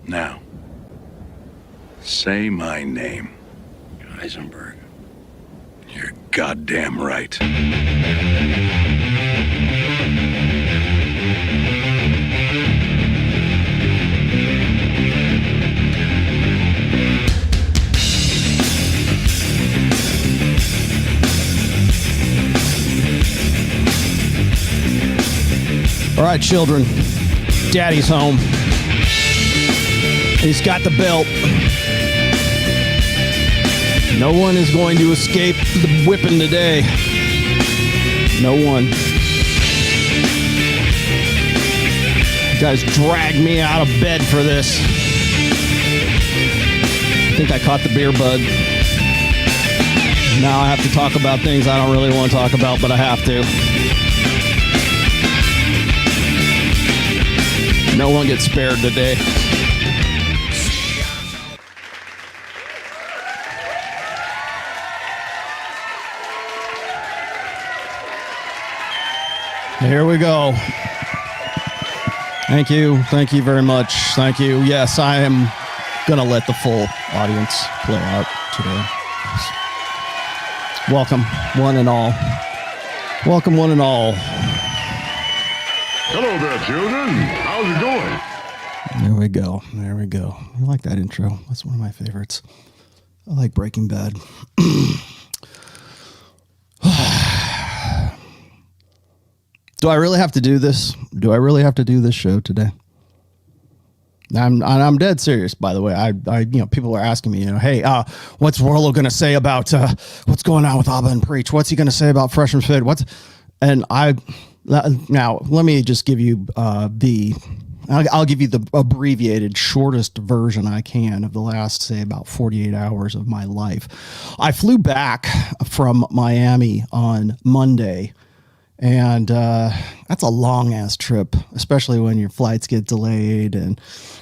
Now, say my name. Heisenberg. You're goddamn right. All right, children. Daddy's home. He's got the belt. No one is going to escape the whipping today. No one. You guys dragged me out of bed for this. I think I caught the beer bug. Now I have to talk about things I don't really want to talk about, but I have to. No one gets spared today. Here we go. Thank you. Thank you very much. Thank you. Yes, I am going to let the full audience play out today. Welcome, one and all. Welcome, one and all. Hello there, children. How's it going? There we go. There we go. I like that intro. That's one of my favorites. I like Breaking Bad. Do I really have to do this? Do I really have to do this show today? I'm dead serious, by the way. I people are asking me, hey, what's Rollo going to say about what's going on with Abba and Preach? What's he going to say about Fresh and Fit? Now let me just give you I'll give you the abbreviated, shortest version I can of the last, say, about 48 hours of my life. I flew back from Miami on Monday. And that's a long-ass trip, especially when your flights get delayed and,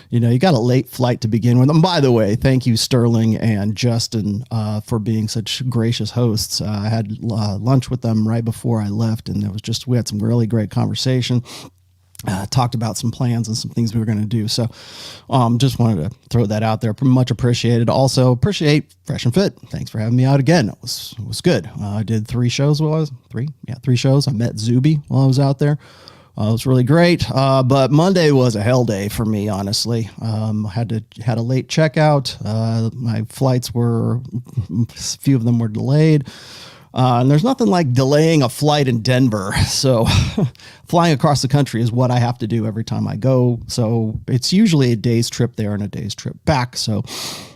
you got a late flight to begin with. And by the way, thank you, Sterling and Justin, for being such gracious hosts. I had lunch with them right before I left, and we had some really great conversation. Talked about some plans and some things we were going to do. So just wanted to throw that out there. Much appreciated. Also appreciate Fresh and Fit. Thanks for having me out again. It was good. I did 3 shows. Three shows. I met Zuby while I was out there. It was really great. But Monday was a hell day for me, honestly. Had a late checkout. My flights a few of them were delayed. And there's nothing like delaying a flight in Denver. So flying across the country is what I have to do every time I go. So it's usually a day's trip there and a day's trip back. So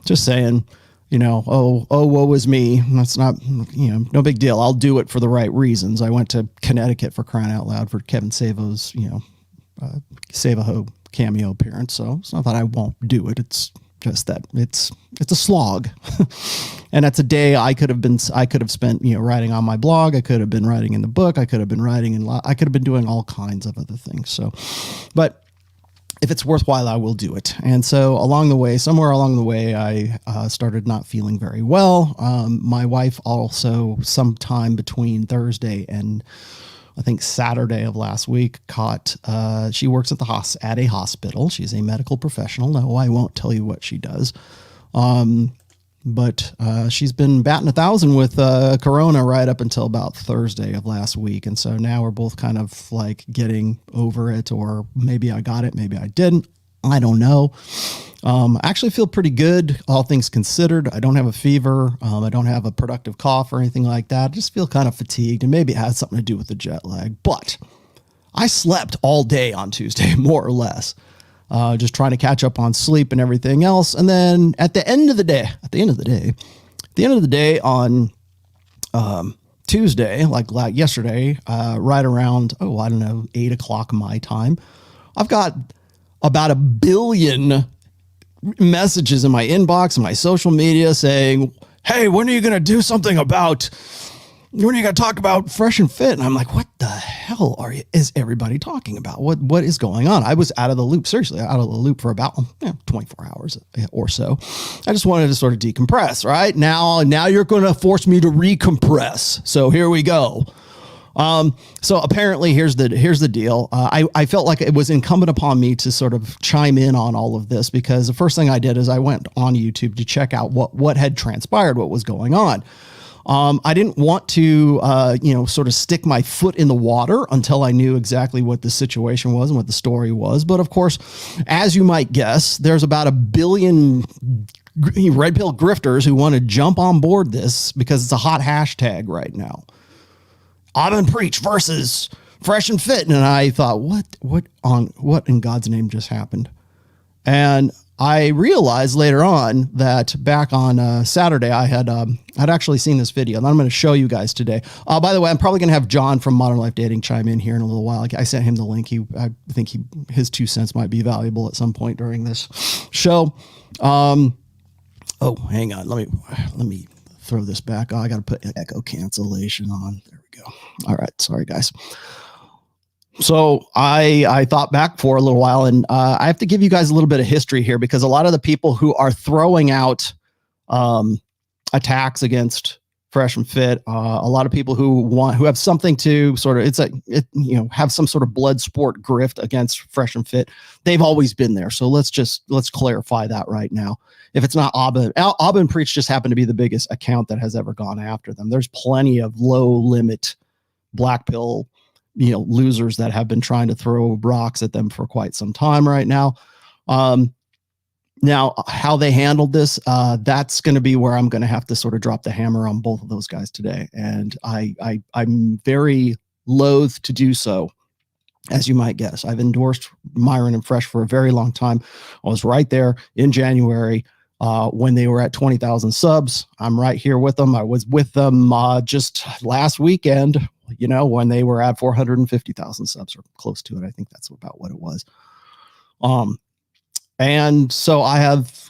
just saying, woe is me. That's not, no big deal. I'll do it for the right reasons. I went to Connecticut, for crying out loud, for Kevin Savo's, Savaho cameo appearance. So it's not that I won't do it. It's just that it's a slog. And that's a day I could have spent, writing on my blog. I could have been writing in the book. I could have been writing I could have been doing all kinds of other things. So, but if it's worthwhile, I will do it. And so somewhere along the way, I started not feeling very well. My wife also, sometime between Thursday and I think Saturday of last week, she works at a hospital. She's a medical professional. No, I won't tell you what she does. But she's been batting 1,000 with Corona right up until about Thursday of last week. And so now we're both kind of like getting over it, or maybe I got it, maybe I didn't. I don't know. I actually feel pretty good, all things considered. I don't have a fever. I don't have a productive cough or anything like that. I just feel kind of fatigued, and maybe it has something to do with the jet lag. But I slept all day on Tuesday, more or less, just trying to catch up on sleep and everything else. And then at the end of the day on Tuesday, like yesterday, right around, 8 o'clock my time, I've got about 1 billion messages in my inbox and my social media saying, hey, when are you going to do something about, when are you going to talk about Fresh and Fit? And I'm like, what the hell is everybody talking about? What is going on? I was out of the loop, seriously out of the loop for about 24 hours or so. I just wanted to sort of decompress, right? Now you're going to force me to recompress. So here we go. So apparently here's the deal. I felt like it was incumbent upon me to sort of chime in on all of this, because the first thing I did is I went on YouTube to check out what had transpired, what was going on. I didn't want to, sort of stick my foot in the water until I knew exactly what the situation was and what the story was. But of course, as you might guess, there's about 1 billion red pill grifters who want to jump on board this because it's a hot hashtag right now. I'm in Preach versus Fresh and Fit. And I thought, what in God's name just happened? And I realized later on that back on Saturday, I'd actually seen this video, and I'm going to show you guys today. By the way, I'm probably going to have John from Modern Life Dating chime in here in a little while. I sent him the link. I think his 2 cents might be valuable at some point during this show. Oh, hang on. Let me throw this back. Oh, I got to put echo cancellation on. There we go. All right. Sorry, guys. So I thought back for a little while, and I have to give you guys a little bit of history here, because a lot of the people who are throwing out attacks against Fresh and Fit, a lot of people who have something to sort of, have some sort of blood sport grift against Fresh and Fit. They've always been there. So let's clarify that right now. If it's not Abba and Preach just happened to be the biggest account that has ever gone after them. There's plenty of low limit black pill, losers that have been trying to throw rocks at them for quite some time right now. Now, how they handled this, that's going to be where I'm going to have to sort of drop the hammer on both of those guys today. And I'm very loath to do so, as you might guess. I've endorsed Myron and Fresh for a very long time. I was right there in January when they were at 20,000 subs. I'm right here with them. I was with them just last weekend, when they were at 450,000 subs, or close to it. I think that's about what it was. And so I have,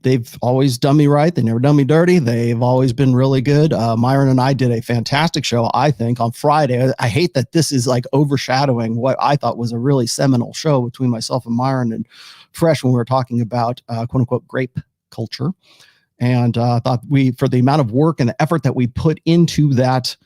they've always done me right. They never done me dirty. They've always been really good. Myron and I did a fantastic show, I think, on Friday. I hate that this is like overshadowing what I thought was a really seminal show between myself and Myron and Fresh when we were talking about quote unquote grape culture. And I thought for the amount of work and the effort that we put into that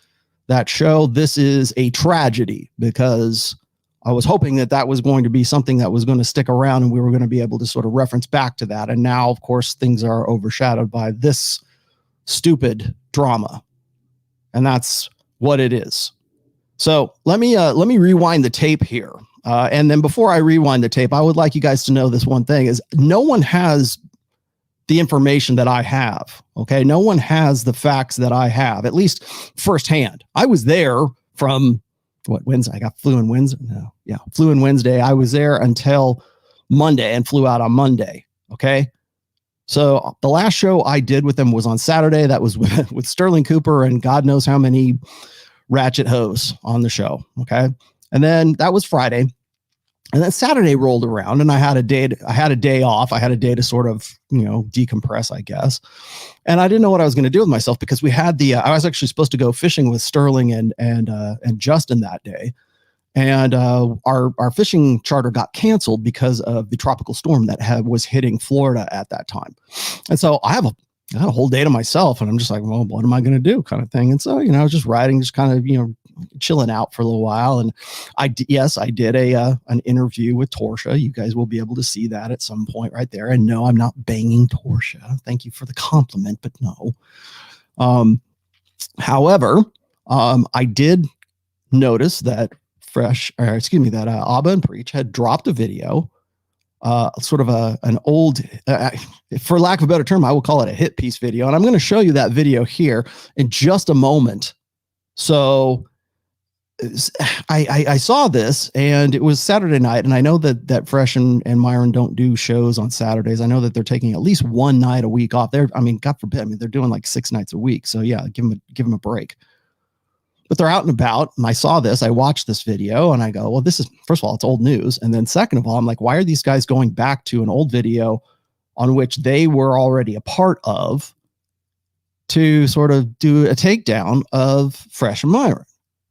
show, this is a tragedy, because I was hoping that was going to be something that was going to stick around and we were going to be able to sort of reference back to that. And now, of course, things are overshadowed by this stupid drama. And that's what it is. So let me rewind the tape here. And then before I rewind the tape, I would like you guys to know this one thing is no one has the information that I have. Okay. No one has the facts that I have, at least firsthand. I was there from Wednesday? I got flew in Wednesday. No. Yeah. Flew in Wednesday. I was there until Monday and flew out on Monday. Okay. So the last show I did with them was on Saturday. That was with Sterling Cooper and God knows how many ratchet hoes on the show. Okay. And then that was Friday. And then Saturday rolled around and I had a day off. I had a day to sort of, decompress, I guess. And I didn't know what I was going to do with myself, because we had I was actually supposed to go fishing with Sterling and Justin that day. And our fishing charter got canceled because of the tropical storm that was hitting Florida at that time. And so I had a whole day to myself, and I'm just like, well, what am I going to do, kind of thing. And so, I was just riding, just kind of, chilling out for a little while. And I did an interview with Torsha. You guys will be able to see that at some point right there. And no, I'm not banging Torsha. Thank you for the compliment, but no. However, I did notice that Abba and Preach had dropped a video, sort of an old, for lack of a better term, I will call it a hit piece video. And I'm going to show you that video here in just a moment. So I saw this, and it was Saturday night, and I know that Fresh and Myron don't do shows on Saturdays. I know that they're taking at least one night a week off. God forbid, they're doing like 6 nights a week. So yeah, give them a break. But they're out and about, and I saw this. I watched this video, and I go, well, this is, first of all, it's old news, and then second of all, I'm like, why are these guys going back to an old video on which they were already a part of to sort of do a takedown of Fresh and Myron?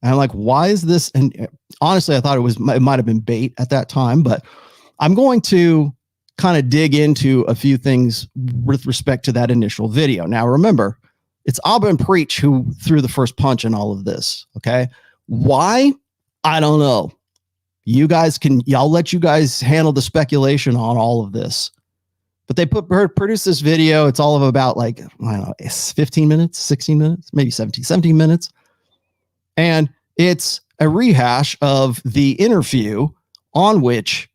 And I'm like, why is this? And honestly, I thought it might have been bait at that time, but I'm going to kind of dig into a few things with respect to that initial video. Now, remember, it's Abba and Preach who threw the first punch in all of this. Okay. Why? I don't know. I'll let you guys handle the speculation on all of this. But they produced this video. It's all of about like, I don't know, 15 minutes, 16 minutes, maybe 17 minutes. And it's a rehash of the interview on which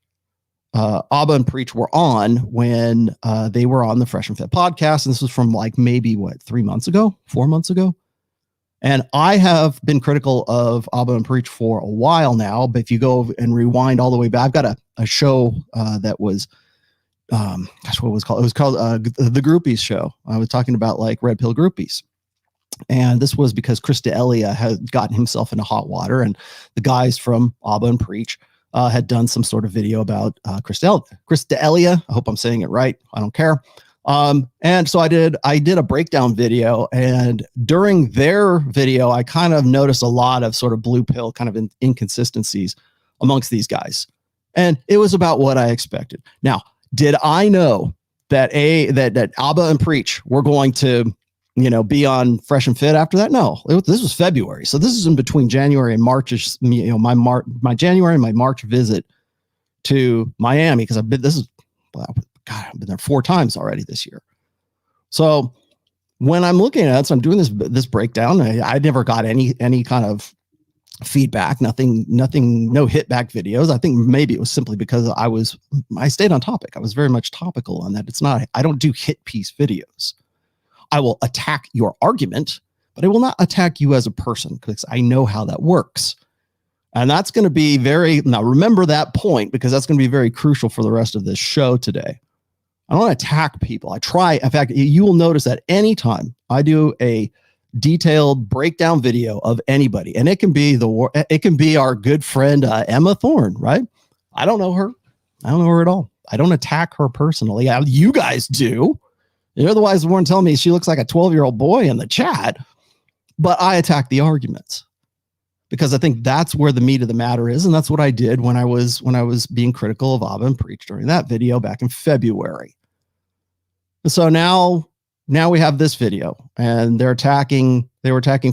Abba and Preach were on when they were on the Fresh and Fit podcast. And this was from like maybe 4 months ago. And I have been critical of Abba and Preach for a while now, but if you go and rewind all the way back, I've got a show that was, what was it called? It was called the Groupies Show. I was talking about like red pill groupies. And this was because Chris D'Elia had gotten himself into hot water, and the guys from Abba and Preach had done some sort of video about Chris D'Elia. I hope I'm saying it right. I don't care. And so I did a breakdown video, and during their video, I kind of noticed a lot of sort of blue pill kind of inconsistencies amongst these guys. And it was about what I expected. Now, did I know that that Abba and Preach were going to, be on Fresh and Fit after that? No, this was February. So this is in between January and March, my January and my March visit to Miami. Cause I've been there 4 times already this year. So when I'm looking at it, so I'm doing this breakdown, I never got any kind of feedback, nothing, no hit back videos. I think maybe it was simply because I stayed on topic. I was very much topical on that. I don't do hit piece videos. I will attack your argument, but I will not attack you as a person because I know how that works. And that's going to be now remember that point, because that's going to be very crucial for the rest of this show today. I don't attack people. I try. In fact, you will notice that anytime I do a detailed breakdown video of anybody, and it can be our good friend, Emma Thorne, right? I don't know her. I don't know her at all. I don't attack her personally. You guys do. You're the ones who telling me she looks like a 12-year-old boy in the chat, but I attack the arguments because I think that's where the meat of the matter is. And that's what I did when I was being critical of Abba and Preach during that video back in February. And so now we have this video, and they were attacking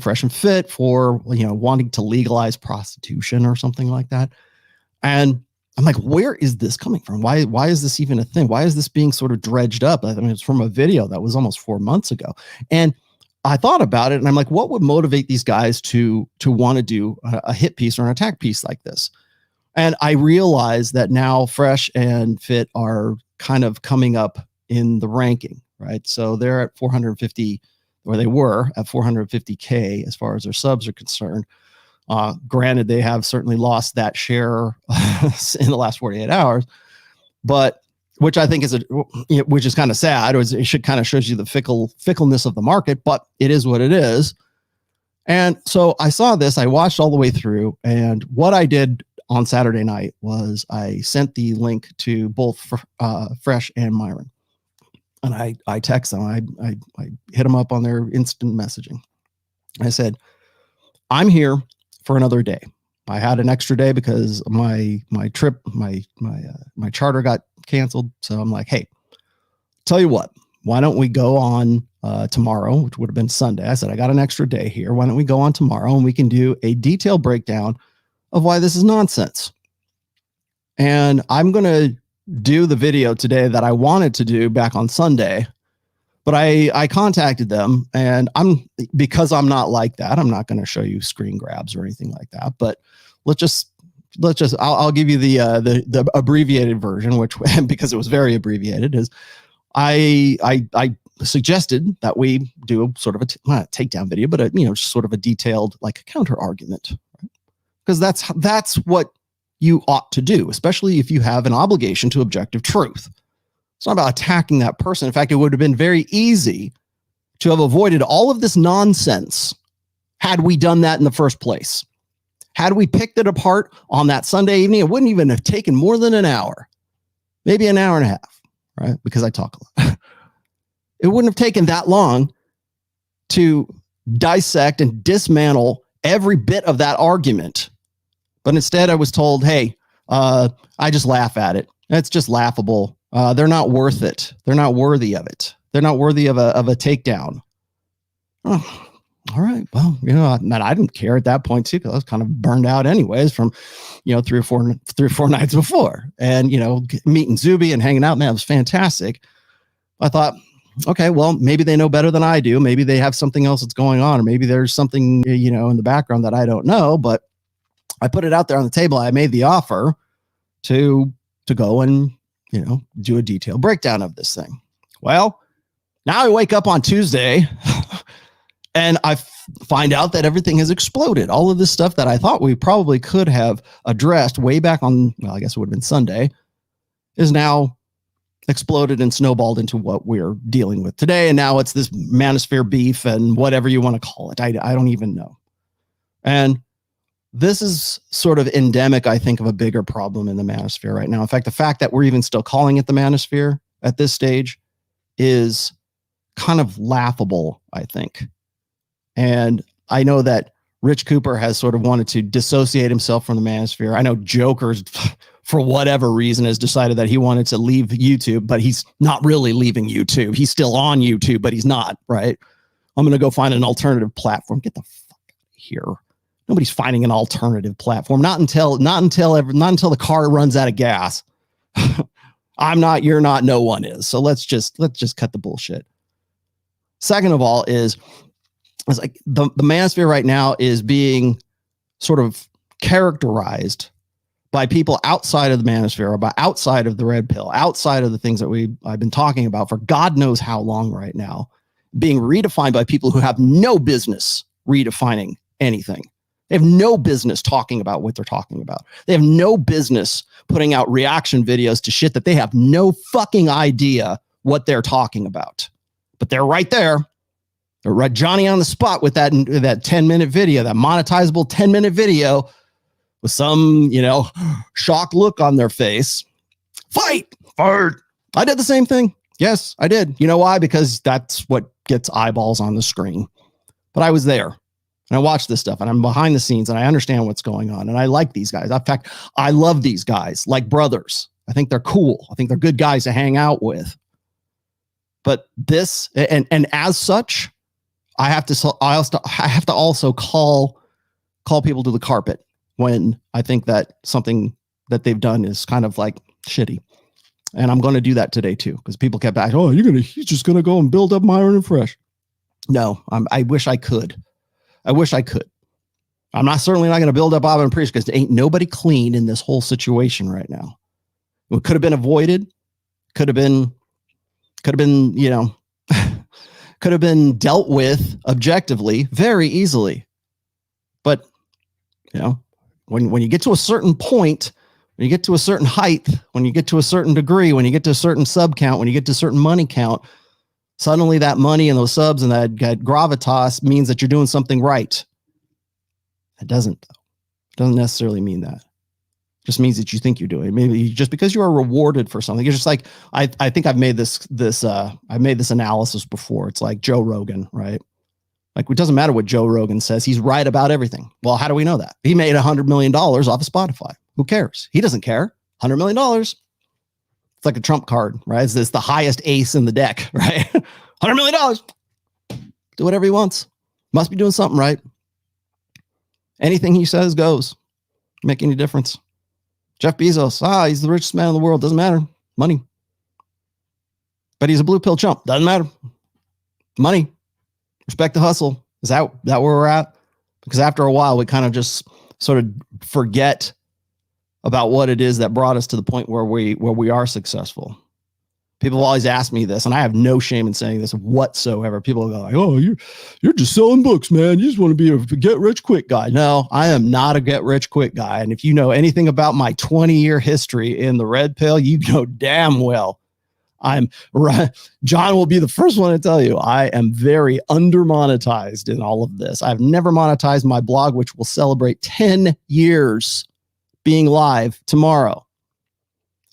Fresh and Fit for, wanting to legalize prostitution or something like that. And I'm like, where is this coming from? Why is this even a thing? Why is this being sort of dredged up? I mean, it's from a video that was almost 4 months ago. And I thought about it, and I'm like, what would motivate these guys to want to do a hit piece or an attack piece like this? And I realized that now Fresh and Fit are kind of coming up in the ranking, right? So they're at 450, or they were at 450K as far as their subs are concerned. Granted, they have certainly lost that share in the last 48 hours, but which I think which is kind of sad, or it should kind of shows you the fickleness of the market, but it is what it is. And so I saw this, I watched all the way through, and what I did on Saturday night was I sent the link to both Fresh and Myron. And I text them, I hit them up on their instant messaging. I said, I'm here for another day. I had an extra day because my trip, my charter got canceled. So I'm like, hey, tell you what, why don't we go on tomorrow, which would have been Sunday. I said, I got an extra day here. Why don't we go on tomorrow and we can do a detailed breakdown of why this is nonsense. And I'm going to do the video today that I wanted to do back on Sunday, but I contacted them, and because I'm not like that, I'm not going to show you screen grabs or anything like that, but I'll give you the abbreviated version, which, because it was very abbreviated, is I suggested that we do sort of not a takedown video, but just sort of a detailed, like a counter argument, right? Because that's what you ought to do, especially if you have an obligation to objective truth. It's not about attacking that person. In fact, it would have been very easy to have avoided all of this nonsense had we done that in the first place. Had we picked it apart on that Sunday evening, it wouldn't even have taken more than an hour, maybe an hour and a half, right? Because I talk a lot. It wouldn't have taken that long to dissect and dismantle every bit of that argument. But instead I was told, hey, I just laugh at it. It's just laughable. They're not worth it. They're not worthy of it. They're not worthy of a takedown. Oh, all right, well, I didn't care at that point too, because I was kind of burned out anyways from, 3 or 4 nights before, and, meeting Zuby and hanging out, man, it was fantastic. I thought, okay, well, maybe they know better than I do. Maybe they have something else that's going on, or maybe there's something, in the background that I don't know, but I put it out there on the table. I made the offer to go and, do a detailed breakdown of this thing. Well, now I wake up on Tuesday and I find out that everything has exploded. All of this stuff that I thought we probably could have addressed way back on, well, I guess it would have been Sunday, is now exploded and snowballed into what we're dealing with today. And now it's this Manosphere beef and whatever you want to call it. I don't even know. And this is sort of endemic, I think, of a bigger problem in the Manosphere right now. In fact, the fact that we're even still calling it the Manosphere at this stage is kind of laughable, I think. And I know that Rich Cooper has sort of wanted to dissociate himself from the Manosphere. I know Joker's, for whatever reason, has decided that he wanted to leave YouTube, but he's not really leaving YouTube. He's still on YouTube, but he's not, right? I'm going to go find an alternative platform. Get the fuck out of here. Nobody's finding an alternative platform. Not until the car runs out of gas. I'm not, you're not, no one is. So let's just cut the bullshit. Second of all is like the Manosphere right now is being sort of characterized by people outside of the Manosphere, or by outside of the red pill, outside of the things that I've been talking about for God knows how long right now, being redefined by people who have no business redefining anything. They have no business talking about what they're talking about. They have no business putting out reaction videos to shit that they have no fucking idea what they're talking about. But they're right there. They're right, Johnny on the spot with that 10-minute video, that monetizable 10-minute video with some, shocked look on their face. Fight. I did the same thing. Yes, I did. You know why? Because that's what gets eyeballs on the screen. But I was there. And I watch this stuff, and I'm behind the scenes, and I understand what's going on. And I like these guys. In fact, I love these guys like brothers. I think they're cool. I think they're good guys to hang out with. But this, and as such, I have to also call people to the carpet when I think that something that they've done is kind of like shitty. And I'm going to do that today too, because people kept asking, "Oh, he's just going to go and build up Myron and Fresh." No, I wish I could. I'm certainly not going to build up Bob and Priest, because there ain't nobody clean in this whole situation right now. It could have been avoided. Could have been, could have been dealt with objectively very easily. But, when you get to a certain point, when you get to a certain height, when you get to a certain degree, when you get to a certain sub count, when you get to a certain money count, suddenly that money and those subs and that gravitas means that you're doing something right. It doesn't, though. It doesn't necessarily mean that. It just means that you think you're doing it. Maybe just because you are rewarded for something. It's just like, I think I've made this analysis before. It's like Joe Rogan, right? Like, it doesn't matter what Joe Rogan says. He's right about everything. Well, how do we know that? He made $100 million off of Spotify. Who cares? He doesn't care. $100 million. It's like a trump card, right? It's the highest ace in the deck, right? $100 million. Do whatever he wants. Must be doing something right. Anything he says goes. Make any difference. Jeff Bezos, he's the richest man in the world. Doesn't matter. Money. But he's a blue pill chump. Doesn't matter. Money. Respect the hustle. Is that where we're at? Because after a while, we kind of just sort of forget about what it is that brought us to the point where we are successful. People always ask me this, and I have no shame in saying this whatsoever. People go like, "Oh, you're just selling books, man. You just want to be a get rich quick guy." No, I am not a get rich quick guy. And if you know anything about my 20-year history in the red pill, you know damn well I'm right. John will be the first one to tell you I am very under-monetized in all of this. I've never monetized my blog, which will celebrate 10 years being live tomorrow.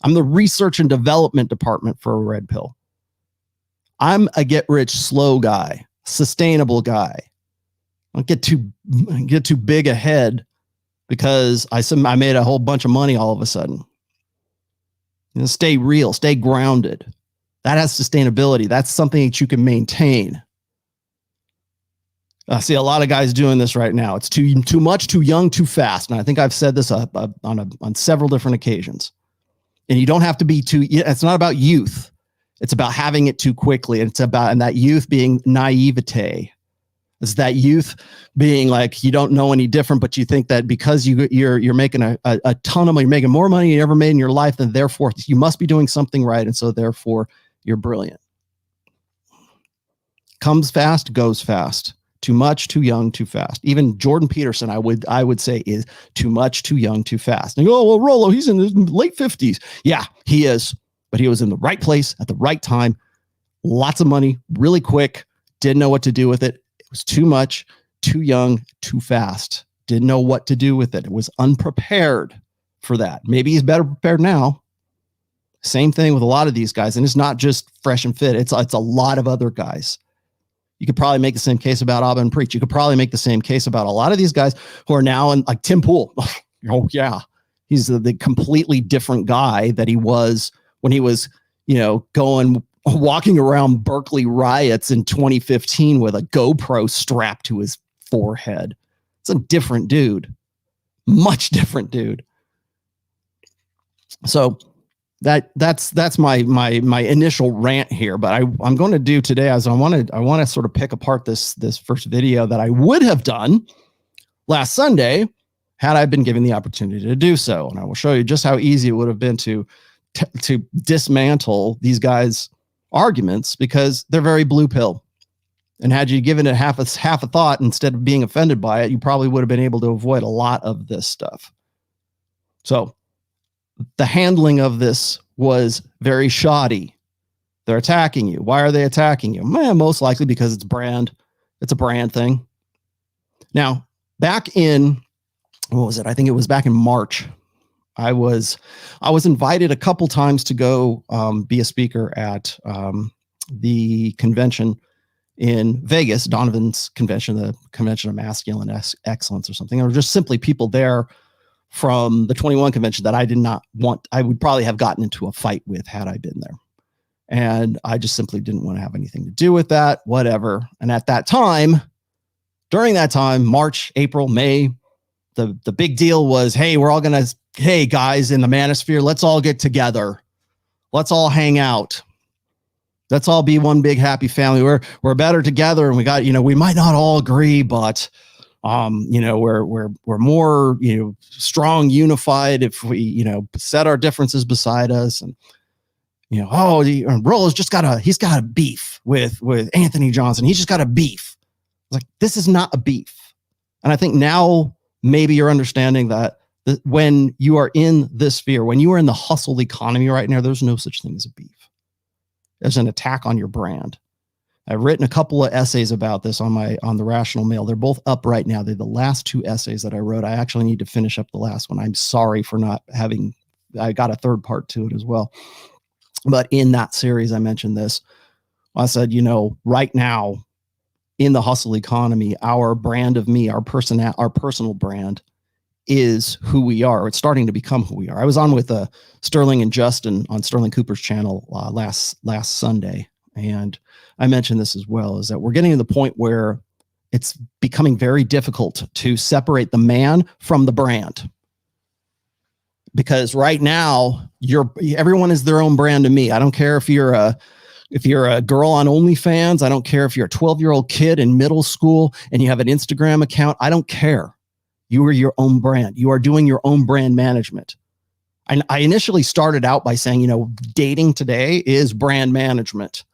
I'm the research and development department for a red pill. I'm a get rich slow guy, sustainable guy. I don't get too big ahead because I made a whole bunch of money all of a sudden. Stay real, stay grounded. That has sustainability. That's something that you can maintain. I see a lot of guys doing this right now. It's too much, too young, too fast. And I think I've said this on several different occasions. And you don't have to be it's not about youth. It's about having it too quickly. And and that youth being naivete. It's that youth being like, you don't know any different, but you think that because you're making a ton of money, you're making more money than you ever made in your life, then therefore you must be doing something right. And so therefore you're brilliant. Comes fast, goes fast. Too much, too young, too fast. Even Jordan Peterson, I would say, is too much, too young, too fast. And you go, oh, well, Rollo, he's in his late 50s. Yeah, he is. But he was in the right place at the right time. Lots of money, really quick. Didn't know what to do with it. It was too much, too young, too fast. Didn't know what to do with it. It was unprepared for that. Maybe he's better prepared now. Same thing with a lot of these guys. And it's not just Fresh and Fit. It's a lot of other guys. You could probably make the same case about Abba and Preach. You could probably make the same case about a lot of these guys who are now in, like Tim Pool. Oh yeah. He's the completely different guy that he was when he was, walking around Berkeley riots in 2015 with a GoPro strapped to his forehead. It's a different dude, much different dude. So that's my initial rant here, but I'm going to do today as I want to sort of pick apart this first video that I would have done last Sunday had I been given the opportunity to do so. And I will show you just how easy it would have been to dismantle these guys' arguments, because they're very blue pill. And had you given it half a thought instead of being offended by it, you probably would have been able to avoid a lot of this stuff. So the handling of this was very shoddy. They're attacking you. Why are they attacking you? Most likely because it's a brand thing. Now, back in, what was it? I think it was back in March. I was invited a couple times to go be a speaker at the convention in Vegas, Donovan's convention, the Convention of Masculine Excellence or something. There were just simply people there from the 21 convention that I did not want. I would probably have gotten into a fight with had I been there. And I just simply didn't want to have anything to do with that, whatever. And at that time, during that time, March, April, May, the big deal was, hey, hey guys in the Manosphere, let's all get together. Let's all hang out. Let's all be one big happy family. We're better together. And we got, we might not all agree, but we're more, strong, unified if we, set our differences beside us. And, Rollo's he's got a beef with Anthony Johnson. He's just got a beef. Like, this is not a beef. And I think now maybe you're understanding that when you are in this sphere, when you are in the hustle economy right now, there's no such thing as a beef. There's an attack on your brand. I've written a couple of essays about this on the Rational Mail. They're both up right now. They're the last two essays that I wrote. I actually need to finish up the last one. I'm sorry for not having, I got a third part to it as well. But in that series, I mentioned this. I said, right now in the hustle economy, our brand of me, our personal brand is who we are. It's starting to become who we are. I was on with Sterling and Justin on Sterling Cooper's channel last Sunday. And I mentioned this as well, is that we're getting to the point where it's becoming very difficult to separate the man from the brand. Because right now, everyone is their own brand to me. I don't care if you're a girl on OnlyFans. I don't care if you're a 12-year-old kid in middle school and you have an Instagram account. I don't care. You are your own brand. You are doing your own brand management. And I initially started out by saying, dating today is brand management.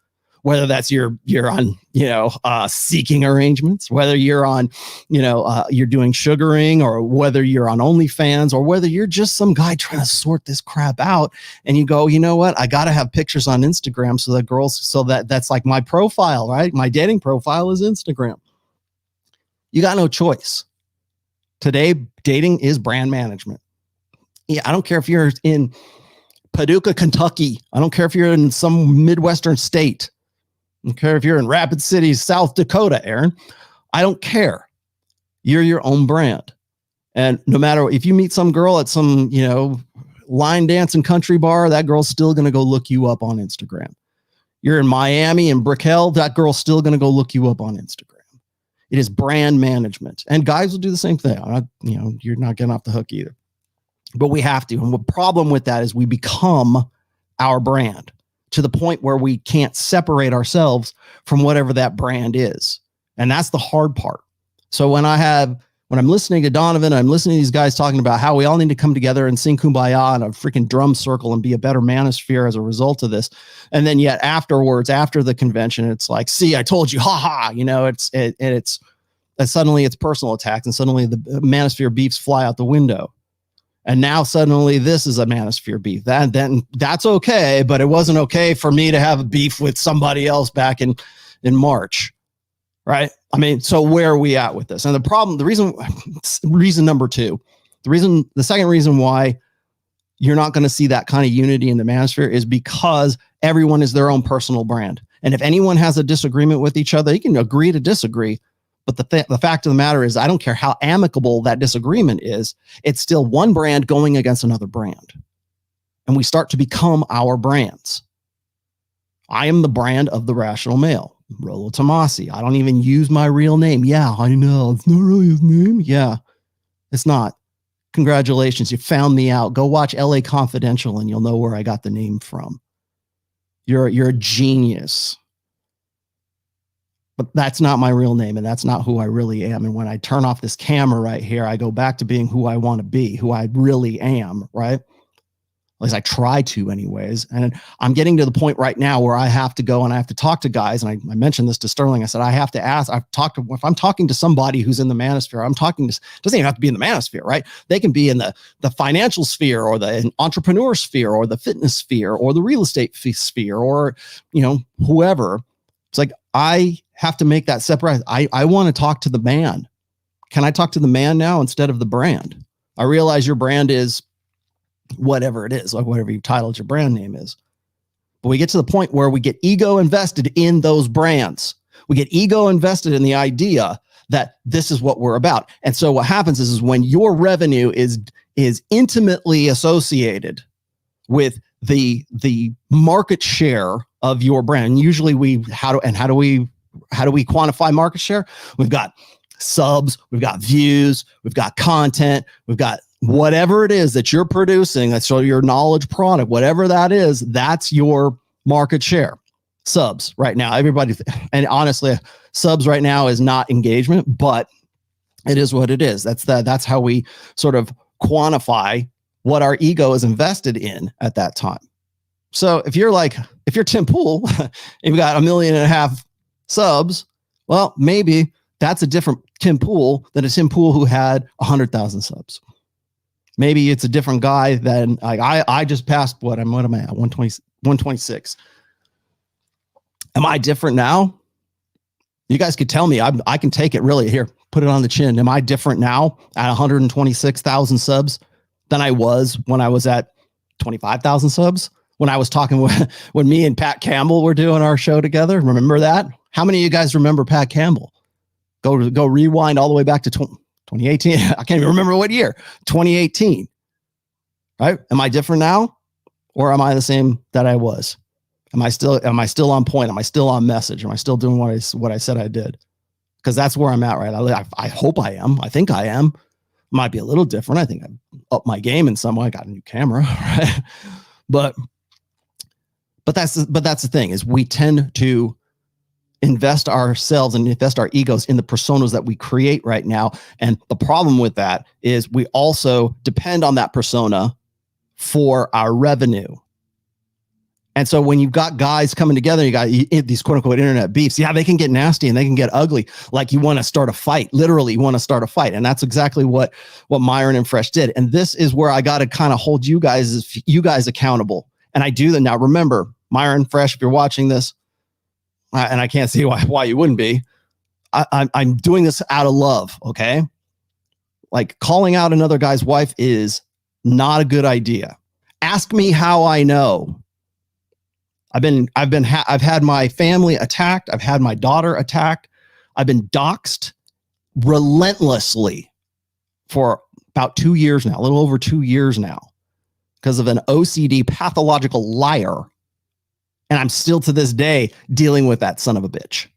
Whether that's you're on, seeking arrangements, whether you're on, you're doing sugaring, or whether you're on OnlyFans, or whether you're just some guy trying to sort this crap out. And you go, you know what? I got to have pictures on Instagram so that's like my profile, right? My dating profile is Instagram. You got no choice. Today, dating is brand management. Yeah, I don't care if you're in Paducah, Kentucky. I don't care if you're in some Midwestern state. I don't care if you're in Rapid City, South Dakota, Aaron. I don't care. You're your own brand. And no matter if you meet some girl at some, line dancing country bar, that girl's still going to go look you up on Instagram. You're in Miami and Brickell, that girl's still going to go look you up on Instagram. It is brand management. And guys will do the same thing. You're not getting off the hook either. But we have to. And the problem with that is we become our brand to the point where we can't separate ourselves from whatever that brand is. And that's the hard part. So when I'm listening to Donovan, I'm listening to these guys talking about how we all need to come together and sing Kumbaya in a freaking drum circle and be a better manosphere as a result of this. And then yet afterwards, after the convention, it's like, see, I told you, ha. Suddenly it's personal attacks, and suddenly the manosphere beefs fly out the window. And now suddenly this is a manosphere beef. Then that's okay, but it wasn't okay for me to have a beef with somebody else back in March. Right? I mean, so where are we at with this? And reason number two, the second reason why you're not going to see that kind of unity in the manosphere is because everyone is their own personal brand. And if anyone has a disagreement with each other, you can agree to disagree. But the fact of the matter is, I don't care how amicable that disagreement is, it's still one brand going against another brand. And we start to become our brands. I am the brand of the rational male. Rollo Tomassi. I don't even use my real name. Yeah, I know. It's not really his name. Yeah, it's not. Congratulations. You found me out. Go watch LA Confidential and you'll know where I got the name from. You're a genius. But that's not my real name, and that's not who I really am. And when I turn off this camera right here, I go back to being who I want to be, who I really am, right? At least I try to anyways. And I'm getting to the point right now where I have to go and I have to talk to guys. And I mentioned this to Sterling. I said, I have to ask, if I'm talking to somebody who's in the manosphere, doesn't even have to be in the manosphere, right? They can be in the financial sphere or the entrepreneur sphere or the fitness sphere or the real estate sphere or, whoever. It's like, I have to make that separate. I want to talk to the man. Can I talk to the man now instead of the brand? I realize your brand is whatever it is, like whatever you titled your brand name is. But we get to the point where we get ego invested in those brands. We get ego invested in the idea that this is what we're about. And so what happens is when your revenue is intimately associated with the market share of your brand. Usually how do we quantify market share? We've got subs, we've got views, we've got content, we've got whatever it is that you're producing. That's your knowledge product, whatever that is, that's your market share. Subs right now, and honestly, subs right now is not engagement, but it is what it is. That's how we sort of quantify what our ego is invested in at that time. So if you're Tim Pool, you've got 1.5 million subs, well, maybe that's a different Tim Pool than a Tim Pool who had 100,000 subs. Maybe it's a different guy than I just passed what am I at? 126. Am I different now? You guys could tell me. I can take it really. Here, put it on the chin. Am I different now at 126,000 subs than I was when I was at 25,000 subs? When I was talking when me and Pat Campbell were doing our show together. Remember that? How many of you guys remember Pat Campbell? Go rewind all the way back to 2018. I can't even remember what year. 2018. Right? Am I different now? Or am I the same that I was? Am I still on point? Am I still on message? Am I still doing what I said I did? Because that's where I'm at, right? I hope I am. I think I am. Might be a little different. I think I've upped my game in some way. I got a new camera, right? But that's the thing, is we tend to invest ourselves and invest our egos in the personas that we create right now. And the problem with that is we also depend on that persona for our revenue. And so when you've got guys coming together, you got these quote unquote internet beefs. Yeah, they can get nasty and they can get ugly. Like you want to start a fight. Literally, you want to start a fight. And that's exactly what Myron and Fresh did. And this is where I got to kind of hold you guys accountable. And I do that now. Remember, Myron, Fresh, if you're watching this, and I can't see why you wouldn't be, I'm doing this out of love. Okay. Like calling out another guy's wife is not a good idea. Ask me how I know. I've had my family attacked. I've had my daughter attacked. I've been doxxed relentlessly for about 2 years now, a little over 2 years now, because of an OCD pathological liar. And I'm still to this day dealing with that son of a bitch.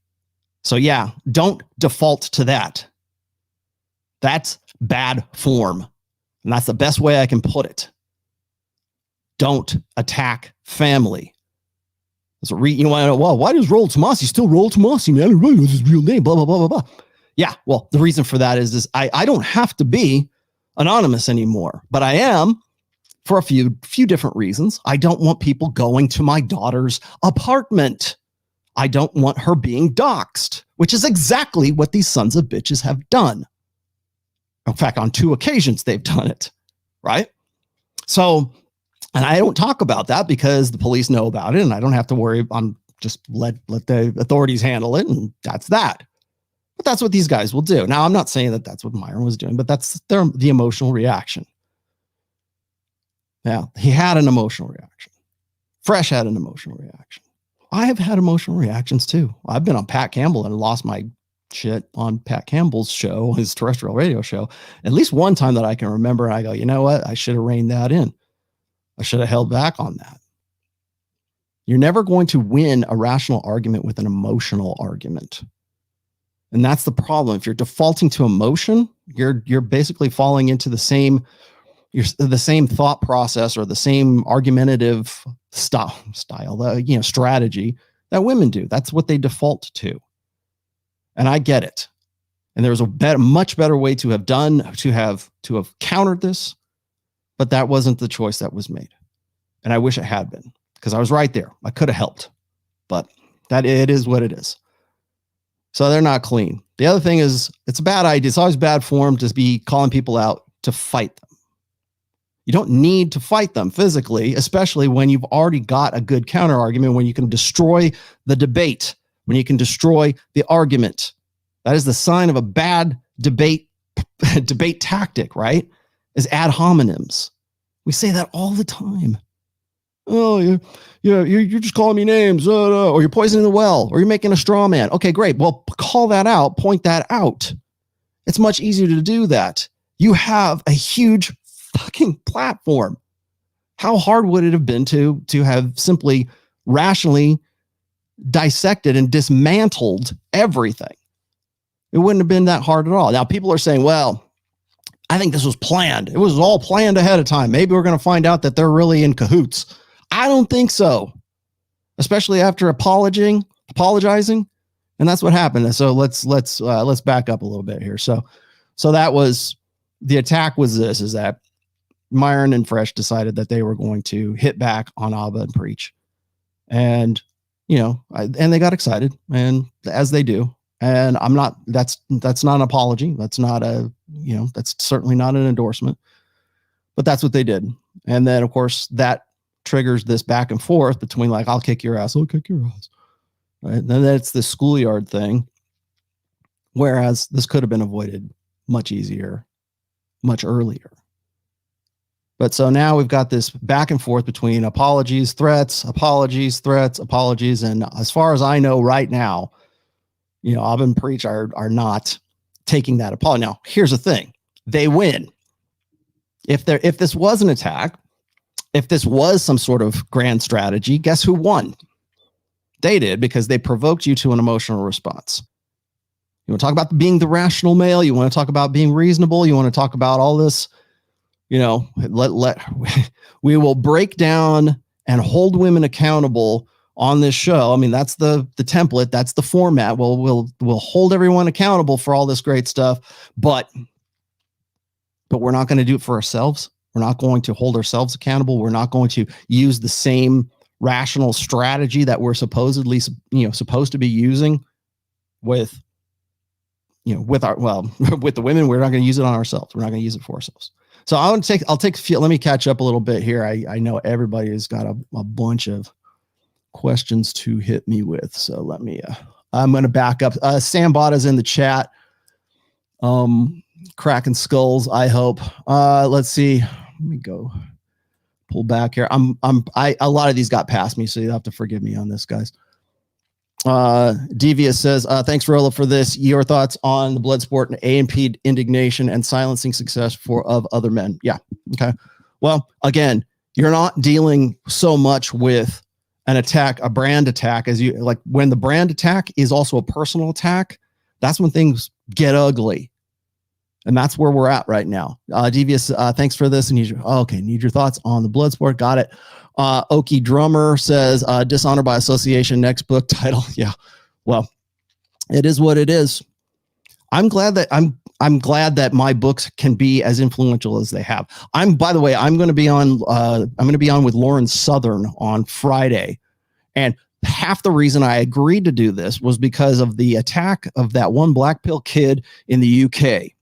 So yeah, don't default to that. That's bad form. And that's the best way I can put it. Don't attack family. So you want to know, well, why does Rollo-tomassi still Rollo-tomassi, man? I really know his real name, blah, blah, blah, blah, blah. Yeah, well, the reason for that is I don't have to be anonymous anymore, but I am for a few different reasons. I don't want people going to my daughter's apartment. I don't want her being doxxed, which is exactly what these sons of bitches have done. In fact, on 2 occasions, they've done it, right? So, and I don't talk about that because the police know about it and I don't have to worry. I'm just let the authorities handle it. And that's that. But that's what these guys will do. Now, I'm not saying that that's what Myron was doing, but that's the emotional reaction. Yeah, he had an emotional reaction. Fresh had an emotional reaction. I have had emotional reactions too. I've been on Pat Campbell and lost my shit on Pat Campbell's show, his terrestrial radio show, at least one time that I can remember. I go, you know what? I should have reined that in. I should have held back on that. You're never going to win a rational argument with an emotional argument. And that's the problem. If you're defaulting to emotion, you're basically falling into the same thought process or the same argumentative style, strategy that women do. That's what they default to. And I get it. And there's a much better way to have countered this, but that wasn't the choice that was made. And I wish it had been, because I was right there. I could have helped, but it is what it is. So they're not clean. The other thing is, it's a bad idea. It's always bad form to be calling people out to fight them. You don't need to fight them physically, especially when you've already got a good counter argument, when you can destroy the debate, when you can destroy the argument. That is the sign of a bad debate tactic, right? Is ad hominems. We say that all the time. Oh, you're just calling me names, or you're poisoning the well, or you're making a straw man. Okay, great. Well, call that out, point that out. It's much easier to do that. You have a huge fucking platform. How hard would it have been to have simply rationally dissected and dismantled everything? It wouldn't have been that hard at all. Now, people are saying, well, I think this was planned. It was all planned ahead of time. Maybe we're going to find out that they're really in cahoots. I don't think so, especially after apologizing, and that's what happened. So let's back up a little bit here. So that was the attack. Was this? Is that Myron and Fresh decided that they were going to hit back on Abba and Preach, and and they got excited, and as they do. And I'm not. That's not an apology. That's not that's certainly not an endorsement. But that's what they did, and then of course that triggers this back and forth between like, I'll kick your ass, I'll kick your ass. Right. And then it's the schoolyard thing. Whereas this could have been avoided much easier, much earlier. But so now we've got this back and forth between apologies, threats, apologies, threats, apologies. And as far as I know right now, Abba and Preach are not taking that apology. Now, here's the thing. They win. If this was an attack, if this was some sort of grand strategy, guess who won? They did, because they provoked you to an emotional response. You want to talk about being the rational male? You want to talk about being reasonable? You want to talk about all this? We will break down and hold women accountable on this show. I mean, that's the template. That's the format. We'll hold everyone accountable for all this great stuff, but we're not going to do it for ourselves. We're not going to hold ourselves accountable. We're not going to use the same rational strategy that we're supposedly, supposed to be using with the women. We're not going to use it on ourselves. We're not going to use it for ourselves. So let me catch up a little bit here. I know everybody has got a bunch of questions to hit me with. So I'm going to back up. Sam Botta's in the chat. Cracking skulls, I hope. Let's see. Let me go pull back here. A lot of these got past me, so you'll have to forgive me on this, guys. Devious says, thanks, Rollo, for this. Your thoughts on the Bloodsport and A&P indignation and silencing success of other men. Yeah. Okay. Well, again, you're not dealing so much with an attack, a brand attack, as you like, when the brand attack is also a personal attack, that's when things get ugly. And that's where we're at right now. Devious, thanks for this. And need your thoughts on the Bloodsport. Got it. Okie Drummer says, Dishonor by Association, next book title. Yeah. Well, it is what it is. I'm glad that my books can be as influential as they have. By the way, I'm going to be on with Lauren Southern on Friday. And half the reason I agreed to do this was because of the attack of that one black pill kid in the UK.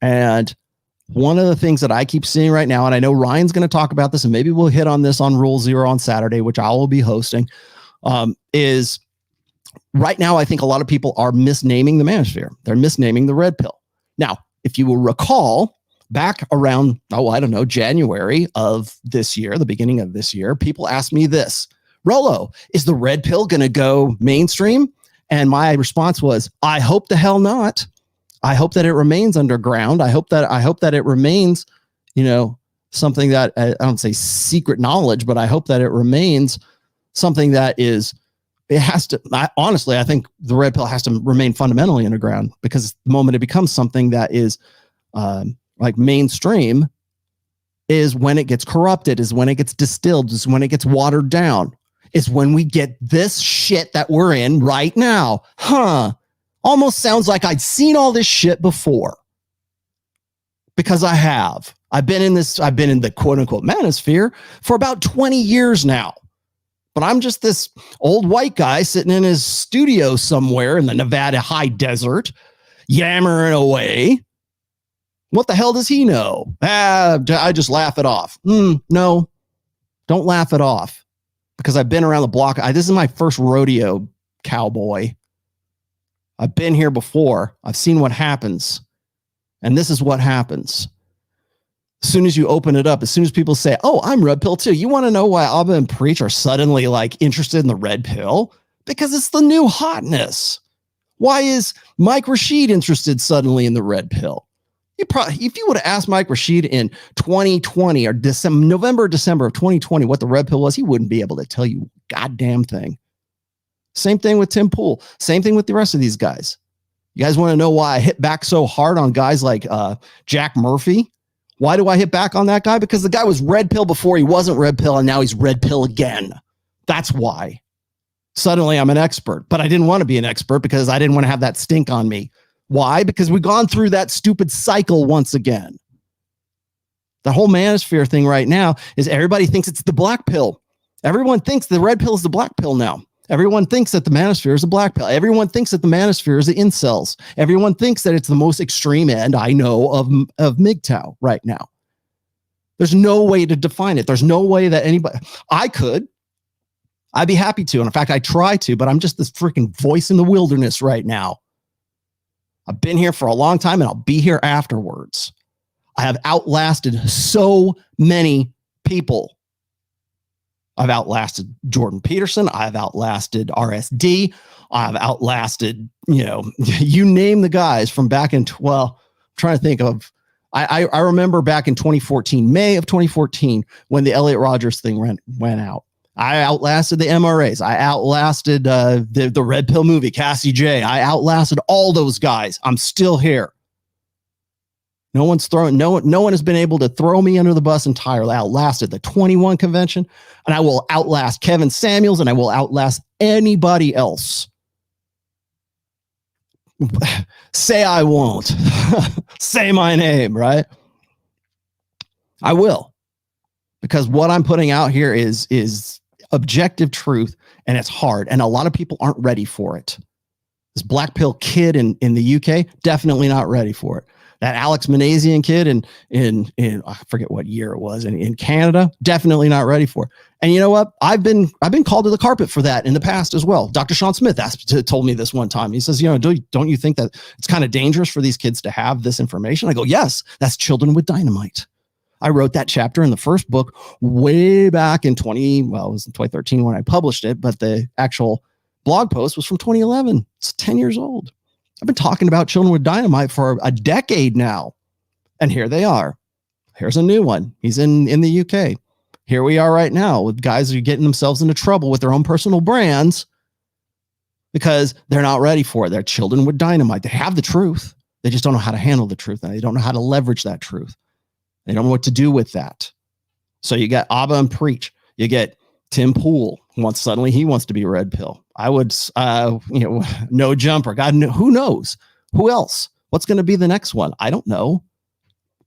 And one of the things that I keep seeing right now, and I know Ryan's going to talk about this, and maybe we'll hit on this on Rule Zero on Saturday, which I will be hosting, is right now I think a lot of people are misnaming the Manosphere. They're misnaming the red pill. Now, if you will recall, back around, January of this year, the beginning of this year, people asked me this, Rollo, is the red pill going to go mainstream? And my response was, I hope the hell not. I hope that it remains underground. I hope that it remains, something that I don't say secret knowledge, but I hope that it remains something that is, it has to, I think the red pill has to remain fundamentally underground, because the moment it becomes something that is like mainstream is when it gets corrupted, is when it gets distilled, is when it gets watered down, is when we get this shit that we're in right now. Almost sounds like I'd seen all this shit before, because I have. I've been in the quote unquote manosphere for about 20 years now, but I'm just this old white guy sitting in his studio somewhere in the Nevada high desert, yammering away. What the hell does he know? I just laugh it off. No, don't laugh it off, because I've been around the block. This is my first rodeo, cowboy. I've been here before. I've seen what happens. And this is what happens. As soon as you open it up, as soon as people say, oh, I'm red pill too. You want to know why Abba and Preach are suddenly like interested in the red pill? Because it's the new hotness. Why is Mike Rashid interested suddenly in the red pill? If you would have asked Mike Rashid in 2020 or November, December of 2020 what the red pill was, he wouldn't be able to tell you a goddamn thing. Same thing with Tim Pool. Same thing with the rest of these guys. You guys want to know why I hit back so hard on guys like Jack Murphy? Why do I hit back on that guy? Because the guy was red pill before he wasn't red pill, and now he's red pill again. That's why. Suddenly I'm an expert, but I didn't want to be an expert because I didn't want to have that stink on me. Why? Because we've gone through that stupid cycle once again. The whole manosphere thing right now is everybody thinks it's the black pill. Everyone thinks the red pill is the black pill now. Everyone thinks that the manosphere is a black pill. Everyone thinks that the manosphere is the incels. Everyone thinks that it's the most extreme end I know of MGTOW right now. There's no way to define it. There's no way that anybody, I'd be happy to. And in fact, I try to, but I'm just this freaking voice in the wilderness right now. I've been here for a long time, and I'll be here afterwards. I have outlasted so many people. I've outlasted Jordan Peterson. I've outlasted RSD. I've outlasted, you name the guys from back in, trying to think of, I remember back in 2014, May of 2014, when the Elliot Rodgers thing went out. I outlasted the MRAs. I outlasted the Red Pill movie, Cassie J. I outlasted all those guys. I'm still here. No one has been able to throw me under the bus entirely. I outlasted the 21 convention, and I will outlast Kevin Samuels, and I will outlast anybody else. Say I won't. Say my name, right? I will. Because what I'm putting out here is objective truth, and it's hard, and a lot of people aren't ready for it. This black pill kid in the UK, definitely not ready for it. That Alex Manassian kid in I forget what year it was in Canada, definitely not ready for it. And you know what? I've been called to the carpet for that in the past as well. Dr. Sean Smith told me this one time. He says, don't you think that it's kind of dangerous for these kids to have this information? I go, yes, that's children with dynamite. I wrote that chapter in the first book way back in it was in 2013 when I published it, but the actual blog post was from 2011. It's 10 years old. I've been talking about children with dynamite for a decade now. And here they are. Here's a new one. He's in the UK. here we are right now with guys who are getting themselves into trouble with their own personal brands because they're not ready for it. They're children with dynamite. They have the truth. They just don't know how to handle the truth. And they don't know how to leverage that truth. They don't know what to do with that. So you got Abba and Preach. You get Tim Pool. Suddenly he wants to be red pill. I would, no jumper. God, who knows? Who else? What's going to be the next one? I don't know.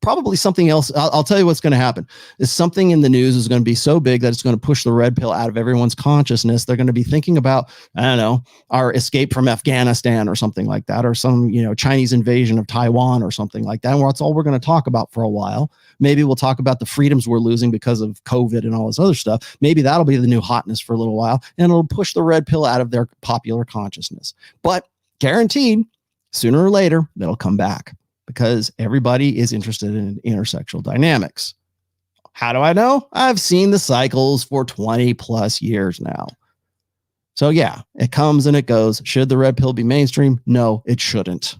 Probably something else. I'll tell you what's going to happen is something in the news is going to be so big that it's going to push the red pill out of everyone's consciousness. They're going to be thinking about, I don't know, our escape from Afghanistan or something like that, or some, Chinese invasion of Taiwan or something like that. And that's all we're going to talk about for a while. Maybe we'll talk about the freedoms we're losing because of COVID and all this other stuff. Maybe that'll be the new hotness for a little while, and it'll push the red pill out of their popular consciousness. But guaranteed, sooner or later, that'll come back, because everybody is interested in intersexual dynamics. How do I know? I've seen the cycles for 20 plus years now. So yeah, it comes and it goes. Should the red pill be mainstream? No, it shouldn't.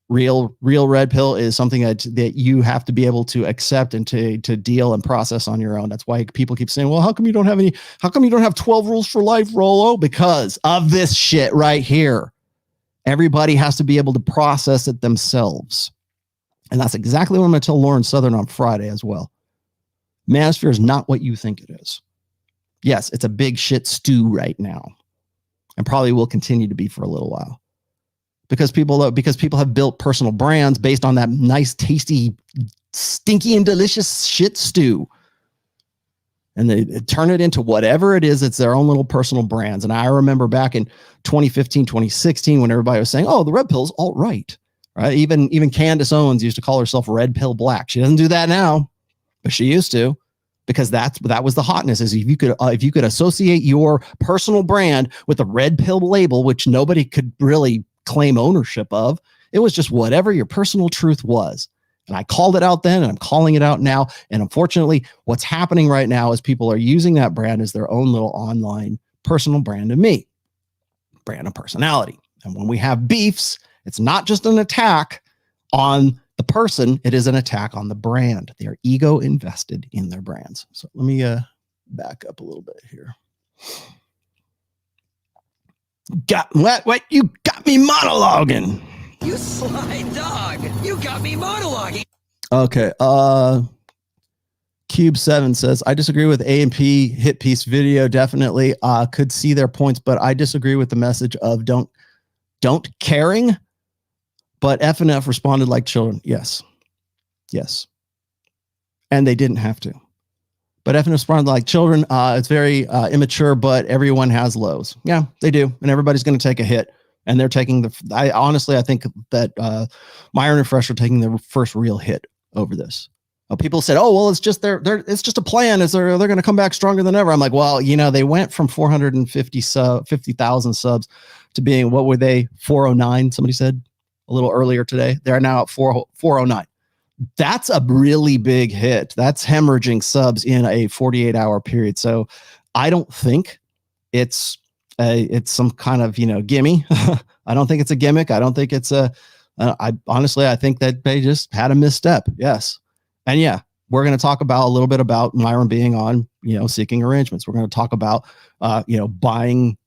Real red pill is something that you have to be able to accept and to deal and process on your own. That's why people keep saying, well, how come you don't have 12 rules for life, Rollo? Because of this shit right here. Everybody has to be able to process it themselves. And that's exactly what I'm going to tell Lauren Southern on Friday as well. Manosphere is not what you think it is. Yes, it's a big shit stew right now, and probably will continue to be for a little while, because people have built personal brands based on that nice, tasty, stinky, and delicious shit stew. And they turn it into whatever it is. It's their own little personal brands. And I remember back in 2015, 2016, when everybody was saying, oh, the red pill's alt-right, right? Even Candace Owens used to call herself Red Pill Black. She doesn't do that now, but she used to, because that was the hotness, is if you could associate your personal brand with a red pill label, which nobody could really claim ownership of. It was just whatever your personal truth was. And I called it out then, and I'm calling it out now. And unfortunately, what's happening right now is people are using that brand as their own little online personal brand of me, brand of personality. And when we have beefs, it's not just an attack on the person. It is an attack on the brand. They are ego invested in their brands. So let me back up a little bit here. What? You got me monologuing. You sly dog. You got me monologuing. Okay. Cube 7 says, I disagree with A&P hit piece video. Definitely could see their points, but I disagree with the message of don't caring. But FNF responded like children. Yes. And they didn't have to. But FNF responded like children. It's very immature, but everyone has lows. Yeah, they do. And everybody's going to take a hit. And they're taking I think that Myron and Fresh are taking their first real hit over this. People said, oh, well, it's just it's just a plan. They're going to come back stronger than ever. I'm like, well, they went from 50,000 subs to being, what were they? 409. Somebody said a little earlier today. They're now at 409. That's a really big hit. That's hemorrhaging subs in a 48-hour period. So I don't think it's some kind of, gimme. I don't think it's a gimmick. I don't think it's I think that they just had a misstep. Yes. And yeah, we're going to talk about a little bit about Myron being on, seeking arrangements. We're going to talk about, buying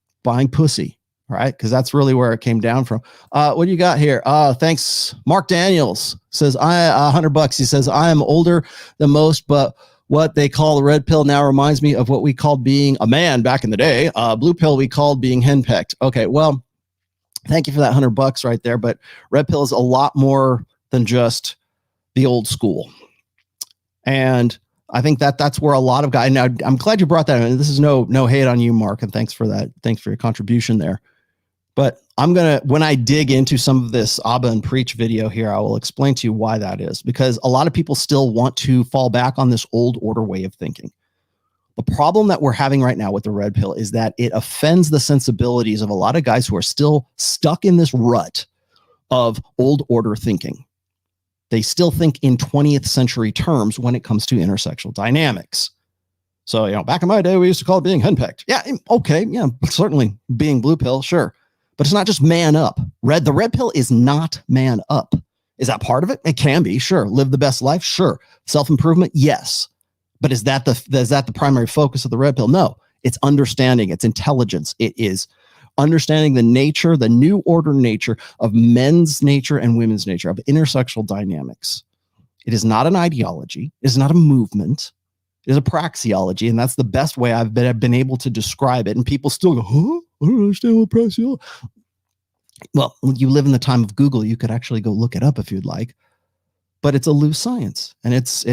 pussy, right? Because that's really where it came down from. What do you got here? Thanks. Mark Daniels says, $100. He says, I am older than most, but what they call the red pill now reminds me of what we called being a man back in the day. Blue pill we called being henpecked. Okay, well, thank you for that $100 right there. But red pill is a lot more than just the old school. And I think that's where a lot of guys. Now, I'm glad you brought that in. This is no hate on you, Mark, and thanks for that. Thanks for your contribution there. But when I dig into some of this Abba and Preach video here, I will explain to you why that is, because a lot of people still want to fall back on this old order way of thinking. The problem that we're having right now with the red pill is that it offends the sensibilities of a lot of guys who are still stuck in this rut of old order thinking. They still think in 20th century terms when it comes to intersexual dynamics. So, back in my day, we used to call it being henpecked. Yeah, okay, yeah, certainly being blue pill, sure. But it's not just man up. The red pill is not man up. Is that part of it? It can be, sure. Live the best life, sure. Self-improvement, yes. But is that the primary focus of the red pill? No, it's understanding, it's intelligence. It is understanding the nature, the new order nature of men's nature and women's nature, of intersexual dynamics. It is not an ideology. It is not a movement. It is a praxeology, and that's the best way I've been able to describe it. And people still go, huh? I don't understand what praxeology. Well, when you live in the time of Google, you could actually go look it up if you'd like. But it's a loose science, and it's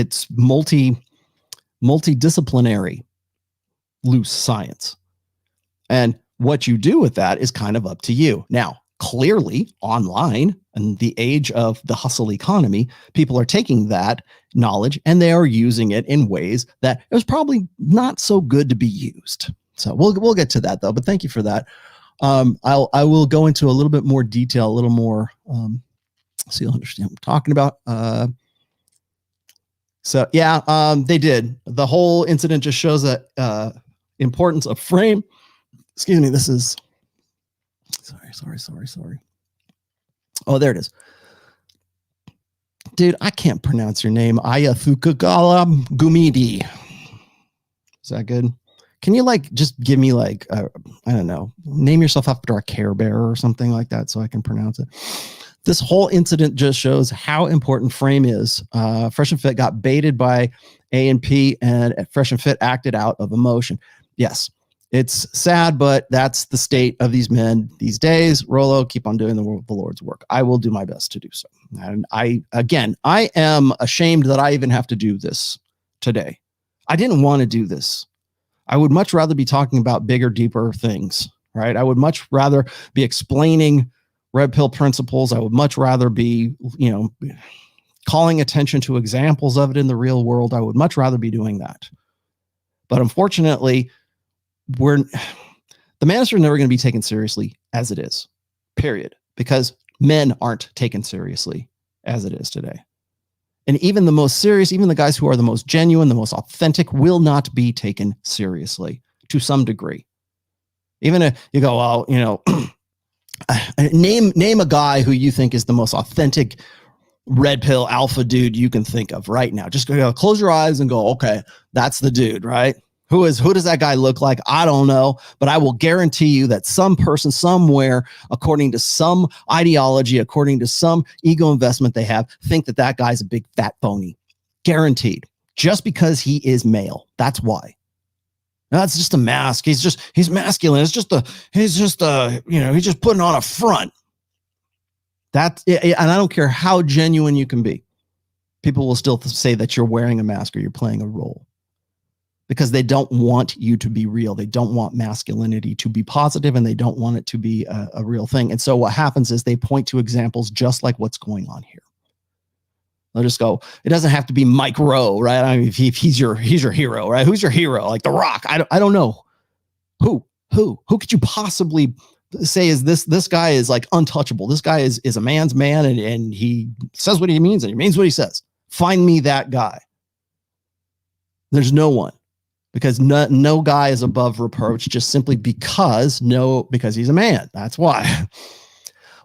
multidisciplinary loose science. And what you do with that is kind of up to you. Now, clearly, online, in the age of the hustle economy, people are taking that knowledge and they are using it in ways that it was probably not so good to be used. So we'll get to that though. But thank you for that. I will go into a little bit more detail, a little more. So you'll understand what I'm talking about. So yeah, they did. The whole incident just shows that importance of frame. Excuse me. This is sorry. Oh, there it is. Dude, I can't pronounce your name. Ayathukagala Gumidi. Is that good? Can you just give me I don't know, name yourself after a Care Bear or something like that so I can pronounce it. This whole incident just shows how important frame is. Fresh and Fit got baited by A&P, and Fresh and Fit acted out of emotion. Yes, it's sad, but that's the state of these men these days. Rollo, keep on doing the Lord's work. I will do my best to do so. And I am ashamed that I even have to do this today. I didn't want to do this. I would much rather be talking about bigger, deeper things, right? I would much rather be explaining red pill principles. I would much rather be, calling attention to examples of it in the real world. I would much rather be doing that. But unfortunately, the Manosphere is never going to be taken seriously as it is, period. Because men aren't taken seriously as it is today. And even the most serious, even the guys who are the most genuine, the most authentic, will not be taken seriously to some degree. Even if you go, well, name a guy who you think is the most authentic red pill alpha dude you can think of right now. Just close your eyes and go, okay, that's the dude, right? Who does that guy look like? I don't know, but I will guarantee you that some person somewhere, according to some ideology, according to some ego investment they have, think that guy's a big fat phony. Guaranteed. Just because he is male. That's why. No, that's just a mask. He's masculine. He's just putting on a front. And I don't care how genuine you can be. People will still say that you're wearing a mask or you're playing a role. Because they don't want you to be real. They don't want masculinity to be positive, and they don't want it to be a real thing. And so what happens is they point to examples just like what's going on here. They'll just go, it doesn't have to be Mike Rowe, right? I mean, if he's your hero, right? Who's your hero? Like The Rock. I don't know. Who could you possibly say is this guy is like untouchable? This guy is a man's man, and he says what he means, and he means what he says. Find me that guy. There's no one. Because no guy is above reproach just simply because he's a man. That's why.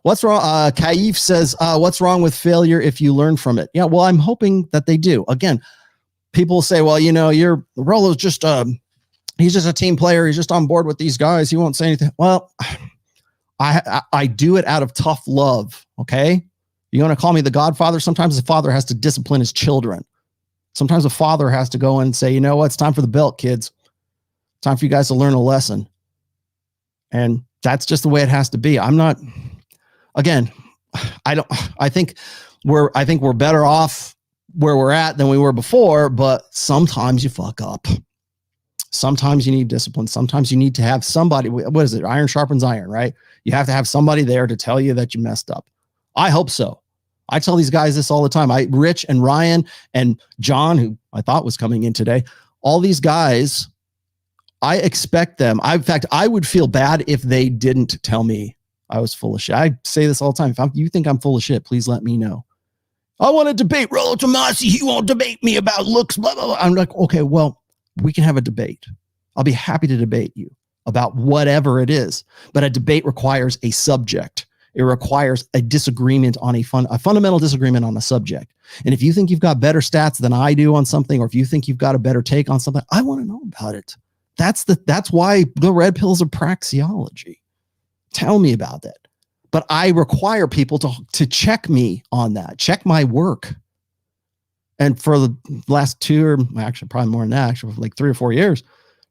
What's wrong? Kaif says, what's wrong with failure if you learn from it? Yeah, well, I'm hoping that they do. Again, people say, well, Rollo's just, he's just a team player. He's just on board with these guys. He won't say anything. Well, I do it out of tough love. Okay. You want to call me the Godfather? Sometimes the father has to discipline his children. Sometimes a father has to go in and say, you know what? It's time for the belt, kids. It's time for you guys to learn a lesson. And that's just the way it has to be. I think we're better off where we're at than we were before, but sometimes you fuck up. Sometimes you need discipline. Sometimes you need to have somebody, what is it? Iron sharpens iron, right? You have to have somebody there to tell you that you messed up. I hope so. I tell these guys this all the time. Rich and Ryan and John, who I thought was coming in today, all these guys, I expect them. In fact, I would feel bad if they didn't tell me I was full of shit. I say this all the time. If you think I'm full of shit, please let me know. I want to debate Rollo Tomassi. He won't debate me about looks, blah, blah, blah. I'm like, okay, well, we can have a debate. I'll be happy to debate you about whatever it is. But a debate requires a subject. It requires a disagreement on a fundamental disagreement on a subject. And if you think you've got better stats than I do on something, or if you think you've got a better take on something, I want to know about it. That's why the red pills are praxeology. Tell me about that. But I require people to check me on that, check my work. And for the last probably more than that, for like 3 or 4 years,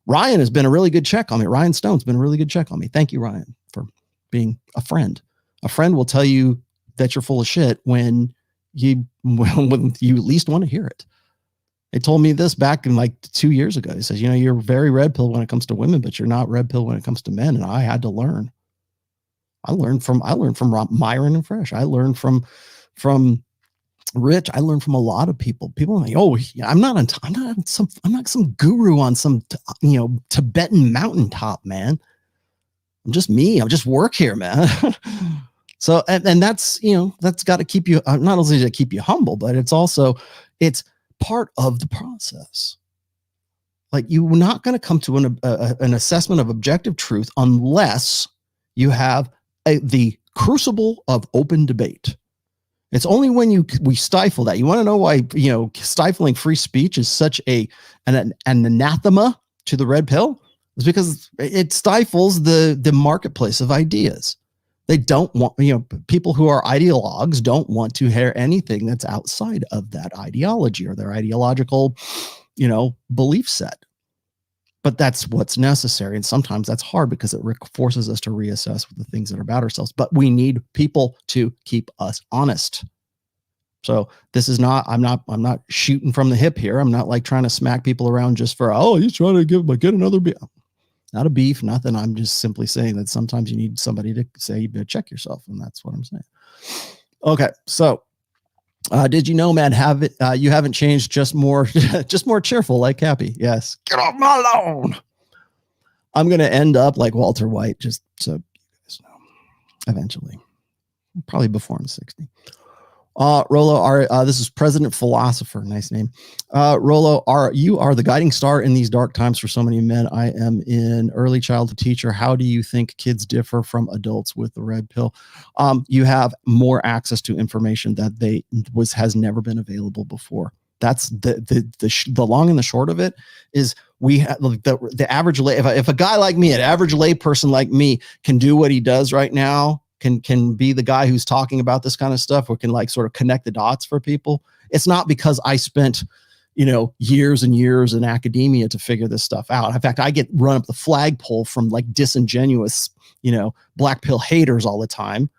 Ryan has been a really good check on me. Ryan Stone's been a really good check on me. Thank you, Ryan, for being a friend. A friend will tell you that you're full of shit when you at least want to hear it. They told me this back in like 2 years ago. He says, you're very red pill when it comes to women, but you're not red pill when it comes to men. And I had to learn. I learned from Myron and Fresh. I learned from Rich. I learned from a lot of people. People are like, oh, yeah, I'm not some guru on some Tibetan mountaintop, man. I'm just me. I'm just work here, man. So and that's that's got to keep you not only to keep you humble, but it's part of the process. Like, you're not going to come to an assessment of objective truth unless you have the crucible of open debate. It's only when we stifle that. You want to know why stifling free speech is such an anathema to the red pill? It's because it stifles the marketplace of ideas. They don't want, people who are ideologues don't want to hear anything that's outside of that ideology or their ideological, belief set. But that's what's necessary. And sometimes that's hard because it forces us to reassess the things that are about ourselves. But we need people to keep us honest. So this is not, I'm not shooting from the hip here. I'm not like trying to smack people around just for, he's trying to get another beef. Not a beef, nothing. I'm just simply saying that sometimes you need somebody to say, you better check yourself. And that's what I'm saying. Okay. So did you know, man, you haven't changed, just more cheerful like Cappy. Yes. Get off my lawn. I'm going to end up like Walter White, just so you guys know, eventually, probably before I'm 60. Rollo, this is President Philosopher. Nice name. Rollo, you are the guiding star in these dark times for so many men. I am an early childhood teacher. How do you think kids differ from adults with the red pill? You have more access to information that has never been available before. That's the long and the short of it is we have the average if a guy like me, an average lay person like me, can do what he does right now, can be the guy who's talking about this kind of stuff, or can like sort of connect the dots for people. It's not because I spent, years and years in academia to figure this stuff out. In fact, I get run up the flagpole from like disingenuous, black pill haters all the time,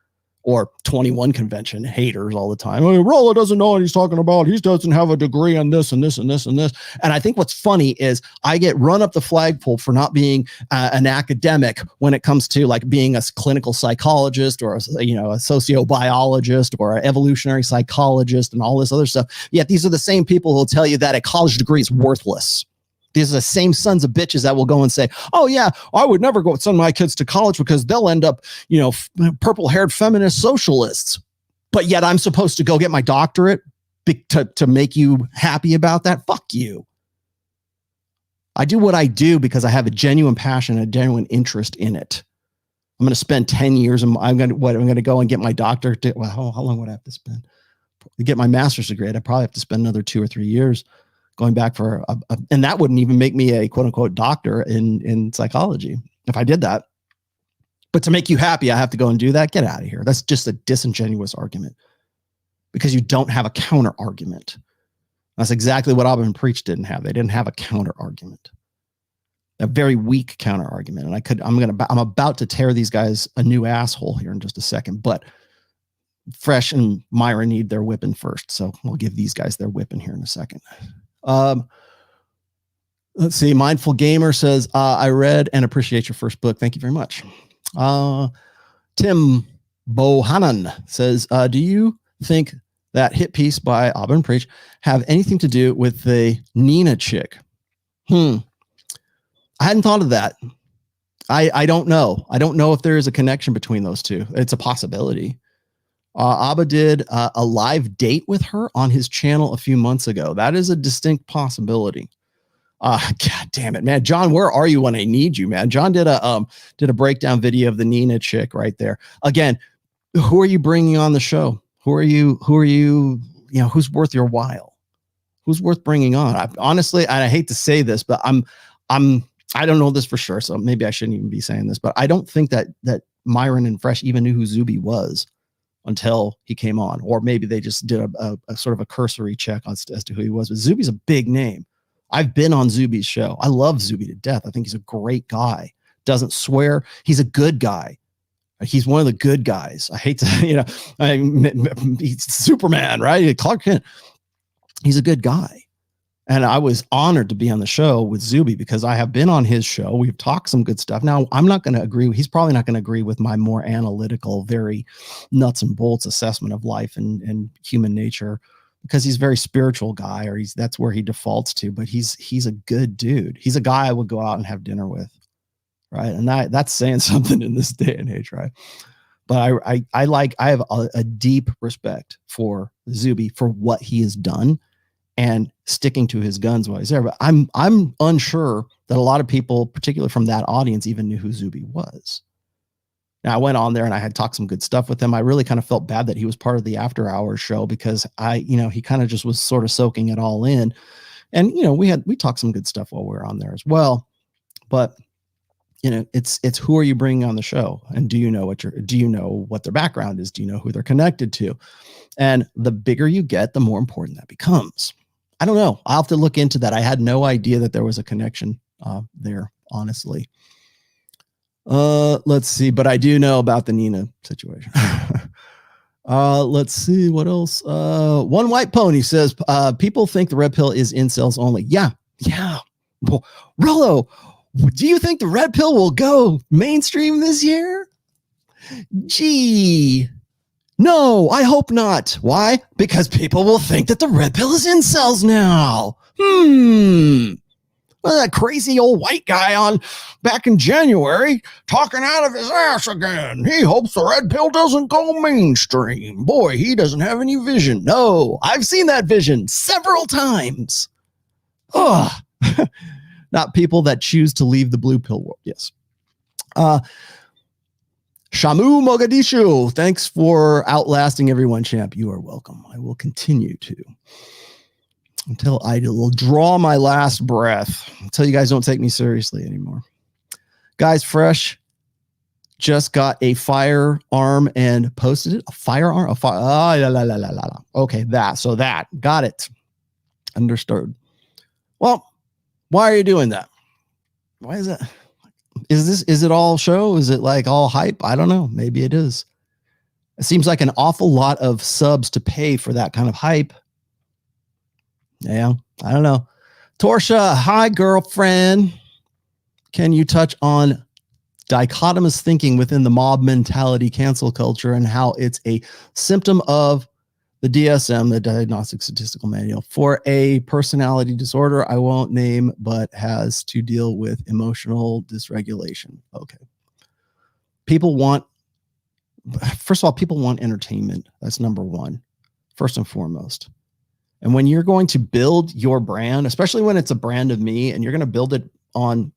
or 21 convention haters all the time. Rollo doesn't know what he's talking about. He doesn't have a degree on this and this and this and this. And I think what's funny is I get run up the flagpole for not being an academic when it comes to like being a clinical psychologist or a sociobiologist or an evolutionary psychologist and all this other stuff. Yet these are the same people who will tell you that a college degree is worthless. These are the same sons of bitches that will go and say, oh yeah, I would never go send my kids to college because they'll end up, purple-haired feminist socialists. But yet I'm supposed to go get my doctorate to make you happy about that? Fuck you. I do what I do because I have a genuine passion, a genuine interest in it. I'm going to spend 10 years and I'm going to go and get my doctorate. Well, how long would I have to spend to get my master's degree? I'd probably have to spend another 2 or 3 years. Going back for and that wouldn't even make me a quote unquote doctor in psychology if I did that. But to make you happy, I have to go and do that. Get out of here. That's just a disingenuous argument because you don't have a counter argument. That's exactly what Aubin Preach didn't have. They didn't have a counter argument, a very weak counter argument. And I'm about to tear these guys a new asshole here in just a second, but Fresh and Myra need their whipping first. So we'll give these guys their whipping here in a second. Let's see. Mindful Gamer says, I read and appreciate your first book. Thank you very much. Tim Bohannon says, do you think that hit piece by Aubin Preach have anything to do with the Nina chick? I hadn't thought of that. I don't know. I don't know if there is a connection between those two. It's a possibility. Abba did a live date with her on his channel a few months ago. That is a distinct possibility. God damn it, man. John, where are you when I need you, man? John did a breakdown video of the Nina chick right there. Again, who are you bringing on the show? Who are you, who's worth your while? Who's worth bringing on? Honestly, I hate to say this, but I don't know this for sure, so maybe I shouldn't even be saying this, but I don't think that Myron and Fresh even knew who Zuby was until he came on, or maybe they just did a sort of a cursory check as to who he was. But Zuby's a big name. I've been on Zuby's show. I love Zuby to death. I think he's a great guy. Doesn't swear. He's a good guy. He's one of the good guys. I hate to, he's Superman, right? Clark Kent. He's a good guy. And I was honored to be on the show with Zuby because I have been on his show. We've talked some good stuff. Now, I'm not going to agree. He's probably not going to agree with my more analytical, very nuts and bolts assessment of life and human nature, because he's a very spiritual guy, or that's where he defaults to. But he's a good dude. He's a guy I would go out and have dinner with, right? And that's saying something in this day and age, right? But I have a deep respect for Zuby for what he has done and sticking to his guns while he's there. But I'm unsure that a lot of people, particularly from that audience, even knew who Zuby was. Now, I went on there and I had talked some good stuff with him. I really kind of felt bad that he was part of the after hours show because he kind of just was sort of soaking it all in. And, we talked some good stuff while we were on there as well. But, it's who are you bringing on the show? And do you know what their background is? Do you know who they're connected to? And the bigger you get, the more important that becomes. I don't know. I'll have to look into that. I had no idea that there was a connection there, honestly. Let's see. But I do know about the Nina situation. Let's see what else. One White Pony says, people think the red pill is incels only. Yeah. Well, Rollo, do you think the red pill will go mainstream this year? Gee. No, I hope not. Why? Because people will think that the red pill is incels now. Well, that crazy old white guy back in January talking out of his ass again. He hopes the red pill doesn't go mainstream. Boy, he doesn't have any vision. No, I've seen that vision several times. Ugh. Not people that choose to leave the blue pill world. Yes. Shamu Mogadishu, thanks for outlasting everyone, champ. You are welcome. I will continue to until I will draw my last breath, until you guys don't take me seriously anymore. Guys, Fresh just got a firearm and posted it. A firearm? Okay, that. Got it. Understood. Well, why are you doing that? Why is that? Is it all show? Is it like all hype? I don't know. Maybe it is. It seems like an awful lot of subs to pay for that kind of hype. Yeah, I don't know. Torsha, hi, girlfriend. Can you touch on dichotomous thinking within the mob mentality cancel culture and how it's a symptom of the DSM, the Diagnostic Statistical Manual, for a personality disorder I won't name, but has to deal with emotional dysregulation? Okay. First of all, people want entertainment. That's number one, first and foremost. And when you're going to build your brand, especially when it's a brand of me and you're going to build it on,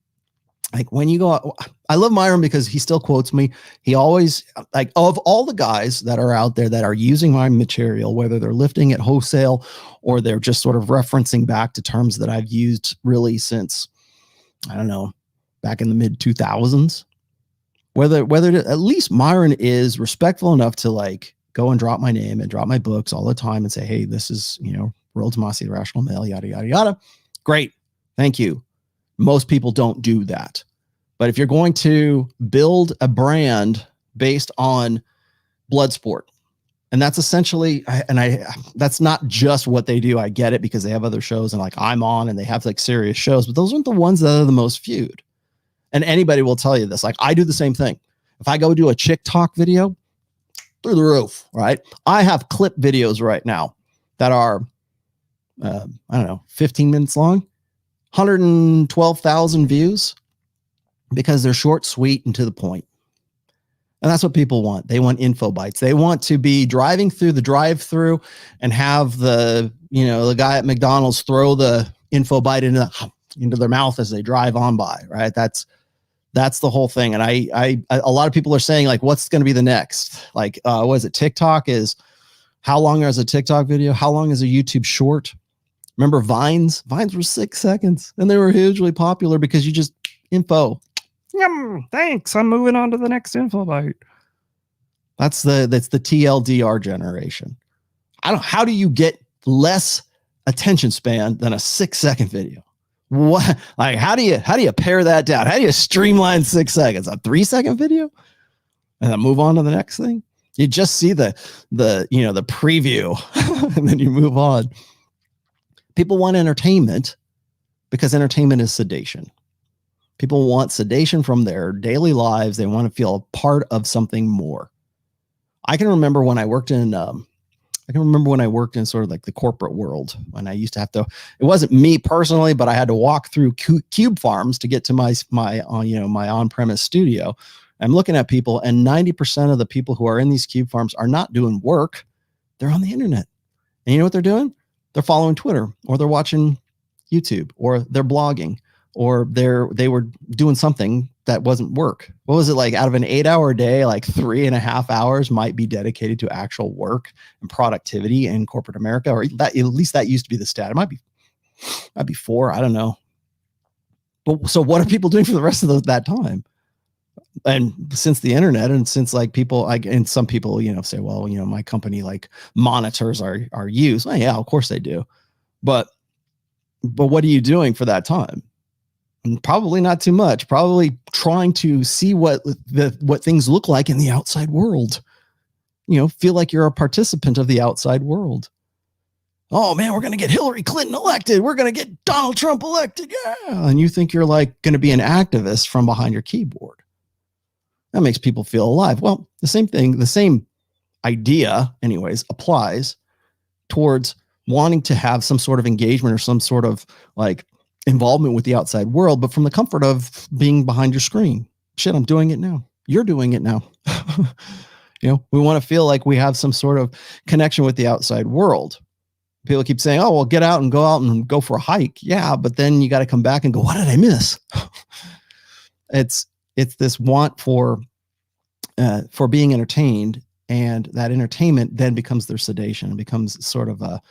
like when you go, I love Myron because he still quotes me. He always, like, of all the guys that are out there that are using my material, whether they're lifting it wholesale or they're just sort of referencing back to terms that I've used really since, I don't know, back in the mid 2000s, whether at least Myron is respectful enough to like go and drop my name and drop my books all the time and say, hey, this is, Rollo Tomassi, the Rational Male, yada, yada, yada. Great. Thank you. Most people don't do that. But if you're going to build a brand based on blood sport, and that's essentially, that's not just what they do. I get it because they have other shows and like I'm on and they have like serious shows, but those aren't the ones that are the most viewed. And anybody will tell you this. Like I do the same thing. If I go do a chick talk video, through the roof, right? I have clip videos right now that are, 15 minutes long, 112,000 views because they're short, sweet, and to the point. And that's what people want. They want info bites. They want to be driving through the drive-through and have the guy at McDonald's throw the info bite into their mouth as they drive on by, right? That's That's the whole thing. And a lot of people are saying like, what's going to be the next? Like, what is it? TikTok is how long is a TikTok video? How long is a YouTube short? Remember Vines? Vines were 6 seconds and they were hugely popular because you just info. Thanks. I'm moving on to the next info bite. That's the TLDR generation. How do you get less attention span than a 6 second video? What, like, how do you pare that down? How do you streamline 6 seconds? A 3 second video and then move on to the next thing? You just see the preview and then you move on. People want entertainment because entertainment is sedation. People want sedation from their daily lives. They want to feel a part of something more. I can remember when I worked in sort of like the corporate world, when I used to have to, it wasn't me personally, but I had to walk through cube farms to get to my on-premise studio. I'm looking at people, and 90% of the people who are in these cube farms are not doing work. They're on the internet. And you know what they're doing? They're following Twitter, or they're watching YouTube, or they're blogging, or they were doing something that wasn't work. What was it, like out of an 8-hour day, like 3.5 hours might be dedicated to actual work and productivity in corporate America, or that, at least that used to be the stat. It might be 4. I don't know. But so what are people doing for the rest of that time? And since the internet, and since like people, and some people, say, well, my company like monitors our use. Well, yeah, of course they do. But what are you doing for that time? And probably not too much. Probably trying to see what things look like in the outside world. Feel like you're a participant of the outside world. Oh man, we're going to get Hillary Clinton elected. We're going to get Donald Trump elected. Yeah. And you think you're like going to be an activist from behind your keyboard. That makes people feel alive. Well, the same thing, the same idea anyways, applies towards wanting to have some sort of engagement or some sort of like involvement with the outside world, but from the comfort of being behind your screen. Shit, I'm doing it now. You're doing it now. We want to feel like we have some sort of connection with the outside world. People keep saying, oh, well, get out and go for a hike. Yeah, but then you got to come back and go, what did I miss? It's this want for being entertained, and that entertainment then becomes their sedation. It becomes sort of a,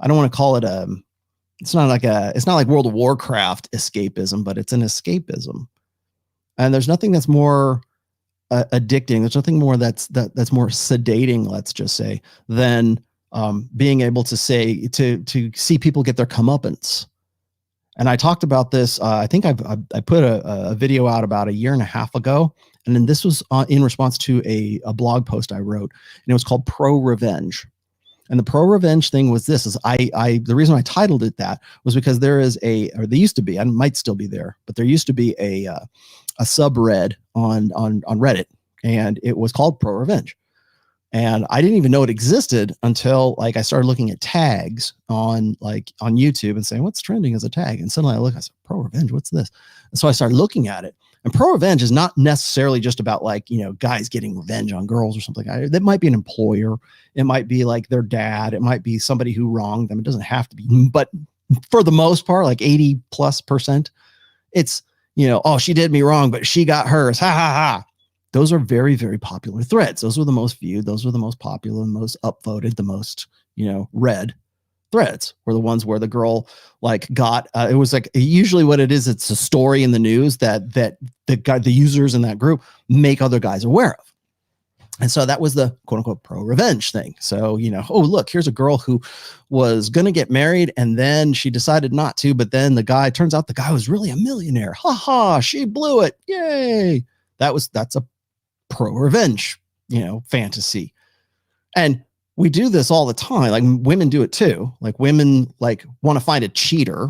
I don't want to call it it's not like World of Warcraft escapism, but it's an escapism. And there's nothing that's more addicting. There's nothing more that's more sedating, let's just say, than being able to say, to see people get their comeuppance. And I talked about this. I think I put a video out about 1.5 years ago. And then this was in response to a blog post I wrote, and it was called Pro Revenge. And the pro revenge thing was this: the reason I titled it that was because there used to be, and might still be there, but there used to be a subred on Reddit, and it was called Pro Revenge. And I didn't even know it existed until like I started looking at tags on YouTube and saying, what's trending as a tag? And suddenly I said, Pro Revenge, what's this? And so I started looking at it. And pro revenge is not necessarily just about like, guys getting revenge on girls or something. That might be an employer. It might be like their dad. It might be somebody who wronged them. It doesn't have to be, but for the most part, like 80+%, it's, oh, she did me wrong, but she got hers. Ha ha ha. Those are very, very popular threads. Those were the most viewed. Those were the most popular, the most upvoted, the most, read threads were the ones where the girl like got, it was like, usually what it is, it's a story in the news that the users in that group make other guys aware of. And so that was the quote unquote pro revenge thing. So, oh, look, here's a girl who was going to get married and then she decided not to, but then turns out the guy was really a millionaire. Ha ha, she blew it. Yay. That's a pro revenge, fantasy. And we do this all the time. Like women do it too. Like women want to find a cheater,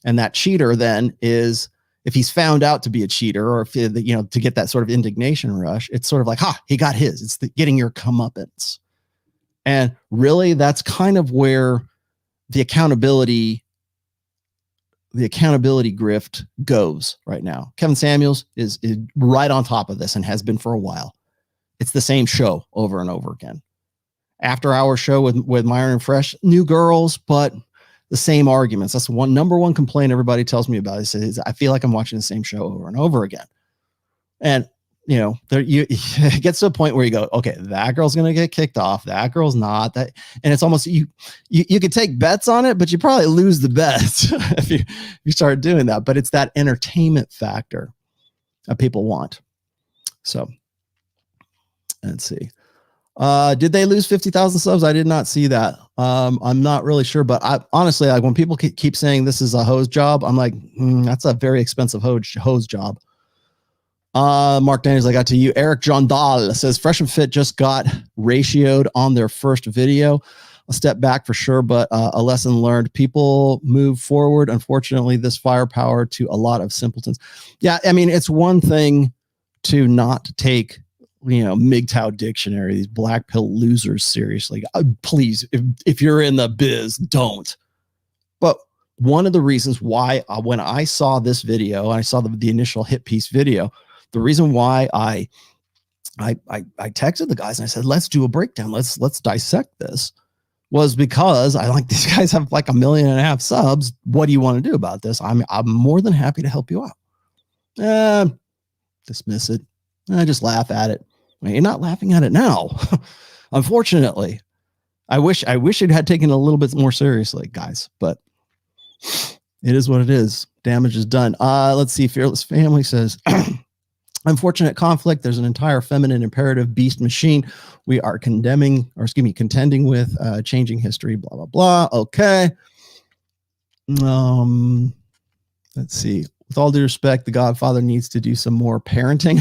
and that cheater then is, if he's found out to be a cheater, or if to get that sort of indignation rush, it's sort of like, he got his. It's getting your comeuppance. And really, that's kind of where the accountability grift goes right now. Kevin Samuels is right on top of this and has been for a while. It's the same show over and over again. After hour show with Myron and Fresh, new girls, but the same arguments. That's number one complaint everybody tells me about is I feel like I'm watching the same show over and over again. And it gets to a point where you go, okay, that girl's going to get kicked off. That girl's not that. And it's almost, you could take bets on it, but you probably lose the bets if you start doing that. But it's that entertainment factor that people want. So let's see. Did they lose 50,000 subs? I did not see that. I'm not really sure, but I honestly, like when people keep saying this is a hose job, I'm like, that's a very expensive hose job. Mark Daniels, I got to you. Eric Jondal says Fresh and Fit just got ratioed on their first video. A step back for sure, but a lesson learned. People move forward. Unfortunately, this firepower to a lot of simpletons. Yeah, I mean, it's one thing to not take, MGTOW dictionary, these black pill losers seriously. Please, if you're in the biz, don't. But one of the reasons why when I saw this video, I saw the initial hit piece video, the reason why I texted the guys and I said, let's do a breakdown. Let's dissect this was because I like these guys have like 1.5 million subs. What do you want to do about this? I'm more than happy to help you out. Dismiss it. I just laugh at it. Well, you're not laughing at it now. Unfortunately, I wish it had taken it a little bit more seriously, guys, but it is what it is. Damage is done. Let's see. Fearless Family says, unfortunate conflict. There's an entire feminine imperative beast machine. We are contending with, changing history, blah, blah, blah. Okay. Let's see. With all due respect, the Godfather needs to do some more parenting.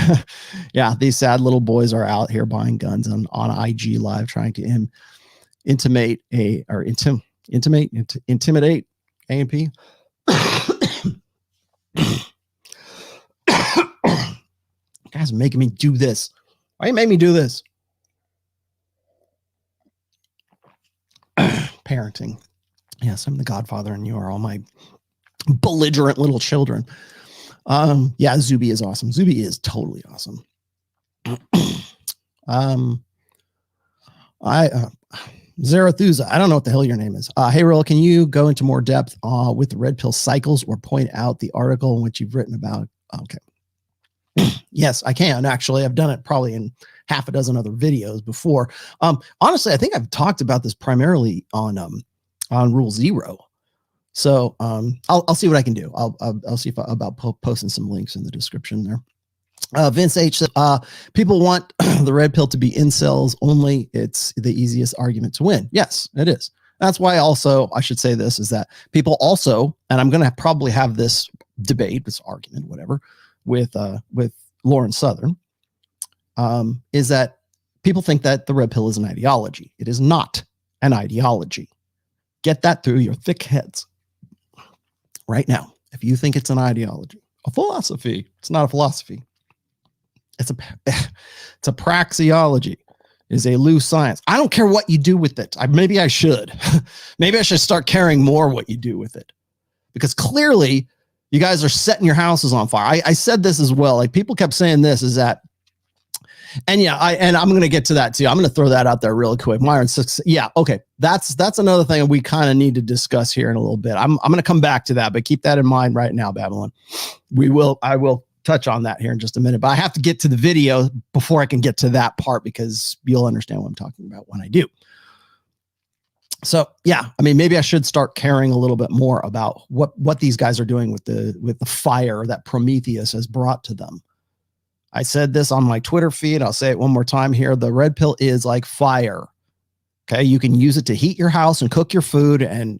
Yeah. These sad little boys are out here buying guns on IG Live, trying to intimidate A&P. Guys are making me do this. Why you make me do this? Parenting. Yes, I'm the Godfather and you are all my belligerent little children. Yeah, Zuby is awesome. Zuby is totally awesome. Zarathustra, I don't know what the hell your name is. Hey, Rollo, can you go into more depth with the red pill cycles or point out the article in which you've written about? Okay. Yes, I can. Actually, I've done it probably in half a dozen other videos before. Honestly, I think I've talked about this primarily on Rule Zero. So I'll see what I can do. I'll see about posting some links in the description there. Vince H said, people want the red pill to be incels only. It's the easiest argument to win. Yes, it is. That's why also I should say this is that people also, and I'm going to probably have this debate, this argument, whatever, with Lauren Southern, is that people think that the red pill is an ideology. It is not an ideology. Get that through your thick heads right now. If you think it's an ideology, a philosophy, it's not a philosophy. It's a praxeology. It is a loose science. I don't care what you do with it. Maybe I should. Maybe I should start caring more what you do with it, because clearly you guys are setting your houses on fire. I said this as well. Like people kept saying this is that, and yeah, I'm going to get to that too. I'm going to throw that out there really quick. Myron 6. Yeah. Okay. That's another thing we kind of need to discuss here in a little bit. I'm going to come back to that, but keep that in mind right now, Babylon. I will touch on that here in just a minute, but I have to get to the video before I can get to that part, because you'll understand what I'm talking about when I do. So yeah, I mean, maybe I should start caring a little bit more about what these guys are doing with the fire that Prometheus has brought to them. I said this on my Twitter feed. I'll say it one more time here. The red pill is like fire. Okay. You can use it to heat your house and cook your food and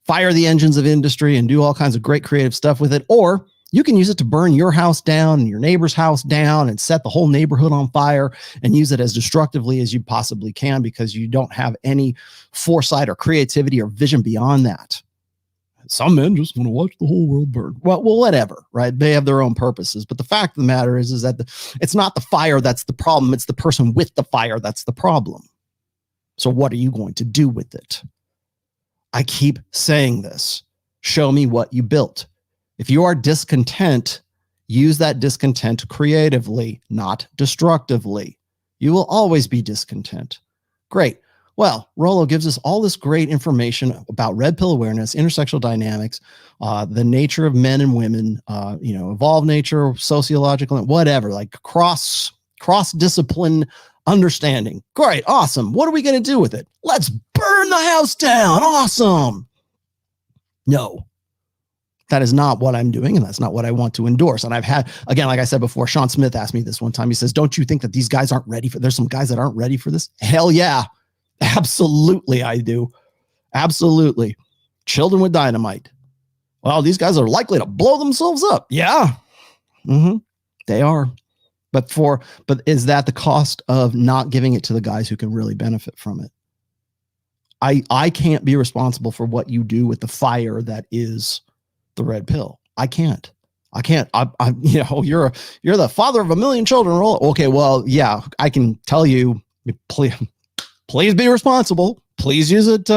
fire the engines of industry and do all kinds of great creative stuff with it. Or you can use it to burn your house down and your neighbor's house down and set the whole neighborhood on fire and use it as destructively as you possibly can, because you don't have any foresight or creativity or vision beyond that. Some men just want to watch the whole world burn. Well, whatever, right? They have their own purposes. But the fact of the matter is that it's not the fire that's the problem. It's the person with the fire that's the problem. So what are you going to do with it? I keep saying this. Show me what you built. If you are discontent, use that discontent creatively, not destructively. You will always be discontent. Great. Well, Rollo gives us all this great information about red pill awareness, intersectional dynamics, the nature of men and women, evolved nature, sociological, whatever, like cross discipline understanding. Great. Awesome. What are we going to do with it? Let's burn the house down. Awesome. No, that is not what I'm doing. And that's not what I want to endorse. And I've had, again, like I said before, Sean Smith asked me this one time. He says, don't you think that these guys aren't ready for, there's some guys that aren't ready for this? Hell yeah. Absolutely. I do. Absolutely. Children with dynamite. Well, these guys are likely to blow themselves up. Yeah. They are. But is that the cost of not giving it to the guys who can really benefit from it? I can't be responsible for what you do with the fire that is the red pill. I can't. You're the father of a million children. Okay. Well, yeah, I can tell you, please be responsible. Please use it,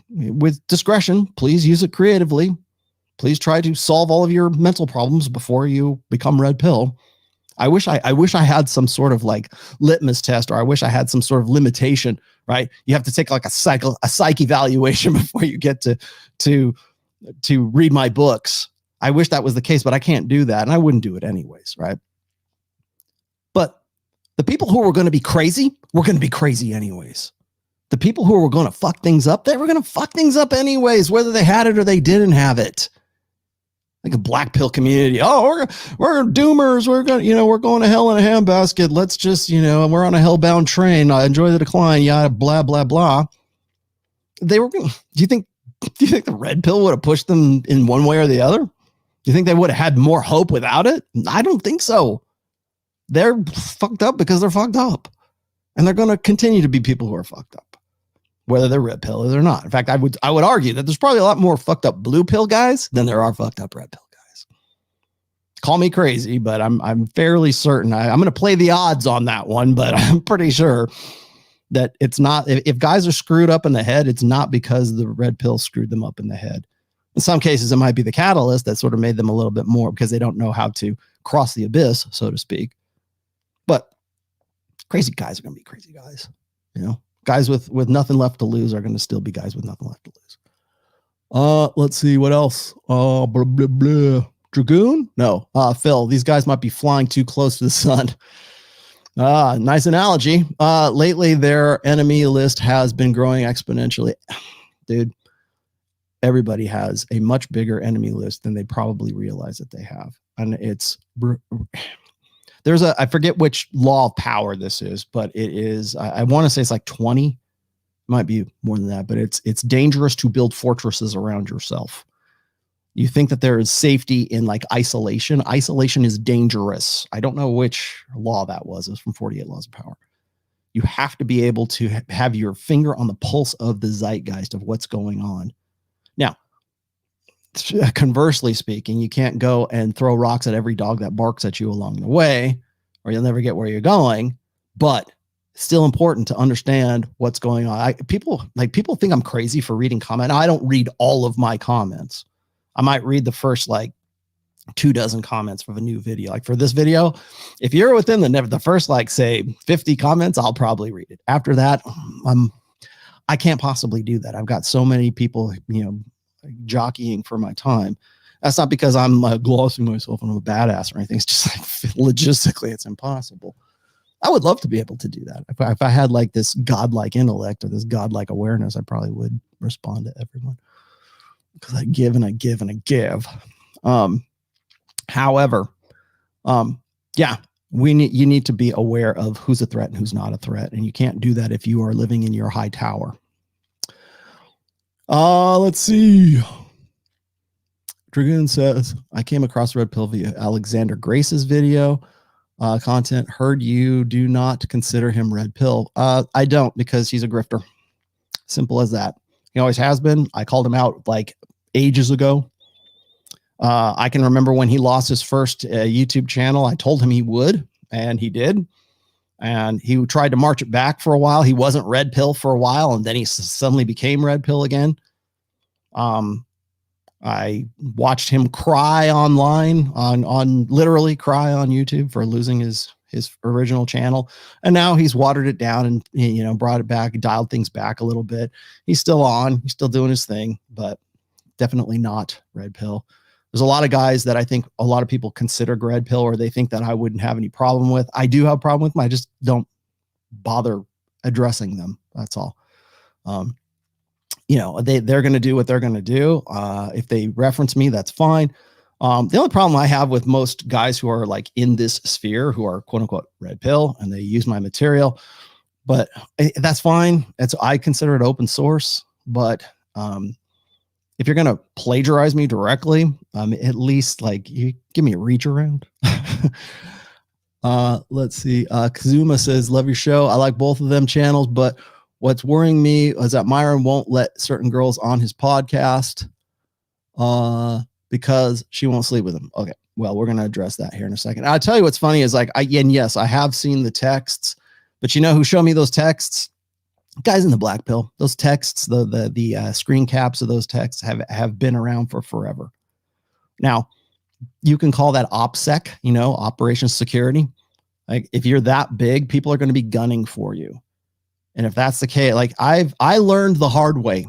with discretion. Please use it creatively. Please try to solve all of your mental problems before you become red pill. I wish I had some sort of like litmus test, or I wish I had some sort of limitation, right? You have to take like a psych evaluation before you get to read my books. I wish that was the case, but I can't do that. And I wouldn't do it anyways, right? But the people who were going to be crazy were going to be crazy anyways. The people who were going to fuck things up, they were going to fuck things up anyways, whether they had it or they didn't have it. Like a black pill community. Oh, we're doomers. We're going to hell in a handbasket. Let's just, we're on a hellbound train. Enjoy the decline. Yada, blah, blah, blah. They were going. Do you think the red pill would have pushed them in one way or the other? Do you think they would have had more hope without it? I don't think so. They're fucked up because they're fucked up, and they're going to continue to be people who are fucked up, whether they're red pill or not. In fact, I would argue that there's probably a lot more fucked up blue pill guys than there are fucked up red pill guys. Call me crazy, but I'm fairly certain. I'm going to play the odds on that one, but I'm pretty sure that it's not. If guys are screwed up in the head, it's not because the red pill screwed them up in the head. In some cases, it might be the catalyst that sort of made them a little bit more because they don't know how to cross the abyss, so to speak. But crazy guys are going to be crazy guys, Guys with nothing left to lose are going to still be guys with nothing left to lose. Let's see what else. Blah, blah, blah. Dragoon? No. Phil, these guys might be flying too close to the sun. Nice analogy. Lately, their enemy list has been growing exponentially. Dude, everybody has a much bigger enemy list than they probably realize that they have. And I forget which law of power this is, but it is, I want to say it's like 20, might be more than that, but it's dangerous to build fortresses around yourself. You think that there is safety in like isolation. Isolation is dangerous. I don't know which law that was. It was from 48 Laws of Power. You have to be able to have your finger on the pulse of the zeitgeist of what's going on. Now, conversely speaking, you can't go and throw rocks at every dog that barks at you along the way, or you'll never get where you're going. But it's still important to understand what's going on. People think I'm crazy for reading comment. I don't read all of my comments. I might read the first 24 comments for a new video. Like for this video, if you're within the first say 50 comments, I'll probably read it. After that, I can't possibly do that. I've got so many people, jockeying for my time. That's not because I'm glossing myself and I'm a badass or anything. It's just logistically, it's impossible. I would love to be able to do that. If I had this godlike intellect or this godlike awareness, I probably would respond to everyone because I give and I give and I give. However, you need to be aware of who's a threat and who's not a threat. And you can't do that if you are living in your high tower. Let's see. Dragoon says, I came across Red Pill via Alexander Grace's video content. Heard you do not consider him Red Pill. I don't, because he's a grifter. Simple as that. He always has been. I called him out ages ago. I can remember when he lost his first YouTube channel. I told him he would, and he did. And he tried to march it back for a while. He wasn't Red Pill for a while, and then he suddenly became Red Pill again. I watched him cry online, on literally cry on YouTube for losing his his original channel, and now he's watered it down and, you know, brought it back, dialed things back a little bit. He's still on, he's still doing his thing, but definitely not red pill. There's a lot of guys that I think a lot of people consider red pill, or they think that I wouldn't have any problem with. I do have a problem with them. I just don't bother addressing them. That's all. You know, they're going to do what they're going to do. If they reference me, that's fine. The only problem I have with most guys who are like in this sphere, who are quote unquote red pill, and they use my material, but that's fine. I consider it open source, but if you're going to plagiarize me directly, at least like you give me a reach around. Let's see. Kazuma says, love your show. I like both of them channels, but what's worrying me is that Myron won't let certain girls on his podcast because she won't sleep with him. Okay. Well, we're going to address that here in a second. I'll tell you what's funny is like, yes, I have seen the texts, but you know who showed me those texts? Guys in the black pill. Those texts, the screen caps of those texts have been around for forever. Now, you can call that OPSEC, you know, operations security. Like if you're that big, people are going to be gunning for you. And if that's the case, like I learned the hard way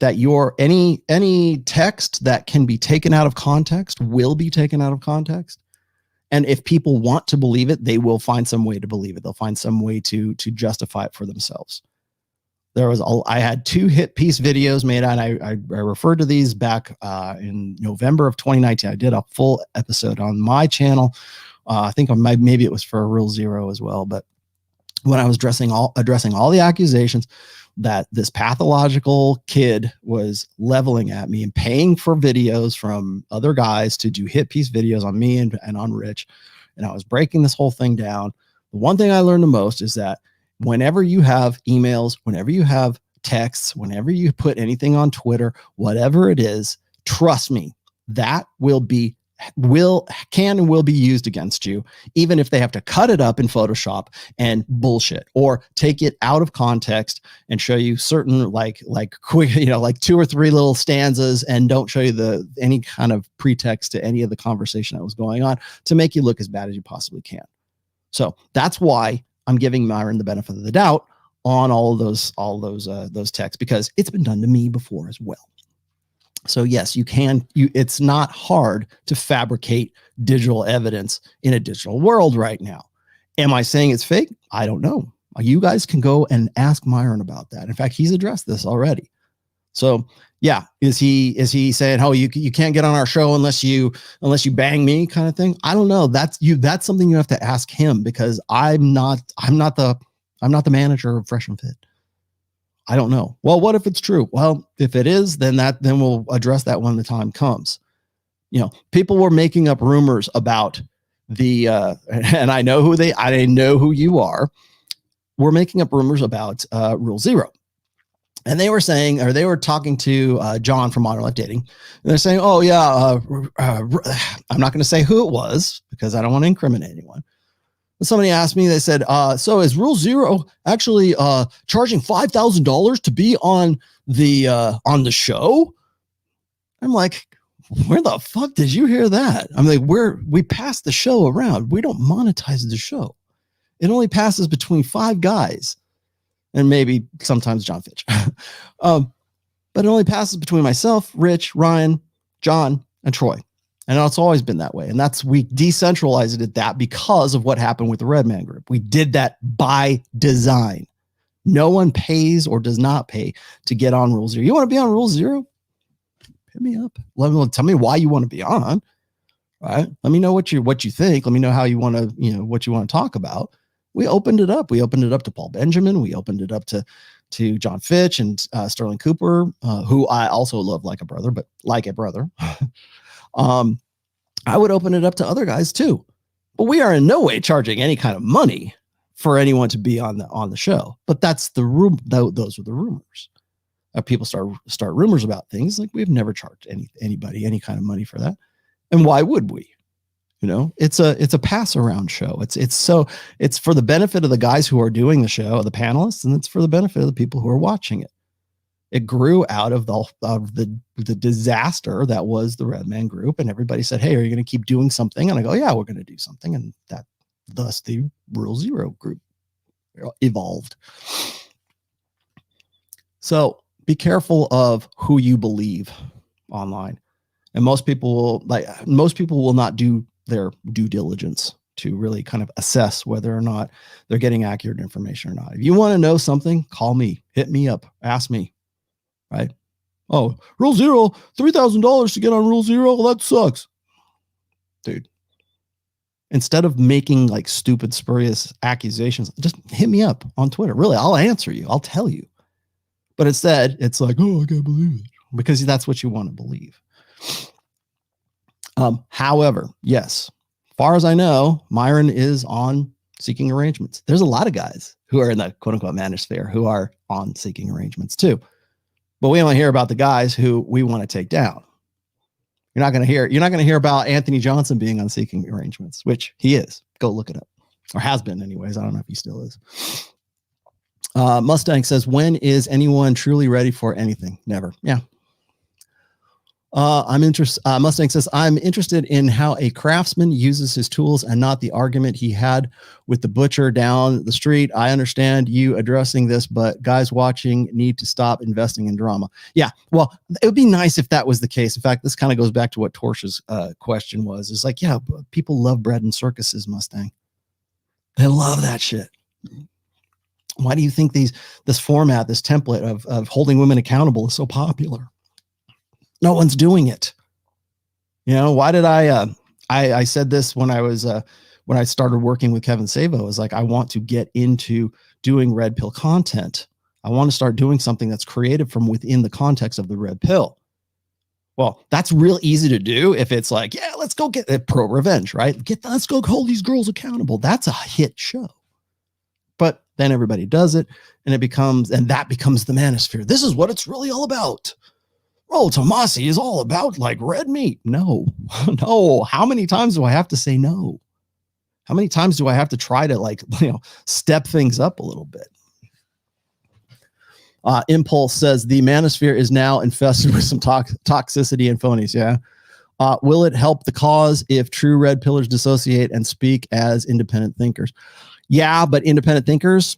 that any text that can be taken out of context will be taken out of context. And if people want to believe it, they will find some way to believe it. They'll find some way to justify it for themselves. I had 2 hit piece videos made, and I referred to these back in November of 2019. I did a full episode on my channel. I think maybe it was for Rule Zero as well. But when I was addressing all the accusations that this pathological kid was leveling at me and paying for videos from other guys to do hit piece videos on me and on Rich, and I was breaking this whole thing down. The one thing I learned the most is that whenever you have emails, whenever you have texts, whenever you put anything on Twitter, whatever it is, trust me, that can and will be used against you, even if they have to cut it up in Photoshop and bullshit, or take it out of context and show you certain like quick, you know, like 2 or 3 little stanzas, and don't show you any kind of pretext to any of the conversation that was going on to make you look as bad as you possibly can. So that's why I'm giving Myron the benefit of the doubt on all those texts, because it's been done to me before as well. So yes, it's not hard to fabricate digital evidence in a digital world right now. Am I saying it's fake? I don't know. You guys can go and ask Myron about that. In fact, he's addressed this already. So yeah, is he saying, oh, you can't get on our show unless you bang me kind of thing? I don't know. That's something you have to ask him, because I'm not the manager of Fresh and Fit. I don't know. Well, what if it's true? Well, if it is, then we'll address that when the time comes. You know, people were making up rumors about and I know who you are. We're making up rumors about Rule Zero. And they were saying, or they were talking to John from Modern Life Dating, and they're saying, oh yeah, I'm not going to say who it was because I don't want to incriminate anyone. Somebody asked me, they said, so is Rule Zero actually charging $5,000 to be on the show? I'm like, where the fuck did you hear that? I'm like, we pass the show around. We don't monetize the show. It only passes between 5 guys and maybe sometimes John Fitch. But it only passes between myself, Rich, Ryan, John, and Troy. And it's always been that way. And we decentralized it that because of what happened with the Red Man Group. We did that by design. No one pays or does not pay to get on Rule Zero. You want to be on Rule Zero? Hit me up. Tell me why you want to be on. Right? Let me know what you think. Let me know how you want to, what you want to talk about. We opened it up. We opened it up to Paul Benjamin. We opened it up to John Fitch and Sterling Cooper, who I also love like a brother, but like a brother. I would open it up to other guys too, but we are in no way charging any kind of money for anyone to be on the show. But that's the room. Those are the rumors. People start rumors about things. Like, we've never charged anybody any kind of money for that. And why would we? It's a pass around show. It's for the benefit of the guys who are doing the show, the panelists, and it's for the benefit of the people who are watching it. It grew out of the disaster that was the Red Man Group, and everybody said, "Hey, are you going to keep doing something?" And I go, "Yeah, we're going to do something," and Thus, the Rule Zero group evolved. So be careful of who you believe online. And most people will not do their due diligence to really kind of assess whether or not they're getting accurate information or not. If you want to know something, call me, hit me up, ask me, right? Oh, Rule Zero, $3,000 to get on Rule Zero. Well, that sucks. Dude, instead of making like stupid, spurious accusations, just hit me up on Twitter. Really, I'll answer you. I'll tell you. But instead, it's like, oh, I can't believe it, because that's what you want to believe. However, yes, far as I know, Myron is on seeking arrangements. There's a lot of guys who are in the quote unquote manosphere who are on seeking arrangements too. But we only hear about the guys who we want to take down. You're not going to hear about Anthony Johnson being on seeking arrangements, which he is. Go look it up, or has been anyways. I don't know if he still is. Mustang says, when is anyone truly ready for anything? Never. Yeah. Mustang says, I'm interested in how a craftsman uses his tools and not the argument he had with the butcher down the street. I understand you addressing this, but guys watching need to stop investing in drama. Yeah. Well, it would be nice if that was the case. In fact, this kind of goes back to what Torsh's question was. It's like, yeah, people love bread and circuses, Mustang. They love that shit. Why do you think this format, this template of holding women accountable is so popular? No one's doing it. You know, why did I said this when I started working with Kevin Savo, is like, I want to get into doing red pill content. I want to start doing something that's creative from within the context of the red pill. Well, that's real easy to do if it's like, yeah, let's go get it, pro revenge, right? Let's go hold these girls accountable. That's a hit show. But then everybody does it, and that becomes the manosphere. This is what it's really all about. Rollo Tomassi is all about like red meat. No, no. How many times do I have to say no? How many times do I have to try to step things up a little bit? Impulse says the manosphere is now infested with some toxicity and phonies. Yeah. Will it help the cause if true red pillars dissociate and speak as independent thinkers? Yeah, but independent thinkers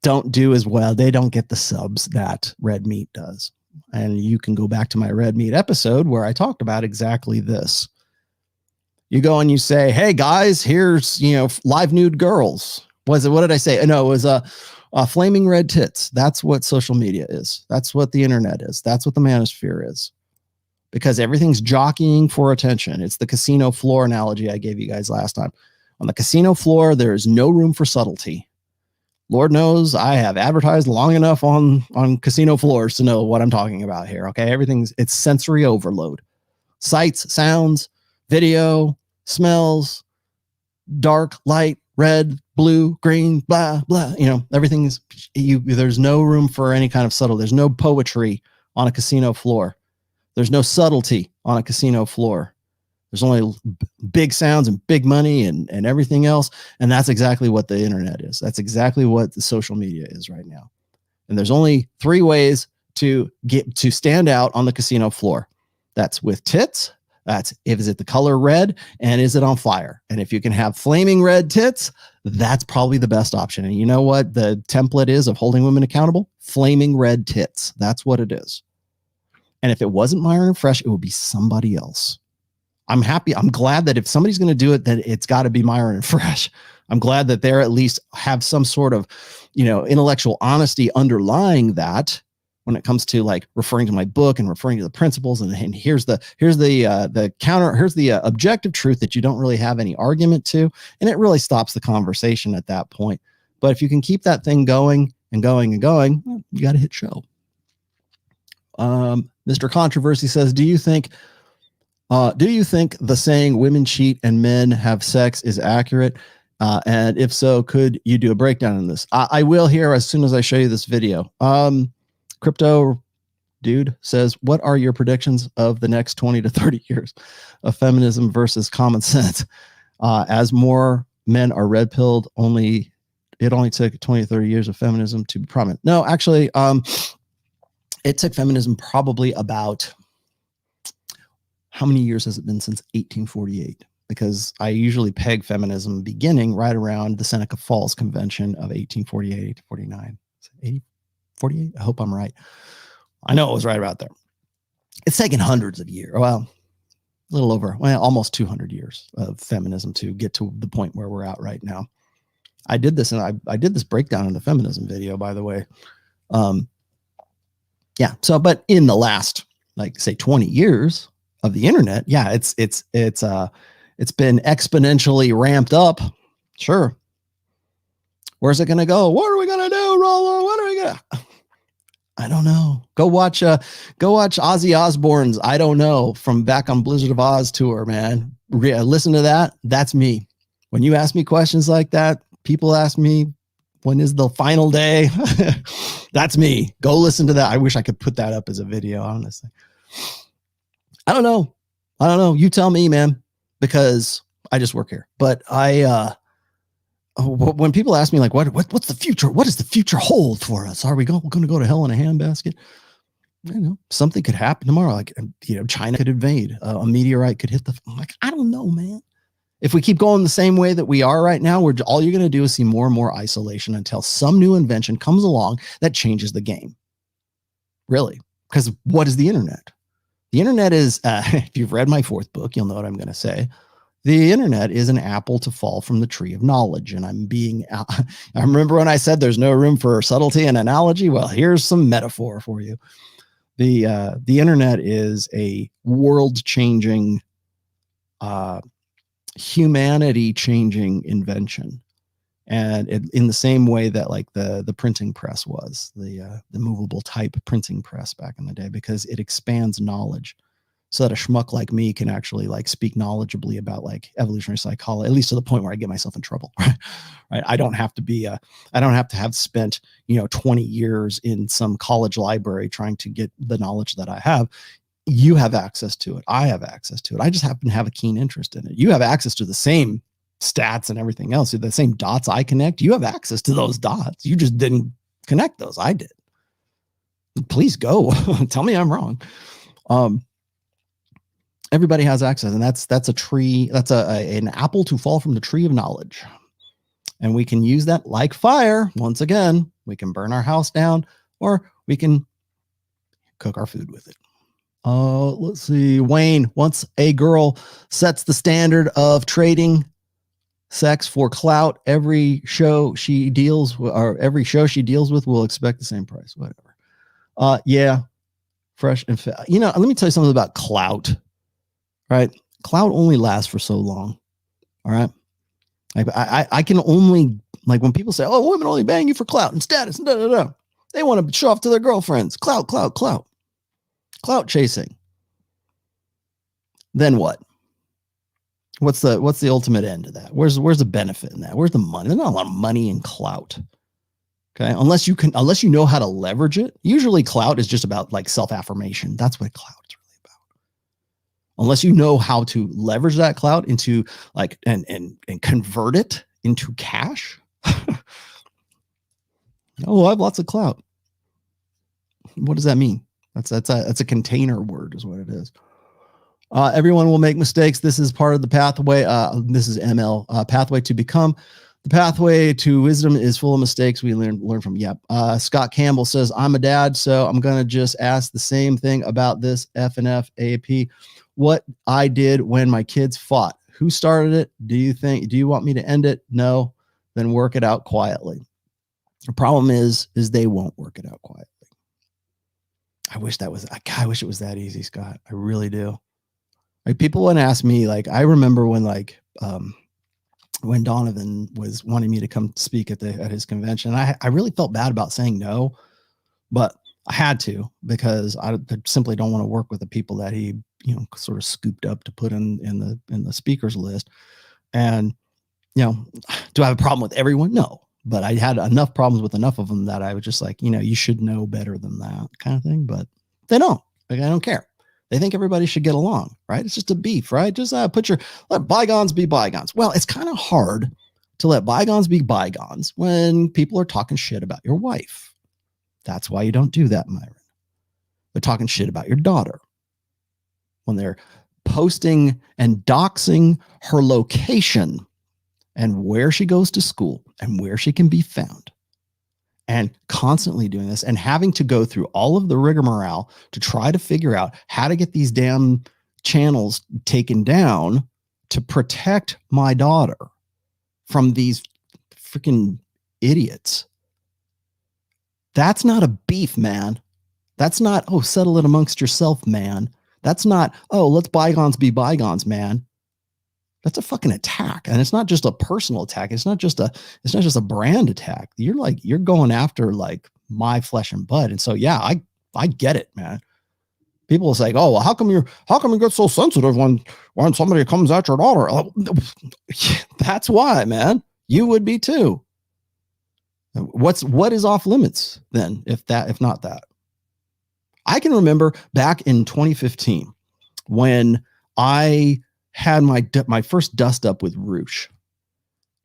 don't do as well. They don't get the subs that red meat does. And you can go back to my red meat episode where I talked about exactly this. You go and you say, hey guys, here's, live nude girls. What did I say? No, it was flaming red tits. That's what social media is. That's what the internet is. That's what the manosphere is. Because everything's jockeying for attention. It's the casino floor analogy I gave you guys last time. On the casino floor, there is no room for subtlety. Lord knows I have advertised long enough on casino floors to know what I'm talking about here. Okay. It's sensory overload. Sights, sounds, video, smells, dark, light, red, blue, green, blah, blah. Everything's there's no room for any kind of subtle. There's no poetry on a casino floor. There's no subtlety on a casino floor. There's only big sounds and big money and everything else. And that's exactly what the internet is. That's exactly what the social media is right now. And there's only 3 ways to get to stand out on the casino floor. That's with tits. Is it the color red, and is it on fire? And if you can have flaming red tits, that's probably the best option. And you know what the template is of holding women accountable? Flaming red tits. That's what it is. And if it wasn't Myron Fresh, it would be somebody else. I'm glad that if somebody's going to do it, that it's got to be Myron and Fresh. I'm glad that they're at least have some sort of, intellectual honesty underlying that when it comes to like referring to my book and referring to the principles. And here's the counter, here's the objective truth that you don't really have any argument to. And it really stops the conversation at that point. But if you can keep that thing going and going and going, well, you got to hit show. Mr. Controversy says, do you think the saying women cheat and men have sex is accurate? And if so, could you do a breakdown on this? I will here as soon as I show you this video. Crypto Dude says, what are your predictions of the next 20 to 30 years of feminism versus common sense? As more men are red pilled, it only took 20 to 30 years of feminism to be prominent. No, actually, it took feminism probably about, how many years has it been since 1848? because I usually peg feminism beginning right around the Seneca Falls Convention of 1848 to 49. 48? I hope I'm right. I know it was right about there. It's taken hundreds of years. Well, a little over, almost 200 years of feminism to get to the point where we're at right now. I did this, and I did this breakdown in the feminism video, by the way. Yeah. So, but in the last, like, say, 20 years of the internet, yeah, it's been exponentially ramped up. Sure. Where's it going to go? What are we going to do, Rollo? What are we going to? I don't know. Go watch Ozzy Osbourne's I Don't Know from back on Blizzard of Oz tour, man. Listen to that. That's me. When you ask me questions like that, people ask me, when is the final day? That's me. Go listen to that. I wish I could put that up as a video, honestly. I don't know. You tell me, man, because I just work here. But when people ask me, like, what's the future? What does the future hold for us? Are we going to go to hell in a handbasket? You know, something could happen tomorrow. Like, China could invade. A meteorite could hit I'm like, I don't know, man. If we keep going the same way that we are right now, all you're going to do is see more and more isolation until some new invention comes along that changes the game. Really? Because what is the internet? The internet is, if you've read my fourth book, you'll know what I'm going to say. The internet is an apple to fall from the tree of knowledge. And I remember when I said there's no room for subtlety and analogy. Well, here's some metaphor for you. The internet is a world-changing, humanity-changing invention. And in the same way that, like, the printing press was, the movable type printing press back in the day, because it expands knowledge. So that a schmuck like me can actually, like, speak knowledgeably about, like, evolutionary psychology, at least to the point where I get myself in trouble, right? I don't have to have spent, 20 years in some college library trying to get the knowledge that I have. You have access to it. I have access to it. I just happen to have a keen interest in it. You have access to the same stats and everything else. The same dots I connect. You have access to those dots. You just didn't connect those. I did. Please go. Tell me I'm wrong. Everybody has access, and that's a tree. That's an apple to fall from the tree of knowledge. And we can use that like fire. Once again, we can burn our house down, or we can cook our food with it. Let's see. Wayne, once a girl sets the standard of trading sex for clout, every show she deals with will expect the same price. Whatever. Yeah. Fresh and fat. Let me tell you something about clout. Right? Clout only lasts for so long. All right. I can only, like, when people say, oh, women only bang you for clout and status, and they want to show off to their girlfriends. Clout chasing. Then what? What's the ultimate end of that? Where's the benefit in that? Where's the money? There's not a lot of money in clout. Okay. Unless you know how to leverage it. Usually clout is just about, like, self-affirmation. That's what clout is really about. Unless you know how to leverage that clout into, like, and convert it into cash. Oh, I have lots of clout. What does that mean? That's a container word is what it is. Everyone will make mistakes. This is part of the pathway. This is ML pathway to become. The pathway to wisdom is full of mistakes we learn from. Yep. Scott Campbell says, I'm a dad, so I'm going to just ask the same thing about this FNF AP. What I did when my kids fought. Who started it? Do you want me to end it? No. Then work it out quietly. The problem is they won't work it out quietly. I wish it was that easy, Scott. I really do. Like, people want to ask me, like, I remember when Donovan was wanting me to come speak at his convention, I really felt bad about saying no, but I had to, because I simply don't want to work with the people that he, sort of scooped up to put in the speakers list. And, do I have a problem with everyone? No, but I had enough problems with enough of them that I was just like, you should know better than that kind of thing. But they don't. Like, I don't care. They think everybody should get along, right? It's just a beef, right? Just let bygones be bygones. Well, it's kind of hard to let bygones be bygones when people are talking shit about your wife. That's why you don't do that, Myron. They're talking shit about your daughter when they're posting and doxing her location and where she goes to school and where she can be found, and constantly doing this and having to go through all of the rigmarole to try to figure out how to get these damn channels taken down to protect my daughter from these freaking idiots. That's not a beef, man. That's not, oh, settle it amongst yourself, man. That's not, oh, let's bygones be bygones, man. That's a fucking attack. And it's not just a personal attack. It's not just a brand attack. You're going after like my flesh and blood. And so, yeah, I get it, man. People will say, oh, well, how come you get so sensitive when somebody comes at your daughter? Oh, that's why, man. You would be too. What is off limits then, if not that? I can remember back in 2015 when I had my first dust up with Roosh,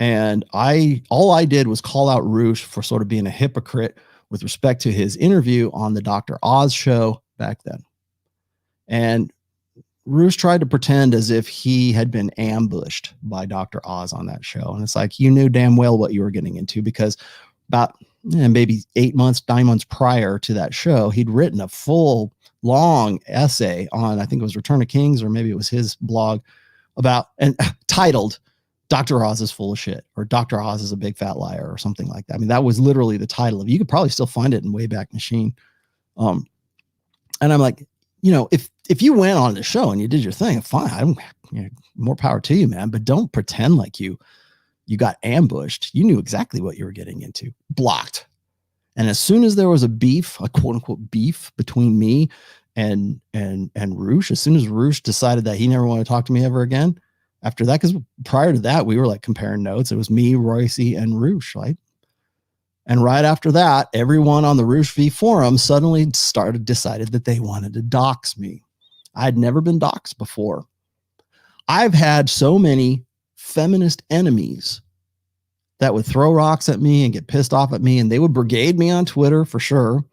and all I did was call out Roosh for sort of being a hypocrite with respect to his interview on the Dr. Oz show back then. And Roosh tried to pretend as if he had been ambushed by Dr. Oz on that show. And it's like, you knew damn well what you were getting into, because about maybe 9 months prior to that show, he'd written a full long essay on, I think it was Return of Kings, or maybe it was his blog, about, and titled Dr. Oz is full of shit, or Dr. Oz is a big fat liar, or something like that. I mean, that was literally the title of it. You could probably still find it in Wayback Machine. And I'm like, if you went on the show and you did your thing, fine. More power to you, man. But don't pretend like you got ambushed. You knew exactly what you were getting into. Blocked. And as soon as there was a quote unquote beef between me and Roosh, as soon as Roosh decided that he never wanted to talk to me ever again, after that, because prior to that, we were like comparing notes. It was me, Royce, and Roosh, right? And right after that, everyone on the Roosh V forum suddenly decided that they wanted to dox me. I had never been doxed before. I've had so many feminist enemies that would throw rocks at me and get pissed off at me, and they would brigade me on Twitter for sure,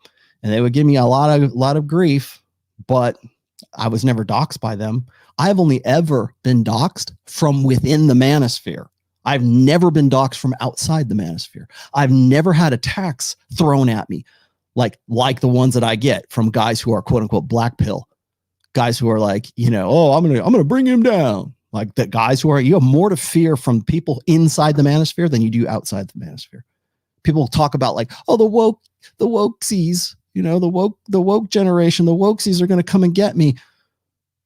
and they would give me a lot of grief, but I was never doxed by them. I've only ever been doxed from within the manosphere. I've never been doxed from outside the manosphere. I've never had attacks thrown at me like the ones that I get from guys who are quote unquote black pill, guys who are like, oh, I'm going to bring him down. Like the guys you have more to fear from people inside the manosphere than you do outside the manosphere. People talk about like, oh, the wokesies, the woke generation, the wokesies are going to come and get me.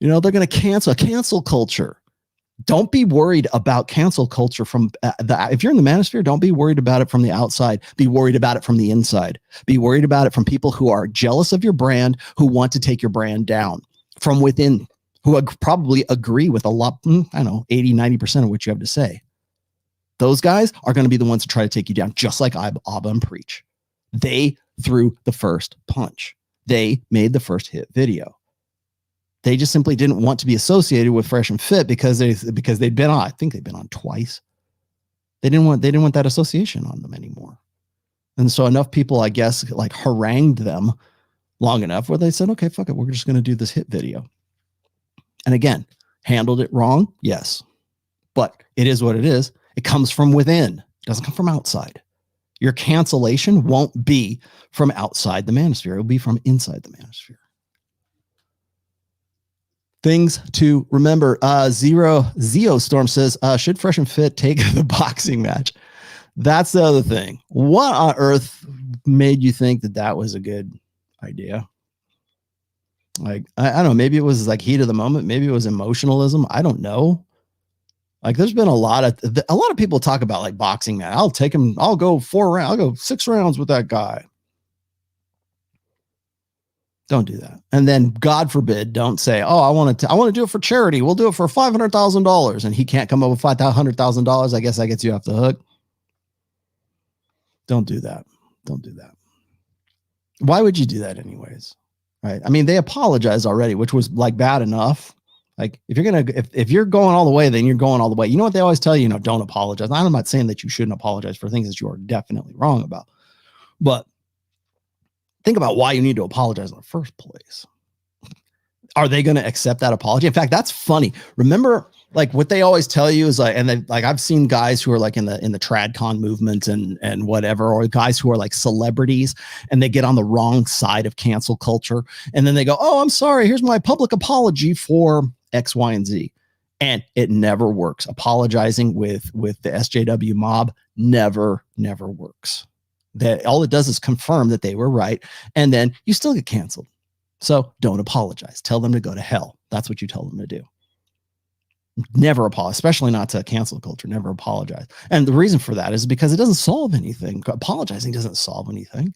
They're going to cancel culture. Don't be worried about cancel culture from if you're in the manosphere, don't be worried about it from the outside. Be worried about it from the inside. Be worried about it from people who are jealous of your brand, who want to take your brand down from within, who probably agree with a lot, 80, 90% of what you have to say. Those guys are going to be the ones to try to take you down, just like Abba and Preach. They threw the first punch. They made the first hit video. They just simply didn't want to be associated with Fresh and Fit because they'd been on, I think they've been on twice. They didn't want that association on them anymore. And so enough people, I guess, like harangued them long enough where they said, okay, fuck it. We're just going to do this hit video. And again, handled it wrong. Yes, but it is what it is. It comes from within. It doesn't come from outside. Your cancellation won't be from outside the manosphere. It'll be from inside the manosphere. Things to remember. Zeo Storm says, should Fresh and Fit take the boxing match? That's the other thing. What on earth made you think that was a good idea? Like, I don't know. Maybe it was like heat of the moment. Maybe it was emotionalism. I don't know. Like, there's been a lot of people talk about like boxing, man. I'll take him. I'll go 4 rounds. I'll go 6 rounds with that guy. Don't do that. And then God forbid, don't say, oh, I want to do it for charity. We'll do it for $500,000. And he can't come up with $500,000. I guess that gets you off the hook. Don't do that. Don't do that. Why would you do that anyways? Right. I mean, they apologized already, which was like bad enough. Like if you're going all the way, then you're going all the way. You know what they always tell you, don't apologize. I'm not saying that you shouldn't apologize for things that you are definitely wrong about, but think about why you need to apologize in the first place. Are they going to accept that apology? In fact, that's funny. Remember, like what they always tell you is like, and then like I've seen guys who are like in the tradcon movement and whatever, or guys who are like celebrities and they get on the wrong side of cancel culture. And then they go, oh, I'm sorry. Here's my public apology for X, Y, and Z. And it never works. Apologizing with the SJW mob never works. That all it does is confirm that they were right. And then you still get canceled. So don't apologize. Tell them to go to hell. That's what you tell them to do. Never apologize, especially not to cancel culture. Never apologize. And the reason for that is because it doesn't solve anything. Apologizing doesn't solve anything.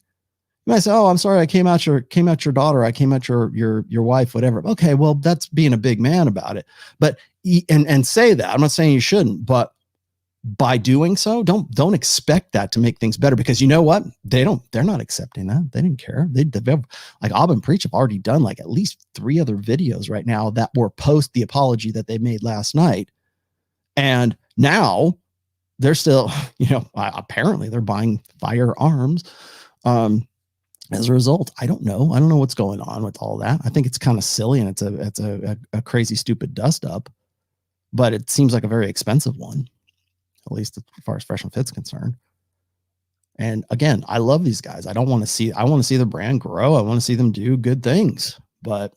You might say, oh, I'm sorry. I came at your daughter. I came at your wife, whatever. Okay. Well, that's being a big man about it, but, and say that. I'm not saying you shouldn't, but by doing so, don't expect that to make things better, because you know what? They're not accepting that. They didn't care. They've like Ob and Preach have already done like at least 3 other videos right now that were post the apology that they made last night. And now they're still, apparently they're buying firearms. As a result, I don't know what's going on with all that. I think it's kind of silly, and it's a crazy, stupid dust up, but it seems like a very expensive one, at least as far as Fresh and Fit's concerned. And again, I love these guys. I want to see the brand grow. I want to see them do good things, but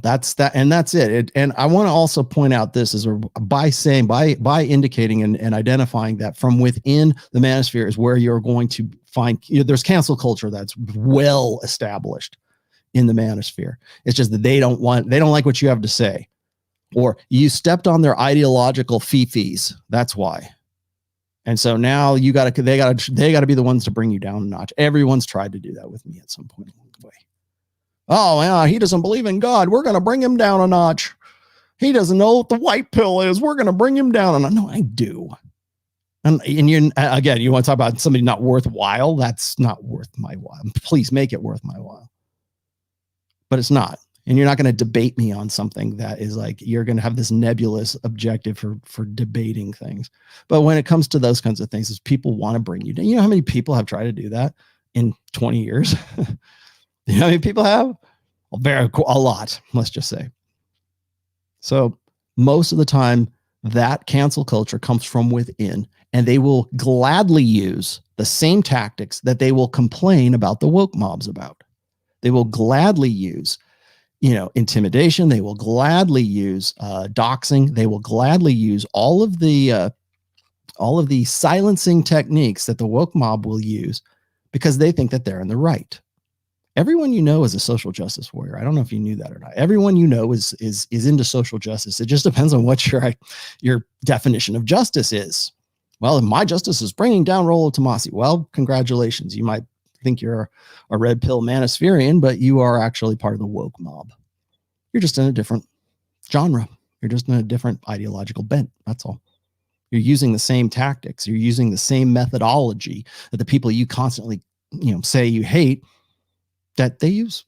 that's that. And that's it. And I want to also point out this is by indicating and identifying that from within the Manosphere is where you're going to find, there's cancel culture that's well established in the Manosphere. It's just that they don't like what you have to say, or you stepped on their ideological fifis. That's why. And so now they got to be the ones to bring you down a notch. Everyone's tried to do that with me at some point along the way. Oh, yeah, he doesn't believe in God. We're going to bring him down a notch. He doesn't know what the white pill is. We're going to bring him down. And no, I do. And you again, you want to talk about somebody not worthwhile? That's not worth my while. Please make it worth my while. But it's not. And you're not going to debate me on something that is like, you're going to have this nebulous objective for debating things. But when it comes to those kinds of things, is people want to bring you down. You know how many people have tried to do that in 20 years? You know how many people have? A lot, let's just say. So most of the time, that cancel culture comes from within, and they will gladly use the same tactics that they will complain about the woke mobs about. They will gladly use, intimidation. They will gladly use doxing. They will gladly use all of the silencing techniques that the woke mob will use, because they think that they're in the right. Everyone is a social justice warrior. I don't know if you knew that or not. Everyone is into social justice. It just depends on what your definition of justice is. Well, my justice is bringing down Rollo Tomassi. Well, congratulations. You might think you're a red pill Manospherian, but you are actually part of the woke mob. You're just in a different genre. You're just in a different ideological bent. That's all. You're using the same tactics. You're using the same methodology that the people you constantly, say you hate, that they use.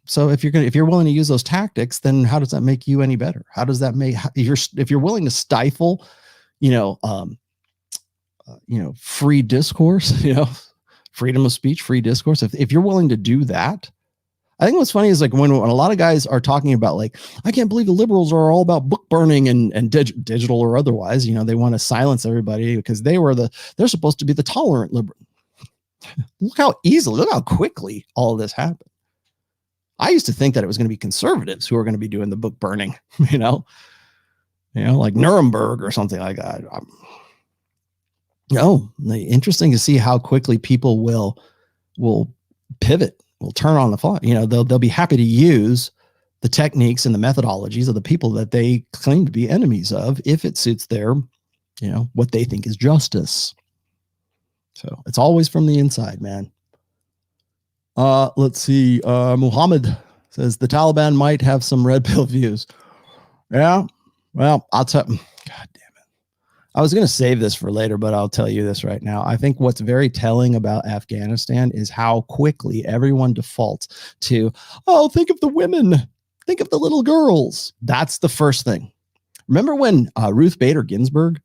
So if you're willing to use those tactics, then how does that make you any better? How does that make, if you're willing to stifle, free discourse, freedom of speech, free discourse. If you're willing to do that, I think what's funny is like when a lot of guys are talking about like, I can't believe the liberals are all about book burning and digital or otherwise, they want to silence everybody because they're supposed to be the tolerant liberal. Look how quickly all of this happened. I used to think that it was going to be conservatives who are going to be doing the book burning, like Nuremberg or something like that. Interesting to see how quickly people will pivot, will turn on the fly. They'll be happy to use the techniques and the methodologies of the people that they claim to be enemies of if it suits their, what they think is justice. So it's always from the inside, man. Let's see. Muhammad says the Taliban might have some red pill views. Yeah. Well, I'll tell. God damn it. I was going to save this for later, but I'll tell you this right now. I think what's very telling about Afghanistan is how quickly everyone defaults to, think of the women. Think of the little girls. That's the first thing. Remember when Ruth Bader Ginsburg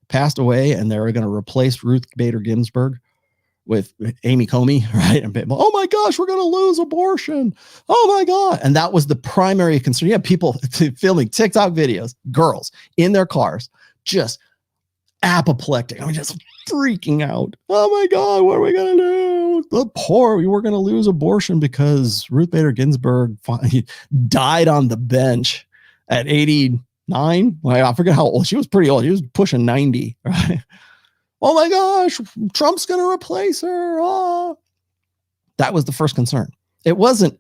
passed away and they were going to replace Ruth Bader Ginsburg with Amy Comey, right? And people, oh my gosh, we're going to lose abortion. Oh my God. And that was the primary concern. You have people filming TikTok videos, girls in their cars, just apoplectic. I mean, just freaking out. Oh my God, what are we going to do? The poor, we were going to lose abortion because Ruth Bader Ginsburg died on the bench at 89. Like, I forget how old. She was pretty old. She was pushing 90, right? Oh my gosh, Trump's going to replace her. Oh. That was the first concern. It wasn't,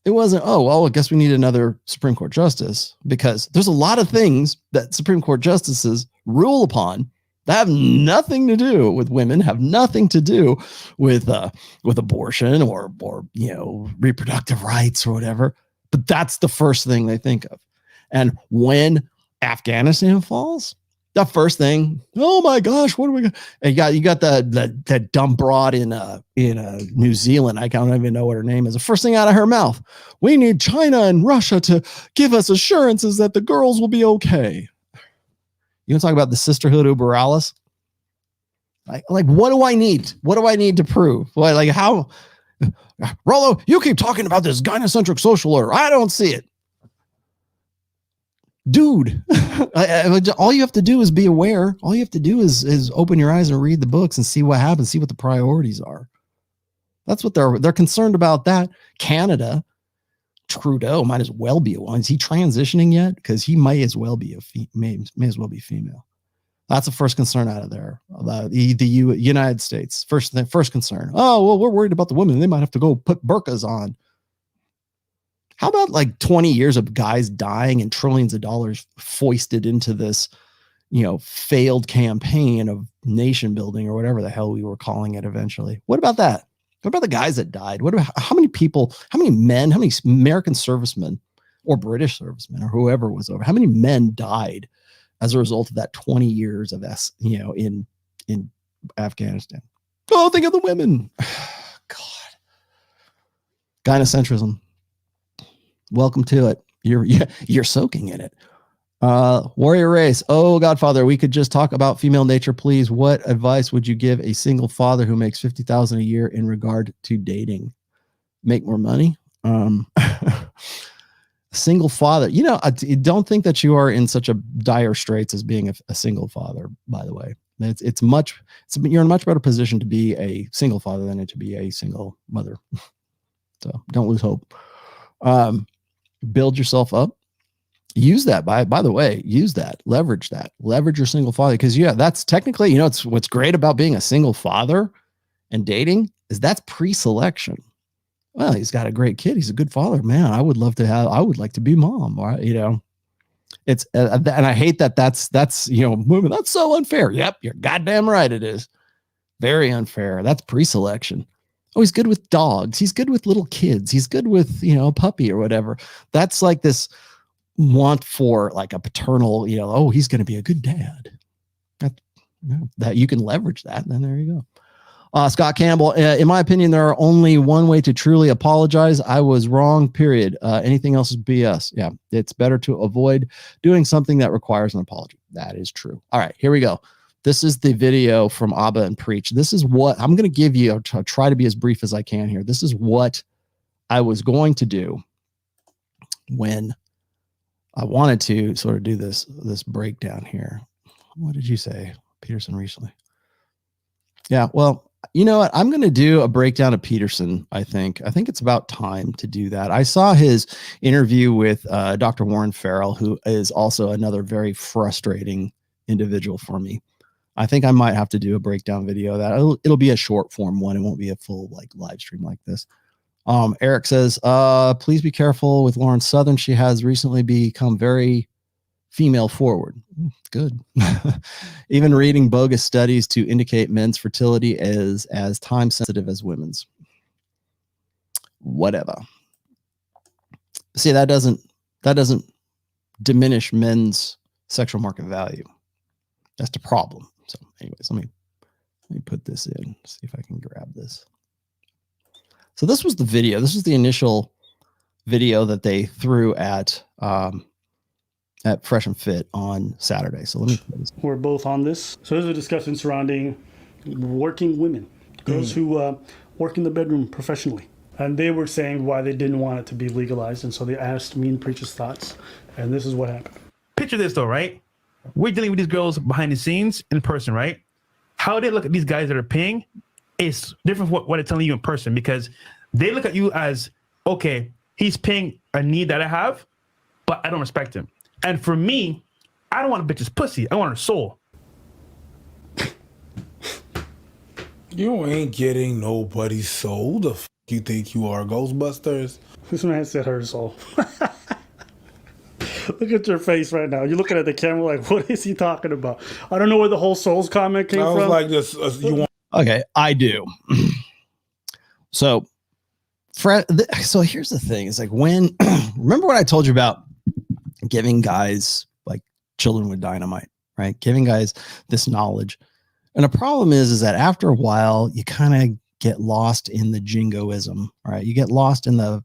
oh, well, I guess we need another Supreme Court justice, because there's a lot of things that Supreme Court justices rule upon that have nothing to do with women, have nothing to do with abortion or reproductive rights or whatever. But that's the first thing they think of. And when Afghanistan falls, the first thing, oh my gosh, what are we going to, you got that dumb broad in New Zealand. I don't even know what her name is. The first thing out of her mouth, we need China and Russia to give us assurances that the girls will be okay. You want to talk about the sisterhood uber alles? Like, what do I need? What do I need to prove? Like how, Rollo, you keep talking about this gynocentric social order. I don't see it. Dude, all you have to do is be aware. All you have to do is open your eyes and read the books and see what happens, see what the priorities are. That's what they're concerned about. That Canada, Trudeau might as well be one. Is he transitioning yet? Because he might as well be may as well be female. That's the first concern out of there. The United States first concern. Oh well, we're worried about the women. They might have to go put burqas on. How about like 20 years of guys dying and trillions of dollars foisted into this, failed campaign of nation building or whatever the hell we were calling it eventually? What about that? What about the guys that died? What about how many people, how many men, how many American servicemen or British servicemen or whoever was over? How many men died as a result of that 20 years of in Afghanistan? Oh, think of the women. God. Gynocentrism. Welcome to it. You're soaking in it. Warrior race. Oh, Godfather, we could just talk about female nature, please. What advice would you give a single father who makes $50,000 a year in regard to dating? Make more money. Single father. I don't think that you are in such a dire straits as being a single father. By the way, you're in a much better position to be a single father than to be a single mother. So don't lose hope. Build yourself up. Use that. By the way, use that. Leverage your single father. Because that's technically, it's what's great about being a single father and dating is that's pre-selection. Well, he's got a great kid. He's a good father, man. I would like to be mom. Right? It's and I hate that's women. That's so unfair. Yep, you're goddamn right. It is very unfair. That's pre-selection. Oh, he's good with dogs. He's good with little kids. He's good with, a puppy or whatever. That's like this want for like a paternal, oh, he's going to be a good dad. That you can leverage that. And then there you go. Scott Campbell, in my opinion, there are only one way to truly apologize. I was wrong, period. Anything else is BS. Yeah, it's better to avoid doing something that requires an apology. That is true. All right, here we go. This is the video from Abba and Preach. This is what I'm going to give you. I'll try to be as brief as I can here. This is what I was going to do when I wanted to sort of do this breakdown here. What did you say, Peterson, recently? Yeah, well, you know what? I'm going to do a breakdown of Peterson, I think. I think it's about time to do that. I saw his interview with Dr. Warren Farrell, who is also another very frustrating individual for me. I think I might have to do a breakdown video of that. It'll be a short form one. It won't be a full live stream like this. Eric says, please be careful with Lauren Southern. She has recently become very female forward. Good. Even reading bogus studies to indicate men's fertility is as time sensitive as women's. Whatever. See, that doesn't diminish men's sexual market value. That's the problem. So anyways, let me put this in, see if I can grab this. So this was the video. This was the initial video that they threw at Fresh and Fit on Saturday. So let me put this. We're both on this. So there's a discussion surrounding working women. girls who work in the bedroom professionally. And they were saying why they didn't want it to be legalized. And so they asked me and Preacher's thoughts. And this is what happened. Picture this though, right? We're dealing with these girls behind the scenes in person, right? How they look at these guys that are paying is different from what they're telling you in person, because they look at you as, okay, he's paying a need that I have, but I don't respect him. And for me, I don't want a bitch's pussy. I want her soul. You ain't getting nobody's soul. The f you think you are, Ghostbusters? This man said her soul. Look at your face right now. You're looking at the camera like, what is he talking about? I don't know where the whole souls comment came I was from. like this. You want? Okay, I do. So, so here's the thing: is like when remember what I told you about giving guys like children with dynamite, right? Giving guys this knowledge, and the problem is that after a while, you kind of get lost in the jingoism, right? You get lost in the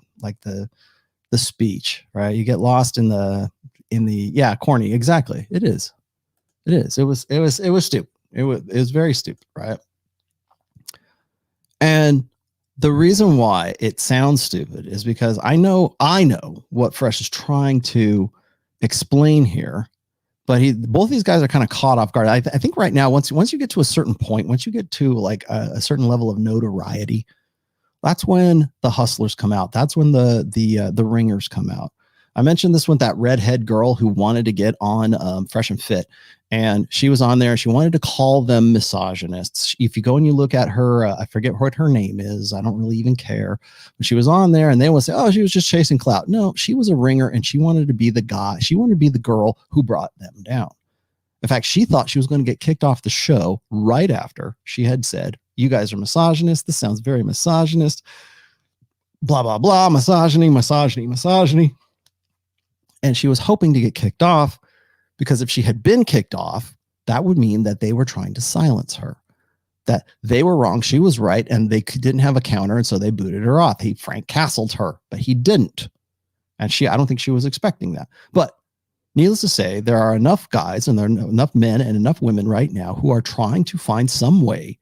speech, right? You get lost in the yeah, corny. Exactly, it is. It was stupid. It was very stupid, right? And the reason why it sounds stupid is because I know what Fresh is trying to explain here, but both these guys are kind of caught off guard. I think right now, once you get to a certain point, once you get to like a certain level of notoriety, that's when the hustlers come out. That's when the ringers come out. I mentioned this with that redhead girl who wanted to get on Fresh and Fit, and she was on there. She wanted to call them misogynists. If you go and you look at her, I forget what her name is. I don't really even care. But she was on there, and they would say, "Oh, she was just chasing clout." No, she was a ringer, and she wanted to be the guy. She wanted to be the girl who brought them down. In fact, she thought she was going to get kicked off the show right after she had said, "You guys are misogynist. This sounds very misogynist. Blah blah blah. Misogyny, misogyny, misogyny." And she was hoping to get kicked off, because if she had been kicked off, that would mean that they were trying to silence her, that they were wrong, she was right, and they didn't have a counter, and so they booted her off. Frank Castled her, but he didn't. And I don't think she was expecting that. But needless to say, there are enough guys and there are enough men and enough women right now who are trying to find some way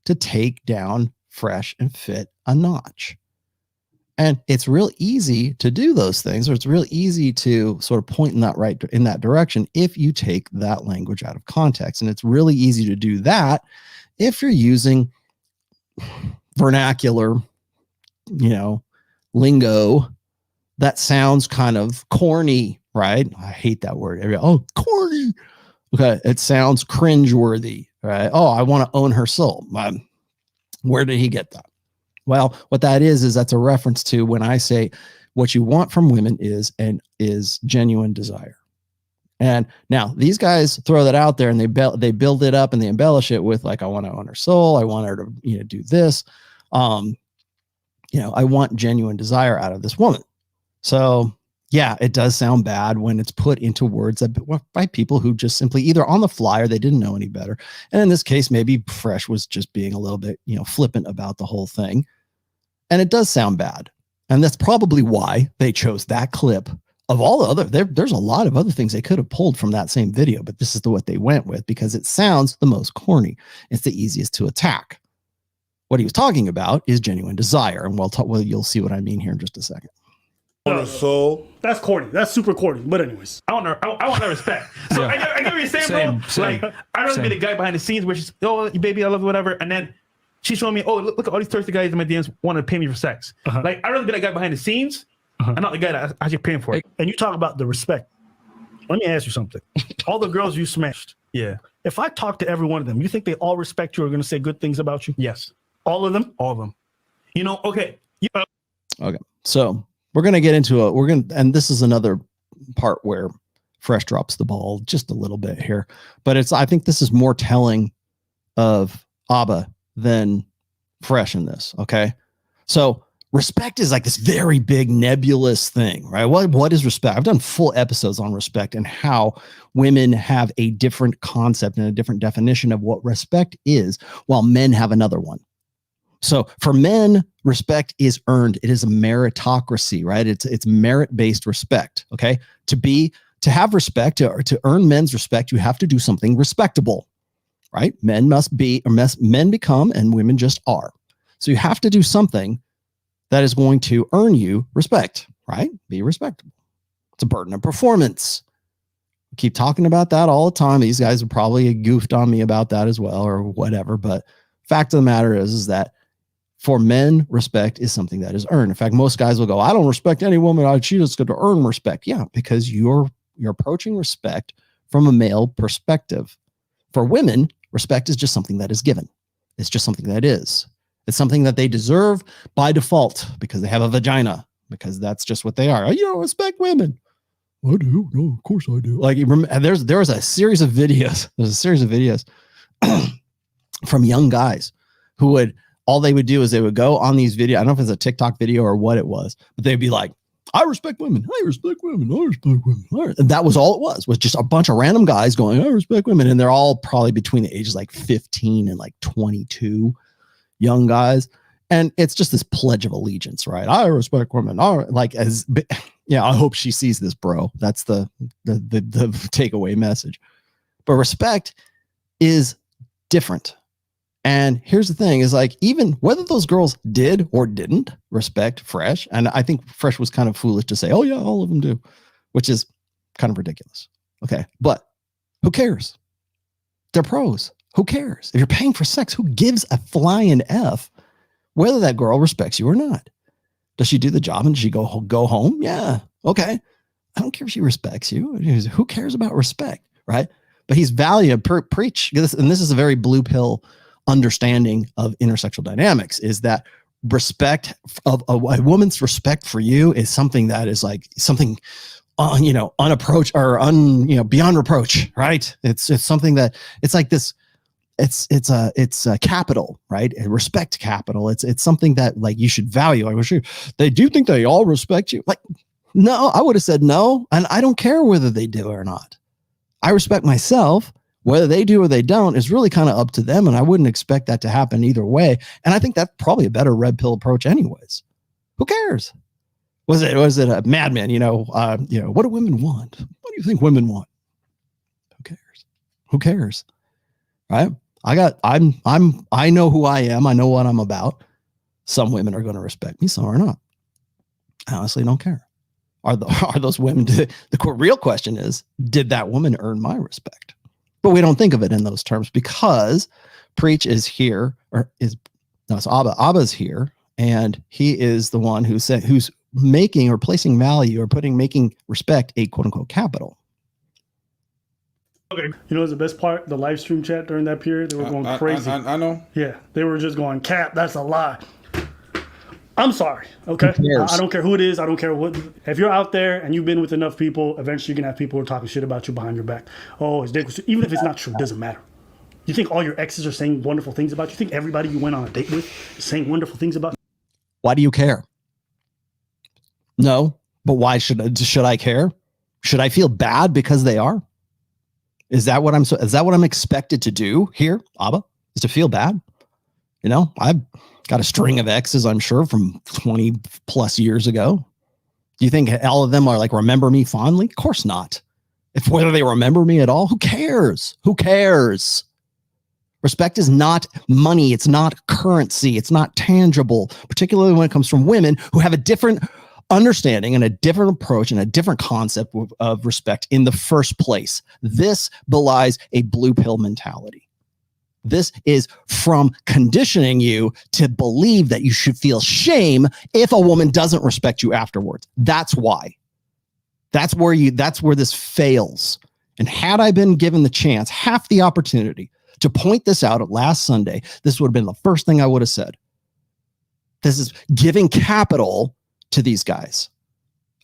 to take down Fresh and Fit a notch. And it's real easy to do those things, or it's real easy to sort of point in that direction if you take that language out of context. And it's really easy to do that if you're using vernacular, lingo that sounds kind of corny, right? I hate that word. Oh, corny. Okay, it sounds cringeworthy, right? Oh, I want to own her soul. Where did he get that? Well, what that is that's a reference to when I say what you want from women is genuine desire. And now these guys throw that out there and they build it up and they embellish it with like, I want to own her soul. I want her to, do this. I want genuine desire out of this woman. So yeah, it does sound bad when it's put into words by people who just simply either on the fly or they didn't know any better. And in this case, maybe Fresh was just being a little bit, flippant about the whole thing. And it does sound bad. And that's probably why they chose that clip of all the other. There's a lot of other things they could have pulled from that same video, but this is what they went with because it sounds the most corny. It's the easiest to attack. What he was talking about is genuine desire. And you'll see what I mean here in just a second. So that's corny. That's super corny. But anyways, I want her respect. So I get what you're saying, bro. Like, I'd rather be the guy behind the scenes where she's, oh, baby, I love you, whatever. And then she's showing me, oh, look at all these thirsty guys in my DMs want to pay me for sex. Like, I'd rather be that guy behind the scenes and not the guy that's actually paying for it. And you talk about the respect. Let me ask you something. All the girls you smashed. Yeah. If I talk to every one of them, you think they all respect you or are going to say good things about you? Yes. All of them? All of them. Okay. Okay. So we're going to get into and this is another part where Fresh drops the ball just a little bit here, but I think this is more telling of Abba than Fresh in this. Okay. So respect is like this very big nebulous thing, right? What is respect? I've done full episodes on respect and how women have a different concept and a different definition of what respect is, while men have another one. So for men, respect is earned. It is a meritocracy, right? It's merit-based respect. Okay. To have respect, to earn men's respect, you have to do something respectable. right? Men must be, or men become, and women just are. So you have to do something that is going to earn you respect, right? Be respectable. It's a burden of performance. Keep talking about that all the time. These guys have probably goofed on me about that as well, or whatever. But fact of the matter is that for men, respect is something that is earned. In fact, most guys will go, I don't respect any woman. She just got to earn respect. Yeah, because you're approaching respect from a male perspective. For women, respect is just something that is given. It's just something that is. It's something that they deserve by default because they have a vagina, because that's just what they are. You don't respect women. I do. No, of course I do. Like, there was a series of videos. There's a series of videos from young guys who would, all they would do is they would go on these videos. I don't know if it's a TikTok video or what it was, but they'd be like, I respect women. I respect women. I respect women. And that was all it was just a bunch of random guys going, I respect women. And they're all probably between the ages like 15 and like 22, young guys. And it's just this pledge of allegiance, right? I respect women. Like, as, yeah, I hope she sees this, bro. That's the takeaway message. But respect is different. And here's the thing is, like, even whether those girls did or didn't respect Fresh, and I think Fresh was kind of foolish to say, oh yeah, all of them do, which is kind of ridiculous. Okay. But who cares? They're pros. Who cares? If you're paying for sex, who gives a flying F whether that girl respects you or not? Does she do the job and does she go home? Yeah. Okay. I don't care if she respects you. Who cares about respect? Right. But he's preach this. And this is a very blue pill understanding of intersexual dynamics, is that respect of a woman's respect for you is something that is like something unapproached or beyond reproach, right? It's something that it's like this. It's a capital, right? A respect capital. It's something that like you should value. I wish they do think they all respect you. Like, no, I would have said no. And I don't care whether they do or not. I respect myself. Whether they do or they don't is really kind of up to them. And I wouldn't expect that to happen either way. And I think that's probably a better red pill approach anyways. Who cares? Was it a madman? What do women want? What do you think women want? Who cares? Who cares? Right? I know who I am. I know what I'm about. Some women are going to respect me. Some are not. I honestly don't care. Are those women? The real question is, did that woman earn my respect? But we don't think of it in those terms because Preach is here, it's Abba's here, and he is the one who's making or placing value or making respect a quote unquote capital. Okay. You know what's the best part? The live stream chat during that period, they were going crazy. I know. Yeah, they were just going, Cap, that's a lie. I'm sorry. Okay. I don't care who it is. I don't care what. If you're out there and you've been with enough people, eventually you're going to have people who are talking shit about you behind your back. Oh, his dick was, even if it's not true, it doesn't matter. You think all your exes are saying wonderful things about you? You think everybody you went on a date with is saying wonderful things about you? Why do you care? No, but why should I care? Should I feel bad because they are? Is that what I'm expected to do here, Abba? Is to feel bad? I've got a string of exes, I'm sure, from 20 plus years ago. Do you think all of them are like, remember me fondly? Of course not. Whether they remember me at all, who cares? Who cares? Respect is not money. It's not currency. It's not tangible, particularly when it comes from women who have a different understanding and a different approach and a different concept of respect in the first place. This belies a blue pill mentality. This is from conditioning you to believe that you should feel shame if a woman doesn't respect you afterwards. That's why. That's where this fails. And had I been given the chance, half the opportunity to point this out at last Sunday, this would have been the first thing I would have said. This is giving capital to these guys.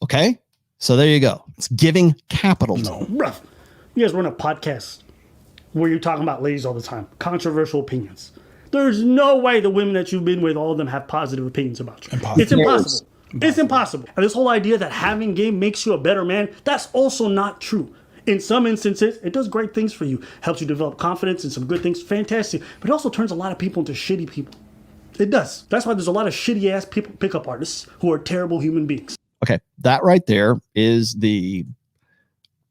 Okay? So there you go. It's giving capital to them. Bruh, you guys run a podcast where you're talking about ladies all the time. Controversial opinions. There's no way the women that you've been with, all of them have positive opinions about you. It's impossible. It's impossible. And this whole idea that having game makes you a better man, that's also not true. In some instances, it does great things for you. Helps you develop confidence and some good things. Fantastic. But it also turns a lot of people into shitty people. It does. That's why there's a lot of shitty ass people, pickup artists who are terrible human beings. Okay. That right there is the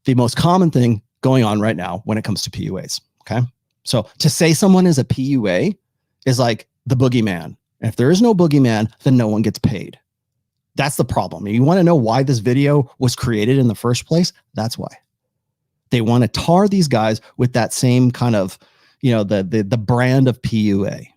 most common thing going on right now when it comes to PUAs. Okay. So to say someone is a PUA is like the boogeyman. If there is no boogeyman, then no one gets paid. That's the problem. You want to know why this video was created in the first place? That's why. They want to tar these guys with that same kind of, the brand of PUA.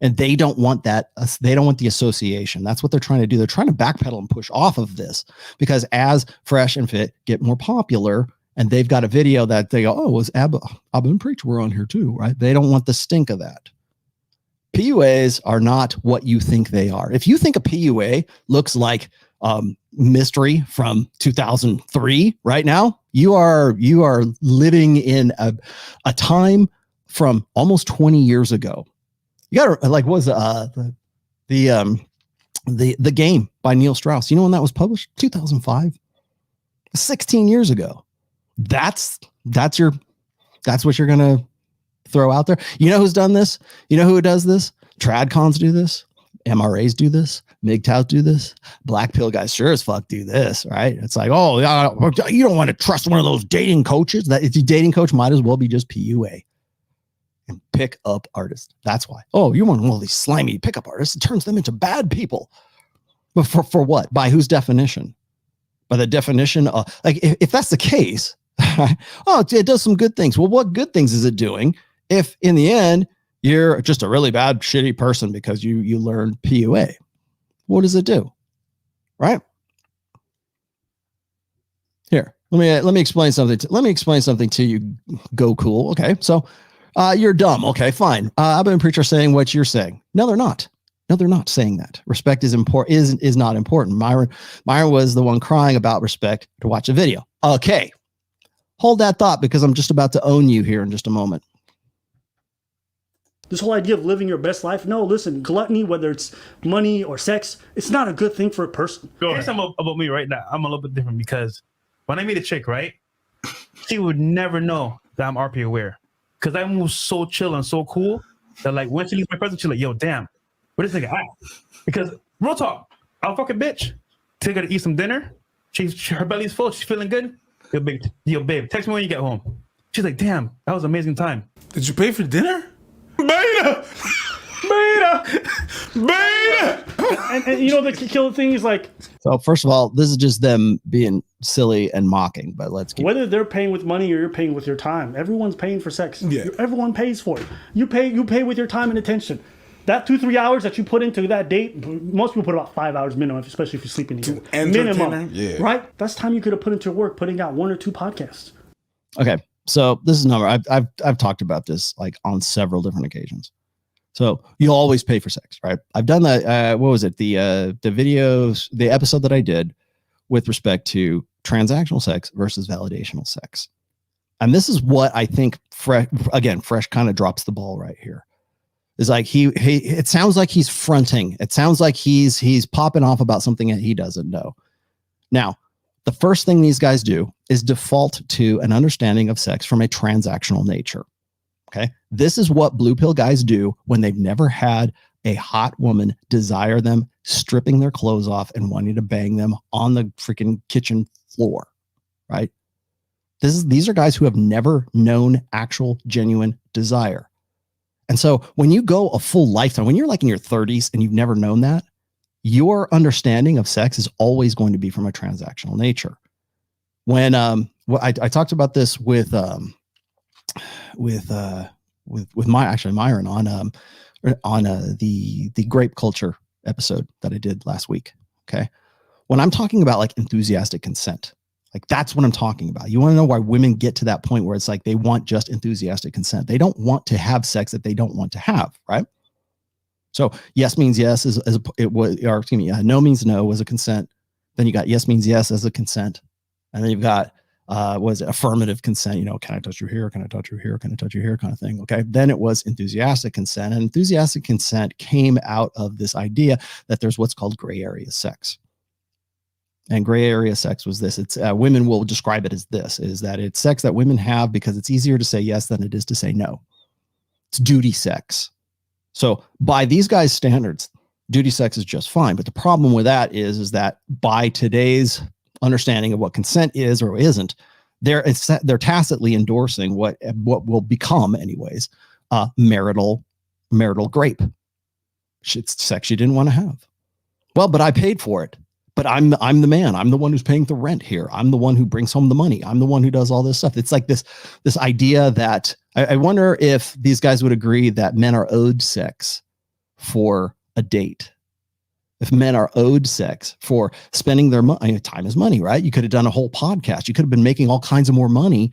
And they don't want that. They don't want the association. That's what they're trying to do. They're trying to backpedal and push off of this because as Fresh and Fit get more popular and they've got a video that they go, oh, was Abba and Preach were on here too, right? They don't want the stink of that. PUAs are not what you think they are. If you think a PUA looks like Mystery from 2003 right now, you are living in a time from almost 20 years ago. You got to like the Game by Neil Strauss. You know when that was published? 2005. 16 years ago. That's what you're gonna throw out there. You know who's done this? You know who does this? Tradcons do this. MRAs do this. MGTOWs do this. Black pill guys sure as fuck do this, right? It's like, oh, you don't want to trust one of those dating coaches. That if you dating coach might as well be just PUA. And pick up artists. That's why. Oh, you want all these slimy pickup artists? It turns them into bad people. But for what? By whose definition? By the definition of, like, if that's the case, oh, it does some good things. Well, what good things is it doing if in the end you're just a really bad, shitty person because you learned PUA? What does it do? Right? Here, let me explain something. Let me explain something to you. Go cool. Okay, so you're dumb. Okay, fine. I've been preacher saying what you're saying. No, they're not. No, they're not saying that. Respect is important. Is not important. Myron was the one crying about respect to watch a video. Okay, hold that thought because I'm just about to own you here in just a moment. This whole idea of living your best life. No, listen, gluttony, whether it's money or sex, it's not a good thing for a person. Here's something about me right now. I'm a little bit different because when I meet a chick, right, she would never know that I'm RP aware because I move so chill and so cool that like when she leaves my presence, she's like, yo, damn, what is this nigga at? Because real talk, I'll fuck a bitch, take her to eat some dinner. Her belly's full. She's feeling good. Yo, babe, text me when you get home. She's like, damn, that was an amazing time. Did you pay for dinner? Beta. And you know the killer thing is like. So first of all, this is just them being silly and mocking. But let's keep whether they're paying with money or you're paying with your time. Everyone's paying for sex. Yeah. Everyone pays for it. You pay with your time and attention. That 2-3 hours that you put into that date, most people put about 5 hours minimum, especially if you're sleeping together. Minimum, yeah. Right? That's time you could have put into work, putting out 1 or 2 podcasts. Okay. So this is number I've talked about this like on several different occasions. So you'll always pay for sex, right? I've done that. What was it? The videos, the episode that I did with respect to transactional sex versus validational sex. And this is what I think Fresh kind of drops the ball right here. Is like it sounds like he's fronting. It sounds like he's popping off about something that he doesn't know. Now, the first thing these guys do is default to an understanding of sex from a transactional nature. Okay. This is what blue pill guys do when they've never had a hot woman desire them, stripping their clothes off and wanting to bang them on the freaking kitchen floor. Right. These are guys who have never known actual genuine desire. And so when you go a full lifetime, when you're like in your 30s and you've never known that, your understanding of sex is always going to be from a transactional nature. When I talked about this with Myron on the grape culture episode that I did last week. Okay, when I'm talking about like enthusiastic consent, like that's what I'm talking about. You want to know why women get to that point where it's like they want just enthusiastic consent. They don't want to have sex that they don't want to have, right? So yes means yes no means no was a consent. Then you got yes means yes as a consent. And then you've got affirmative consent, you know, can I touch you here? Can I touch you here? Can I touch you here? Kind of thing. Okay. Then it was enthusiastic consent. And enthusiastic consent came out of this idea that there's what's called gray area sex. And gray area sex was this. It's women will describe it as this, is that it's sex that women have because it's easier to say yes than it is to say no. It's duty sex. So by these guys' standards, duty sex is just fine. But the problem with that is that by today's understanding of what consent is or isn't, they're tacitly endorsing what will become, anyways, marital grape. It's sex you didn't want to have. Well, but I paid for it. But I'm the man. I'm the one who's paying the rent here. I'm the one who brings home the money. I'm the one who does all this stuff. It's like this idea that I wonder if these guys would agree that men are owed sex for a date. If men are owed sex for spending their money, time is money, right? You could have done a whole podcast. You could have been making all kinds of more money,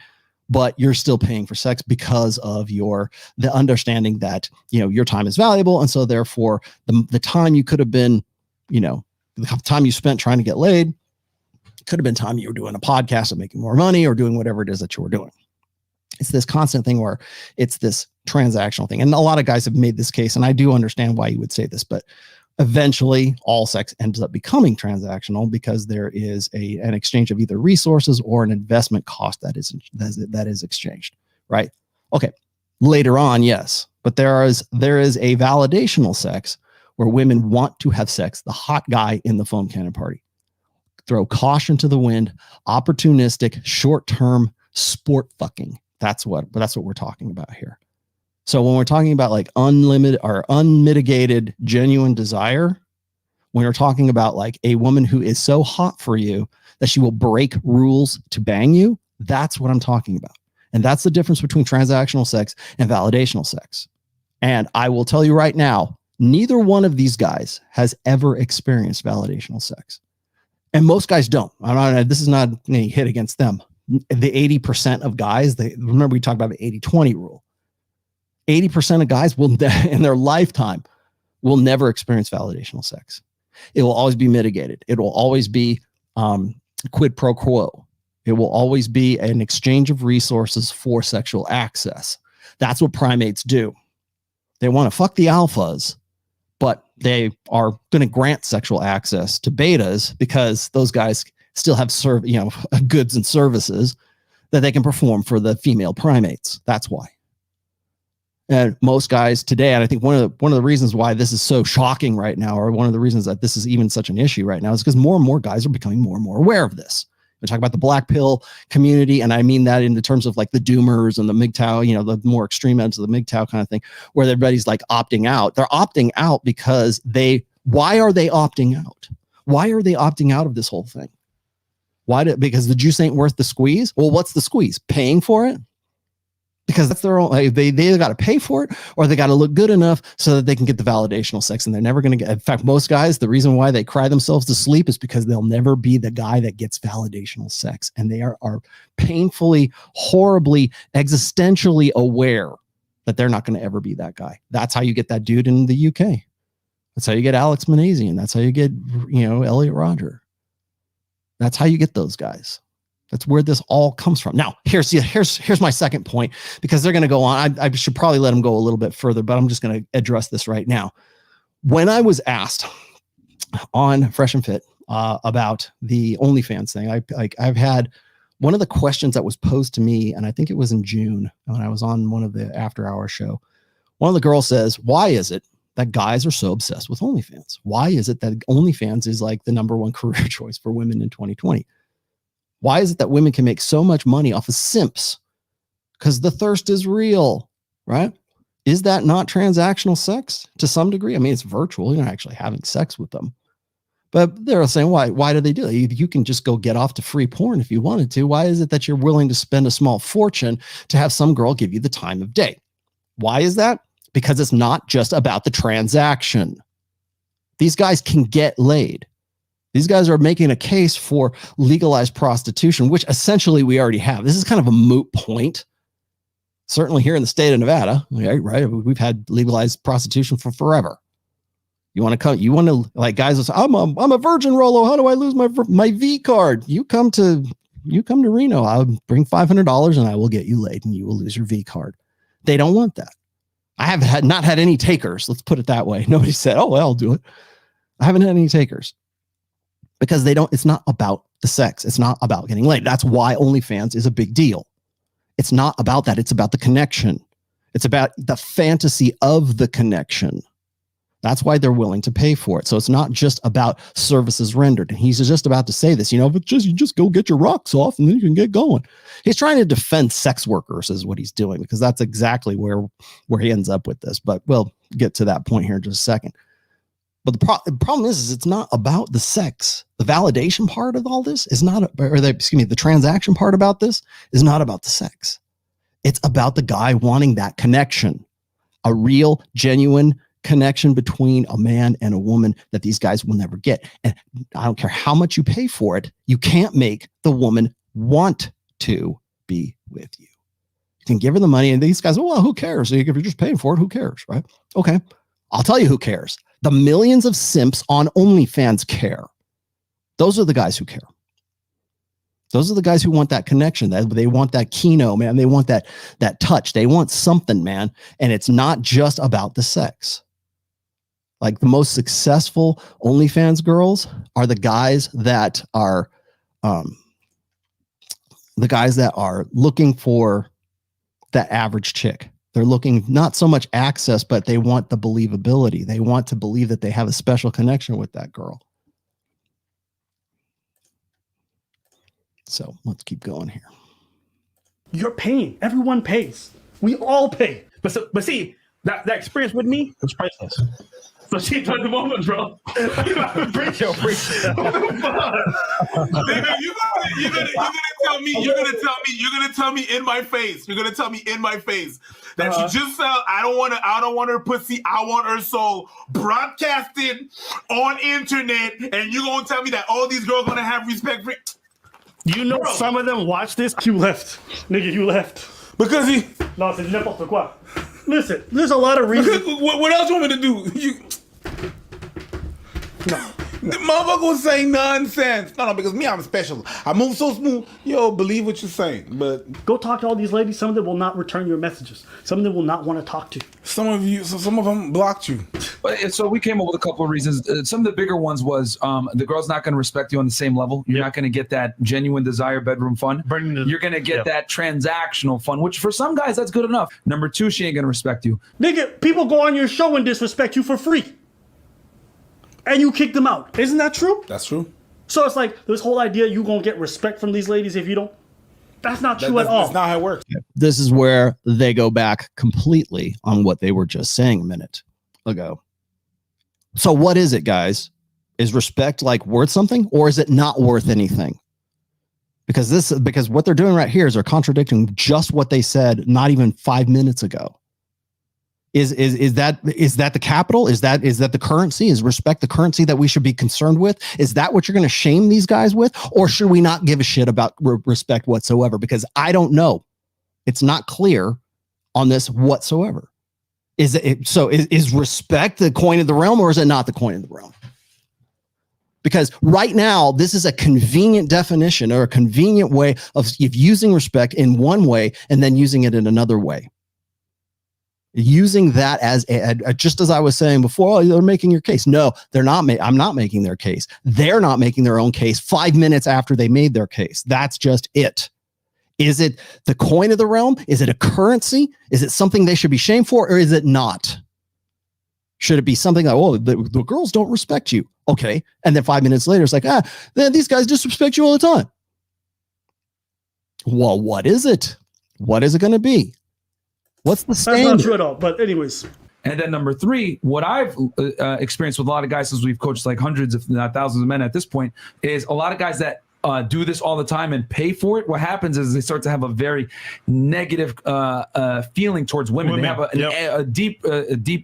but you're still paying for sex because of the understanding that, your time is valuable. And so therefore the time you could have been, the time you spent trying to get laid could have been time you were doing a podcast and making more money or doing whatever it is that you were doing. It's this constant thing where it's this transactional thing. And a lot of guys have made this case, and I do understand why you would say this, but eventually all sex ends up becoming transactional because there is an exchange of either resources or an investment cost that is exchanged, right? Okay. Later on, yes, but there is a validational sex where women want to have sex, the hot guy in the foam cannon party. Throw caution to the wind, opportunistic, short-term sport fucking. That's what we're talking about here. So when we're talking about like unlimited or unmitigated genuine desire, when we're talking about like a woman who is so hot for you that she will break rules to bang you, that's what I'm talking about. And that's the difference between transactional sex and validational sex. And I will tell you right now, neither one of these guys has ever experienced validational sex. And most guys don't. This is not any hit against them. The 80% of guys, remember we talked about the 80-20 rule. 80% of guys will, in their lifetime, will never experience validational sex. It will always be mitigated. It will always be quid pro quo. It will always be an exchange of resources for sexual access. That's what primates do. They want to fuck the alphas, but they are going to grant sexual access to betas because those guys still have goods and services that they can perform for the female primates. That's why. And most guys today, and I think one of the reasons why this is so shocking right now, or one of the reasons that this is even such an issue right now, is because more and more guys are becoming more and more aware of this. We talk about the black pill community, and I mean that in the terms of like the doomers and the MGTOW, the more extreme ends of the MGTOW kind of thing, where everybody's like opting out. They're opting out because why are they opting out? Why are they opting out of this whole thing? Because the juice ain't worth the squeeze? Well, what's the squeeze? Paying for it? Because that's their own, they either got to pay for it or they got to look good enough so that they can get the validational sex, and they're never going to get. In fact, most guys, the reason why they cry themselves to sleep is because they'll never be the guy that gets validational sex, and they are painfully, horribly, existentially aware that they're not going to ever be that guy. That's how you get that dude in the UK. That's how you get Alex Manazian. That's how you get Elliot Rodger. That's how you get those guys. That's where this all comes from. Now, here's my second point, because they're going to go on. I should probably let them go a little bit further, but I'm just going to address this right now. When I was asked on Fresh and Fit about the OnlyFans thing, I've had one of the questions that was posed to me, and I think it was in June when I was on one of the after hour show. One of the girls says, "Why is it that guys are so obsessed with OnlyFans? Why is it that OnlyFans is like the number one career choice for women in 2020? Why is it that women can make so much money off of simps? Because the thirst is real, right? Is that not transactional sex to some degree? I mean, it's virtual. You're not actually having sex with them. But they're saying, why do they do it? You can just go get off to free porn if you wanted to. Why is it that you're willing to spend a small fortune to have some girl give you the time of day? Why is that? Because it's not just about the transaction. These guys can get laid. These guys are making a case for legalized prostitution, which essentially we already have. This is kind of a moot point. Certainly here in the state of Nevada, right? We've had legalized prostitution for forever. You want to come? You want to, like, guys will say, I'm a virgin, Rollo. How do I lose my V card? You come to Reno. I'll bring $500 and I will get you laid, and you will lose your V card. They don't want that. I have not had any takers. Let's put it that way. Nobody said, "Oh, well, I'll do it." I haven't had any takers. Because it's not about the sex. It's not about getting laid. That's why OnlyFans is a big deal. It's not about that. It's about the connection. It's about the fantasy of the connection. That's why they're willing to pay for it. So it's not just about services rendered. And he's just about to say this, but you just go get your rocks off and then you can get going. He's trying to defend sex workers is what he's doing, because that's exactly where he ends up with this. But we'll get to that point here in just a second. But the problem is it's not about the sex. The validation part of all this is not, the transaction part about this is not about the sex. It's about the guy wanting that connection, a real, genuine connection between a man and a woman that these guys will never get. And I don't care how much you pay for it, you can't make the woman want to be with you. You can give her the money, and these guys, well, who cares? If you're just paying for it, who cares, right? Okay, I'll tell you who cares. The millions of simps on OnlyFans care. Those are the guys who care. Those are the guys who want that connection. They want that kino, man. They want that touch. They want something, man. And it's not just about the sex. Like the most successful OnlyFans girls are the guys that are looking for that average chick. They're looking not so much access, but they want the believability. They want to believe that they have a special connection with that girl. So let's keep going here. You're paying. Everyone pays. We all pay. But see, that experience with me was priceless. So she took the moment, bro. Preach. Nigga, you're gonna tell me in my face that you just felt I don't want her pussy, I want her soul broadcasted on internet, and you're gonna tell me that all these girls gonna have respect for Bro. Some of them watch this. You left. Nigga, you left. Because he No, c'est n'importe quoi. Listen, there's a lot of reasons. what else you want me to do? The motherfucker was saying nonsense. No, because me, I'm special. I move so smooth. Yo, believe what you're saying. But go talk to all these ladies. Some of them will not return your messages. Some of them will not want to talk to you. Some of them blocked you. So we came up with a couple of reasons. Some of the bigger ones was the girl's not going to respect you on the same level. You're not going to get that genuine desire bedroom fun. You're going to get that transactional fun, which for some guys, that's good enough. Number two, she ain't going to respect you. Nigga, people go on your show and disrespect you for free. And you kick them out. Isn't that true? That's true. So it's like this whole idea you going to get respect from these ladies if you don't. That's not true at all. That's not how it works. This is where they go back completely on what they were just saying a minute ago. So what is it, guys? Is respect like worth something, or is it not worth anything? Because what they're doing right here is they're contradicting just what they said not even 5 minutes ago. Is that the capital? Is that the currency? Is respect the currency that we should be concerned with? Is that what you're going to shame these guys with? Or should we not give a shit about respect whatsoever? Because I don't know. It's not clear on this whatsoever. Is respect the coin of the realm, or is it not the coin of the realm? Because right now, this is a convenient definition or a convenient way of using respect in one way and then using it in another way. Using that as just as I was saying before, they're making your case. No, they're not. I'm not making their case. They're not making their own case 5 minutes after they made their case. That's just it. Is it the coin of the realm? Is it a currency? Is it something they should be shamed for, or is it not? Should it be something like, oh, the girls don't respect you? Okay. And then 5 minutes later, it's like, then these guys disrespect you all the time. Well, what is it? What is it going to be? What's the standard? That's not true at all. But anyways. And then number three, what I've experienced with a lot of guys, since we've coached like hundreds, if not thousands of men at this point, is a lot of guys that do this all the time and pay for it. What happens is they start to have a very negative feeling towards women. They have a deep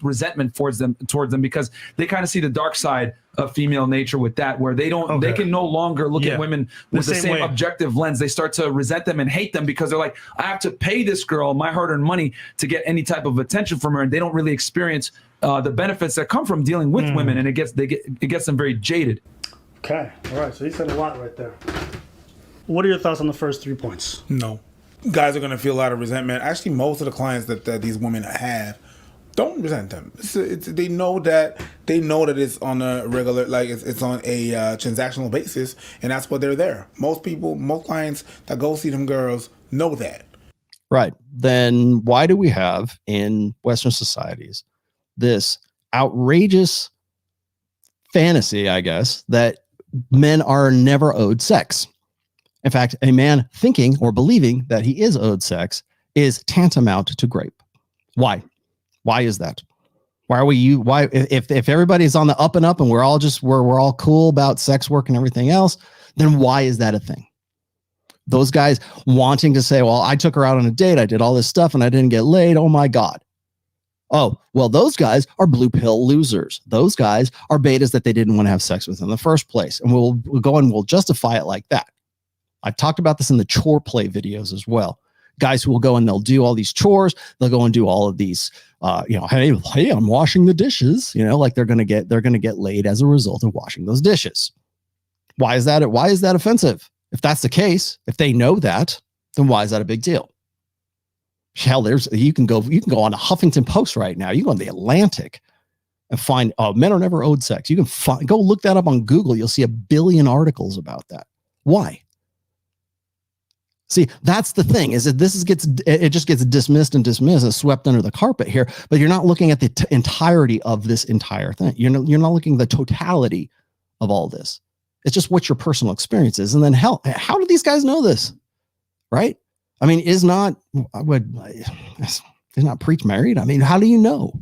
resentment towards them because they kind of see the dark side of female nature with that, where they can no longer look at women with the same objective lens. They start to resent them and hate them because they're like, I have to pay this girl my hard-earned money to get any type of attention from her, and they don't really experience the benefits that come from dealing with women, and it gets them very jaded. Okay, all right. So he said a lot right there. What are your thoughts on the first 3 points? No, guys are gonna feel a lot of resentment. Actually, most of the clients that these women have don't resent them. They know that it's on a regular, like it's on a transactional basis, and that's why they're there. Most clients that go see them girls know that. Right. Then why do we have in Western societies this outrageous fantasy, I guess, that men are never owed sex. In fact, a man thinking or believing that he is owed sex is tantamount to rape. Why? Why is that? Why are we why if everybody's on the up and up and we're all cool about sex work and everything else, then why is that a thing? Those guys wanting to say, well, I took her out on a date, I did all this stuff and I didn't get laid. Oh my God. Oh, well, those guys are blue pill losers. Those guys are betas that they didn't want to have sex with in the first place. And we'll go and we'll justify it like that. I've talked about this in the chore play videos as well. Guys who will go and they'll do all these chores. They'll go and do all of these, hey, I'm washing the dishes, like they're going to get laid as a result of washing those dishes. Why is that? Why is that offensive? If that's the case, if they know that, then why is that a big deal? Hell, you can go on a Huffington Post right now. You go on the Atlantic and find men are never owed sex. You can go look that up on Google. You'll see a billion articles about that. Why? See, that's the thing, is that it just gets dismissed and swept under the carpet here, but you're not looking at the entirety of this entire thing. You're not looking at the totality of all this. It's just what your personal experience is. And then how do these guys know this? Right? I mean, is not preach married? I mean, how do you know?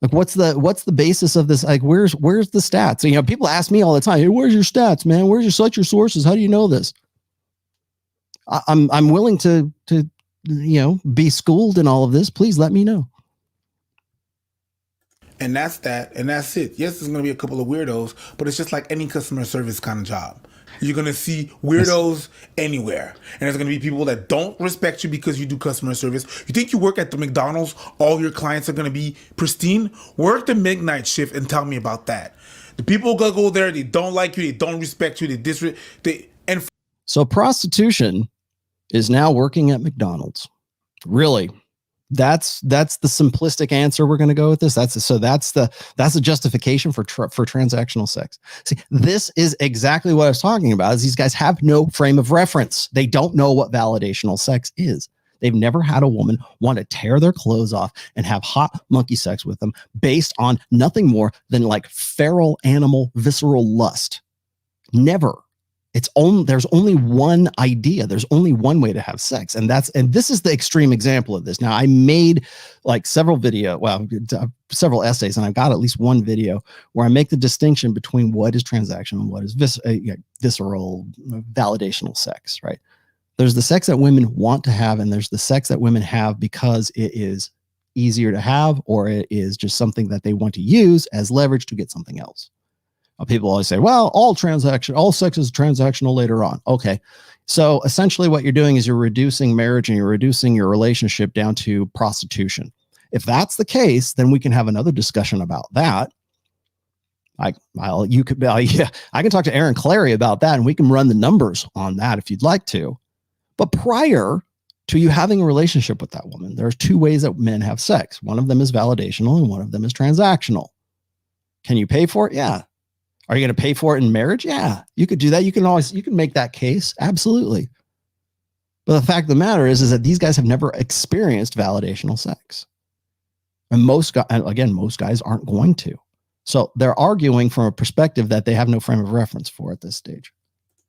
Like, what's the basis of this? Like, where's the stats? People ask me all the time, hey, where's your stats, man? Where's your sources? How do you know this? I'm willing to be schooled in all of this. Please let me know. And that's that. And that's it. Yes, there's going to be a couple of weirdos, but it's just like any customer service kind of job. You're going to see weirdos anywhere. And there's going to be people that don't respect you because you do customer service. You think you work at the McDonald's, all your clients are going to be pristine? Work the midnight shift and tell me about that. The people going to go there, they don't like you, they don't respect you, So prostitution is now working at McDonald's. Really? That's the simplistic answer we're going to go with this. That's the justification for transactional sex. See, this is exactly what I was talking about. Is these guys have no frame of reference. They don't know what validational sex is. They've never had a woman want to tear their clothes off and have hot monkey sex with them based on nothing more than like feral animal visceral lust. Never. There's only one idea. There's only one way to have sex. And this is the extreme example of this. Now, I made like several essays, and I've got at least one video where I make the distinction between what is transactional and what is visceral validational sex, right? There's the sex that women want to have, and there's the sex that women have because it is easier to have, or it is just something that they want to use as leverage to get something else. People always say, well, all sex is transactional later on. Okay. So essentially what you're doing is you're reducing marriage and you're reducing your relationship down to prostitution. If that's the case, then we can have another discussion about that. I can talk to Aaron Clary about that, and we can run the numbers on that if you'd like to. But prior to you having a relationship with that woman, there's two ways that men have sex. One of them is validational and one of them is transactional. Can you pay for it? Yeah. Are you going to pay for it in marriage? Yeah, you could do that. You can make that case. Absolutely. But the fact of the matter is that these guys have never experienced validational sex. And most guys aren't going to. So they're arguing from a perspective that they have no frame of reference for at this stage.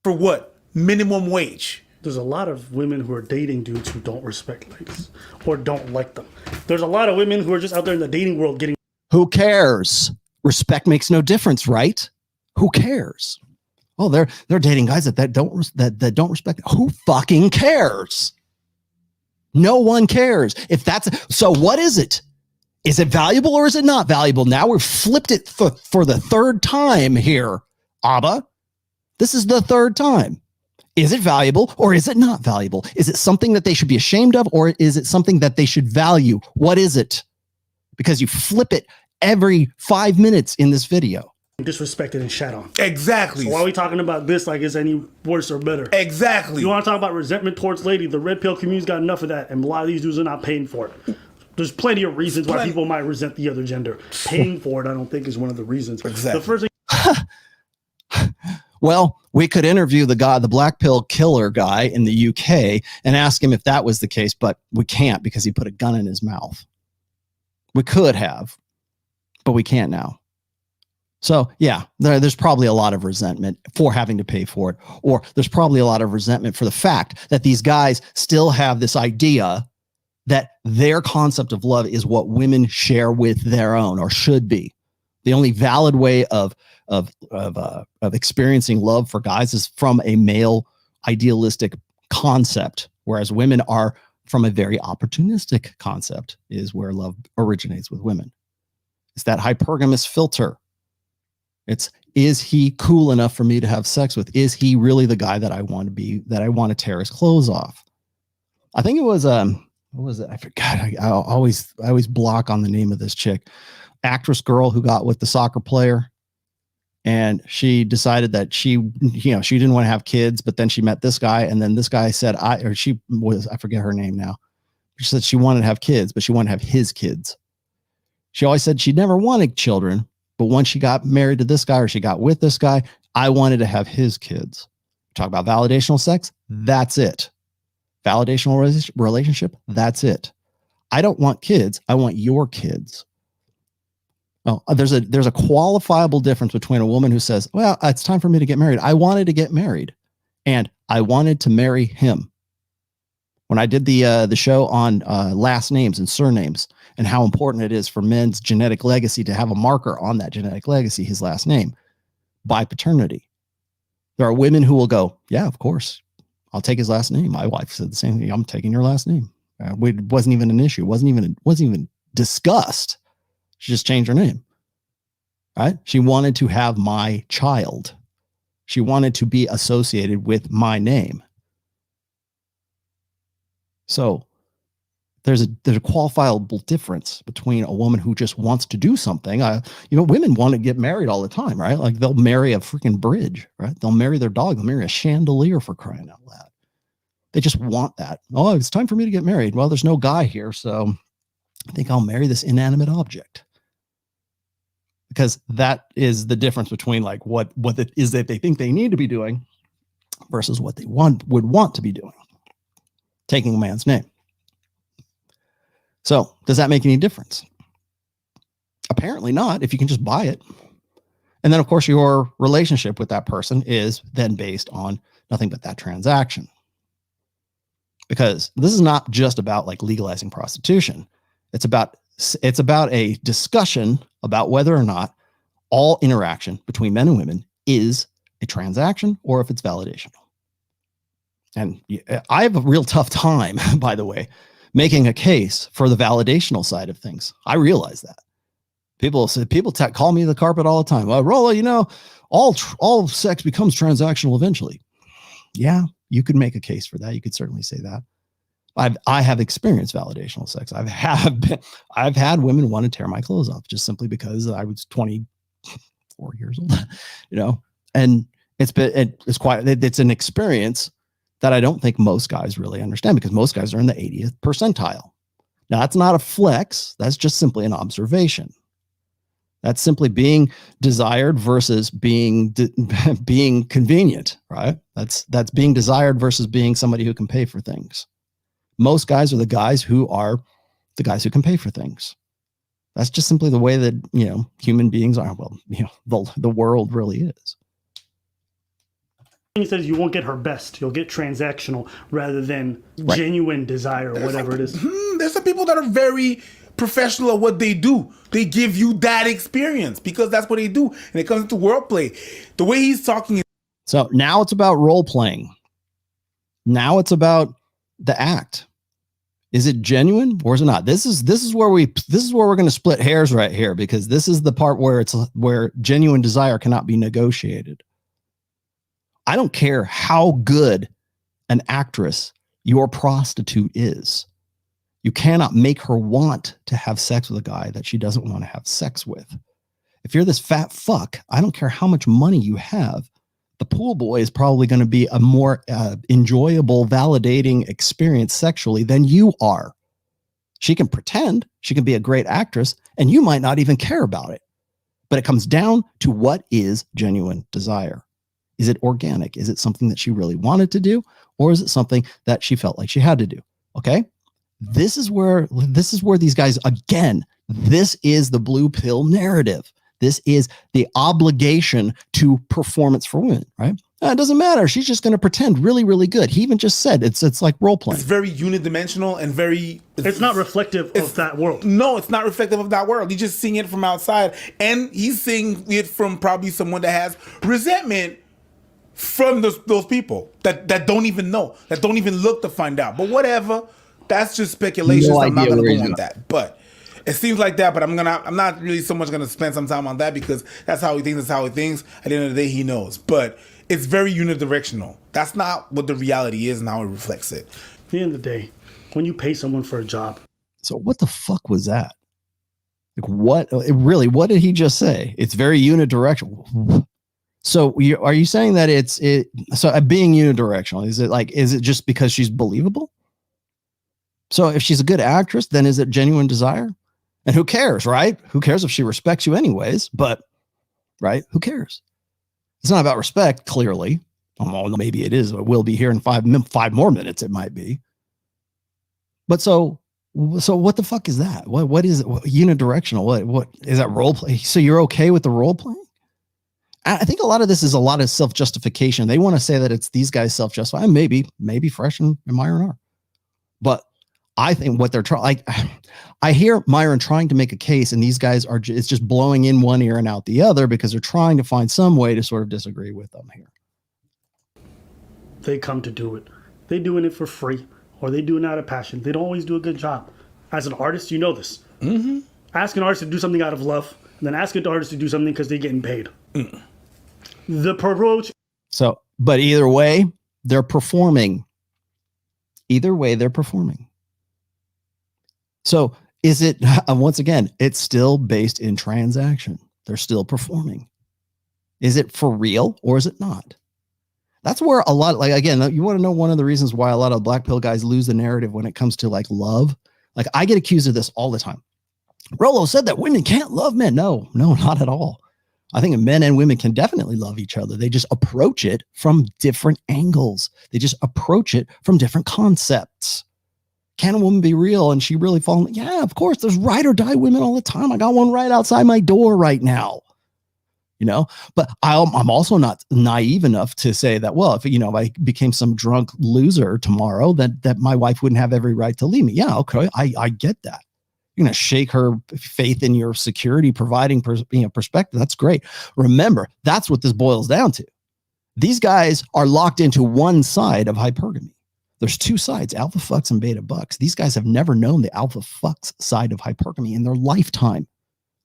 For what? Minimum wage. There's a lot of women who are dating dudes who don't respect ladies or don't like them. There's a lot of women who are just out there in the dating world getting. Who cares? Respect makes no difference, right? Who cares? Oh, they're dating guys that don't respect. Who fucking cares? No one cares. So what is it? Is it valuable or is it not valuable? Now we've flipped it for the third time here, Abba. This is the third time. Is it valuable or is it not valuable? Is it something that they should be ashamed of, or is it something that they should value? What is it? Because you flip it every 5 minutes in this video. Disrespected and shat on. Exactly. So why are we talking about this like it's any worse or better? Exactly. You want to talk about resentment towards lady? The red pill community's got enough of that, and a lot of these dudes are not paying for it. There's plenty of reasons why people might resent the other gender. Paying for it, I don't think, is one of the reasons. Exactly. The first thing. Well, we could interview the black pill killer guy in the UK and ask him if that was the case, but we can't because he put a gun in his mouth. We could have. but we can't now. So yeah, there's probably a lot of resentment for having to pay for it, or there's probably a lot of resentment for the fact that these guys still have this idea that their concept of love is what women share with their own, or should be. The only valid way of experiencing love for guys is from a male idealistic concept, whereas women are from a very opportunistic concept, is where love originates with women. It's that hypergamous filter. It's, is he cool enough for me to have sex with? Is he really the guy that I want to be, that I want to tear his clothes off? I think it was, what was it? I forgot. I always block on the name of this chick. Actress girl who got with the soccer player. And she decided that she didn't want to have kids, but then she met this guy. And then this guy said, I forget her name now. She said she wanted to have kids, but she wanted to have his kids. She always said she never wanted children, but once she got married to this guy, or she got with this guy, I wanted to have his kids. Talk about validational sex. That's it. Validational relationship. That's it. I don't want kids. I want your kids. Oh, there's a qualifiable difference between a woman who says, well, it's time for me to get married. I wanted to get married and I wanted to marry him. When I did the show on last names and surnames and how important it is for men's genetic legacy to have a marker on that genetic legacy, his last name, by paternity. There are women who will go, yeah, of course, I'll take his last name. My wife said the same thing. I'm taking your last name. It wasn't even an issue. It wasn't even discussed. She just changed her name, right? She wanted to have my child. She wanted to be associated with my name. So there's a qualifiable difference between a woman who just wants to do something. Women want to get married all the time, right? Like they'll marry a freaking bridge, right? They'll marry their dog. They'll marry a chandelier, for crying out loud. They just want that. Oh, it's time for me to get married. Well, there's no guy here, so I think I'll marry this inanimate object. Because that is the difference between like what it is that they think they need to be doing versus what they would want to be doing. Taking a man's name. So does that make any difference? Apparently not, if you can just buy it. And then of course your relationship with that person is then based on nothing but that transaction. Because this is not just about like legalizing prostitution. It's about a discussion about whether or not all interaction between men and women is a transaction or if it's validational. And I have a real tough time, by the way, making a case for the validational side of things. I realize that. People call me the carpet all the time. Well, Rollo, all sex becomes transactional eventually. Yeah, you could make a case for that. You could certainly say that. I have experienced validational sex. I've had women want to tear my clothes off just simply because I was 24 years old, and it's an experience that I don't think most guys really understand, because most guys are in the 80th percentile. Now that's not a flex. That's just simply an observation. That's simply being desired versus being convenient, right? That's being desired versus being somebody who can pay for things. Most guys are the guys who can pay for things. That's just simply the way that, human beings are. Well, the world really is. He says you won't get her best. You'll get transactional rather than genuine desire, or whatever it is. There's some people that are very professional at what they do. They give you that experience because that's what they do. And it comes into word play. The way he's talking. So now it's about role playing. Now it's about the act. Is it genuine or is it not? This is where we're going to split hairs right here, because this is the part where genuine desire cannot be negotiated. I don't care how good an actress your prostitute is. You cannot make her want to have sex with a guy that she doesn't want to have sex with. If you're this fat fuck, I don't care how much money you have. The pool boy is probably going to be a more enjoyable, validating experience sexually than you are. She can pretend, she can be a great actress, and you might not even care about it. But it comes down to what is genuine desire. Is it organic? Is it something that she really wanted to do? Or is it something that she felt like she had to do? Okay. This is where these guys, again, this is the blue pill narrative. This is the obligation to performance for women, right? It doesn't matter. She's just going to pretend really, really good. He even just said it's like role playing. It's very unidimensional and very. It's not reflective of that world. No, it's not reflective of that world. He's just seeing it from outside, and he's seeing it from probably someone that has resentment from those people that don't even know, that don't even look to find out. But whatever, that's just speculation. So I'm not going to go on that, but. It seems like that, but I'm not really so much gonna spend some time on that because that's how he thinks. That's how he thinks. At the end of the day, he knows. But it's very unidirectional. That's not what the reality is and how it reflects it. At the end of the day, when you pay someone for a job. So what the fuck was that? Like what did he just say? It's very unidirectional. So are you saying that so being unidirectional, is it just because she's believable? So if she's a good actress, then is it genuine desire? And who cares, right? Who cares if she respects you anyways? But, right? Who cares? It's not about respect, clearly. Oh, maybe it is. It will be here in 5 more minutes. It might be. But so what the fuck is that? What is it? Unidirectional? What is that role play? So you're okay with the role playing? I think a lot of this is a lot of self-justification. They want to say that it's these guys self-justifying. Maybe Fresh and Myron are. But I think what they're trying, I hear Myron trying to make a case, and these guys it's just blowing in one ear and out the other because they're trying to find some way to sort of disagree with them here. They come to do it. They're doing it for free, or they do it out of passion. They don't always do a good job. As an artist, you know this. Mm-hmm. Ask an artist to do something out of love, and then ask an artist to do something because they're getting paid. The approach. So, but either way, they're performing. So is it, once again, it's still based in transaction. They're still performing. Is it for real or is it not? That's where a lot, like, again, you want to know one of the reasons why a lot of black pill guys lose the narrative when it comes to like love. Like I get accused of this all the time. Rollo said that women can't love men. No, not at all. I think men and women can definitely love each other. They just approach it from different angles. They just approach it from different concepts. Can a woman be real and she really fall? Yeah, of course. There's ride or die women all the time. I got one right outside my door right now. But I'm also not naive enough to say that, well, if I became some drunk loser tomorrow, that my wife wouldn't have every right to leave me. Yeah, okay, I get that. You're going to shake her faith in your security providing perspective. That's great. Remember, that's what this boils down to. These guys are locked into one side of hypergamy. There's two sides, alpha fucks and beta bucks. These guys have never known the alpha fucks side of hypergamy in their lifetime.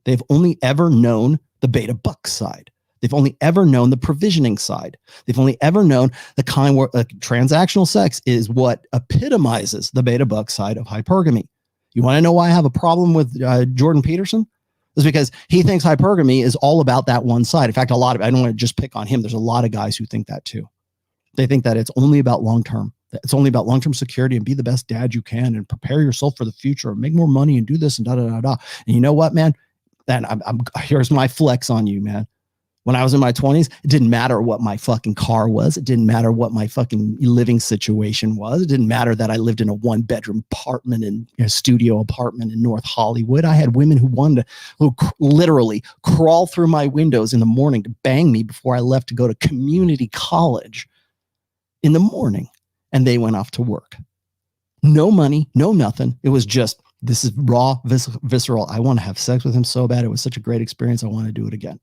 They've only ever known the beta buck side. They've only ever known the provisioning side. They've only ever known the kind where transactional sex is what epitomizes the beta buck side of hypergamy. You want to know why I have a problem with Jordan Peterson? It's because he thinks hypergamy is all about that one side. In fact, I don't want to just pick on him. There's a lot of guys who think that too. They think that it's only about long-term. It's only about long-term security and be the best dad you can and prepare yourself for the future and make more money and do this and da-da-da-da. And you know what, man? And here's my flex on you, man. When I was in my 20s, it didn't matter what my fucking car was. It didn't matter what my fucking living situation was. It didn't matter that I lived in a one-bedroom apartment and a studio apartment in North Hollywood. I had women who literally crawl through my windows in the morning to bang me before I left to go to community college in the morning. And they went off to work. No money, no nothing. It was just, this is raw, visceral. I want to have sex with him so bad. It was such a great experience. I want to do it again.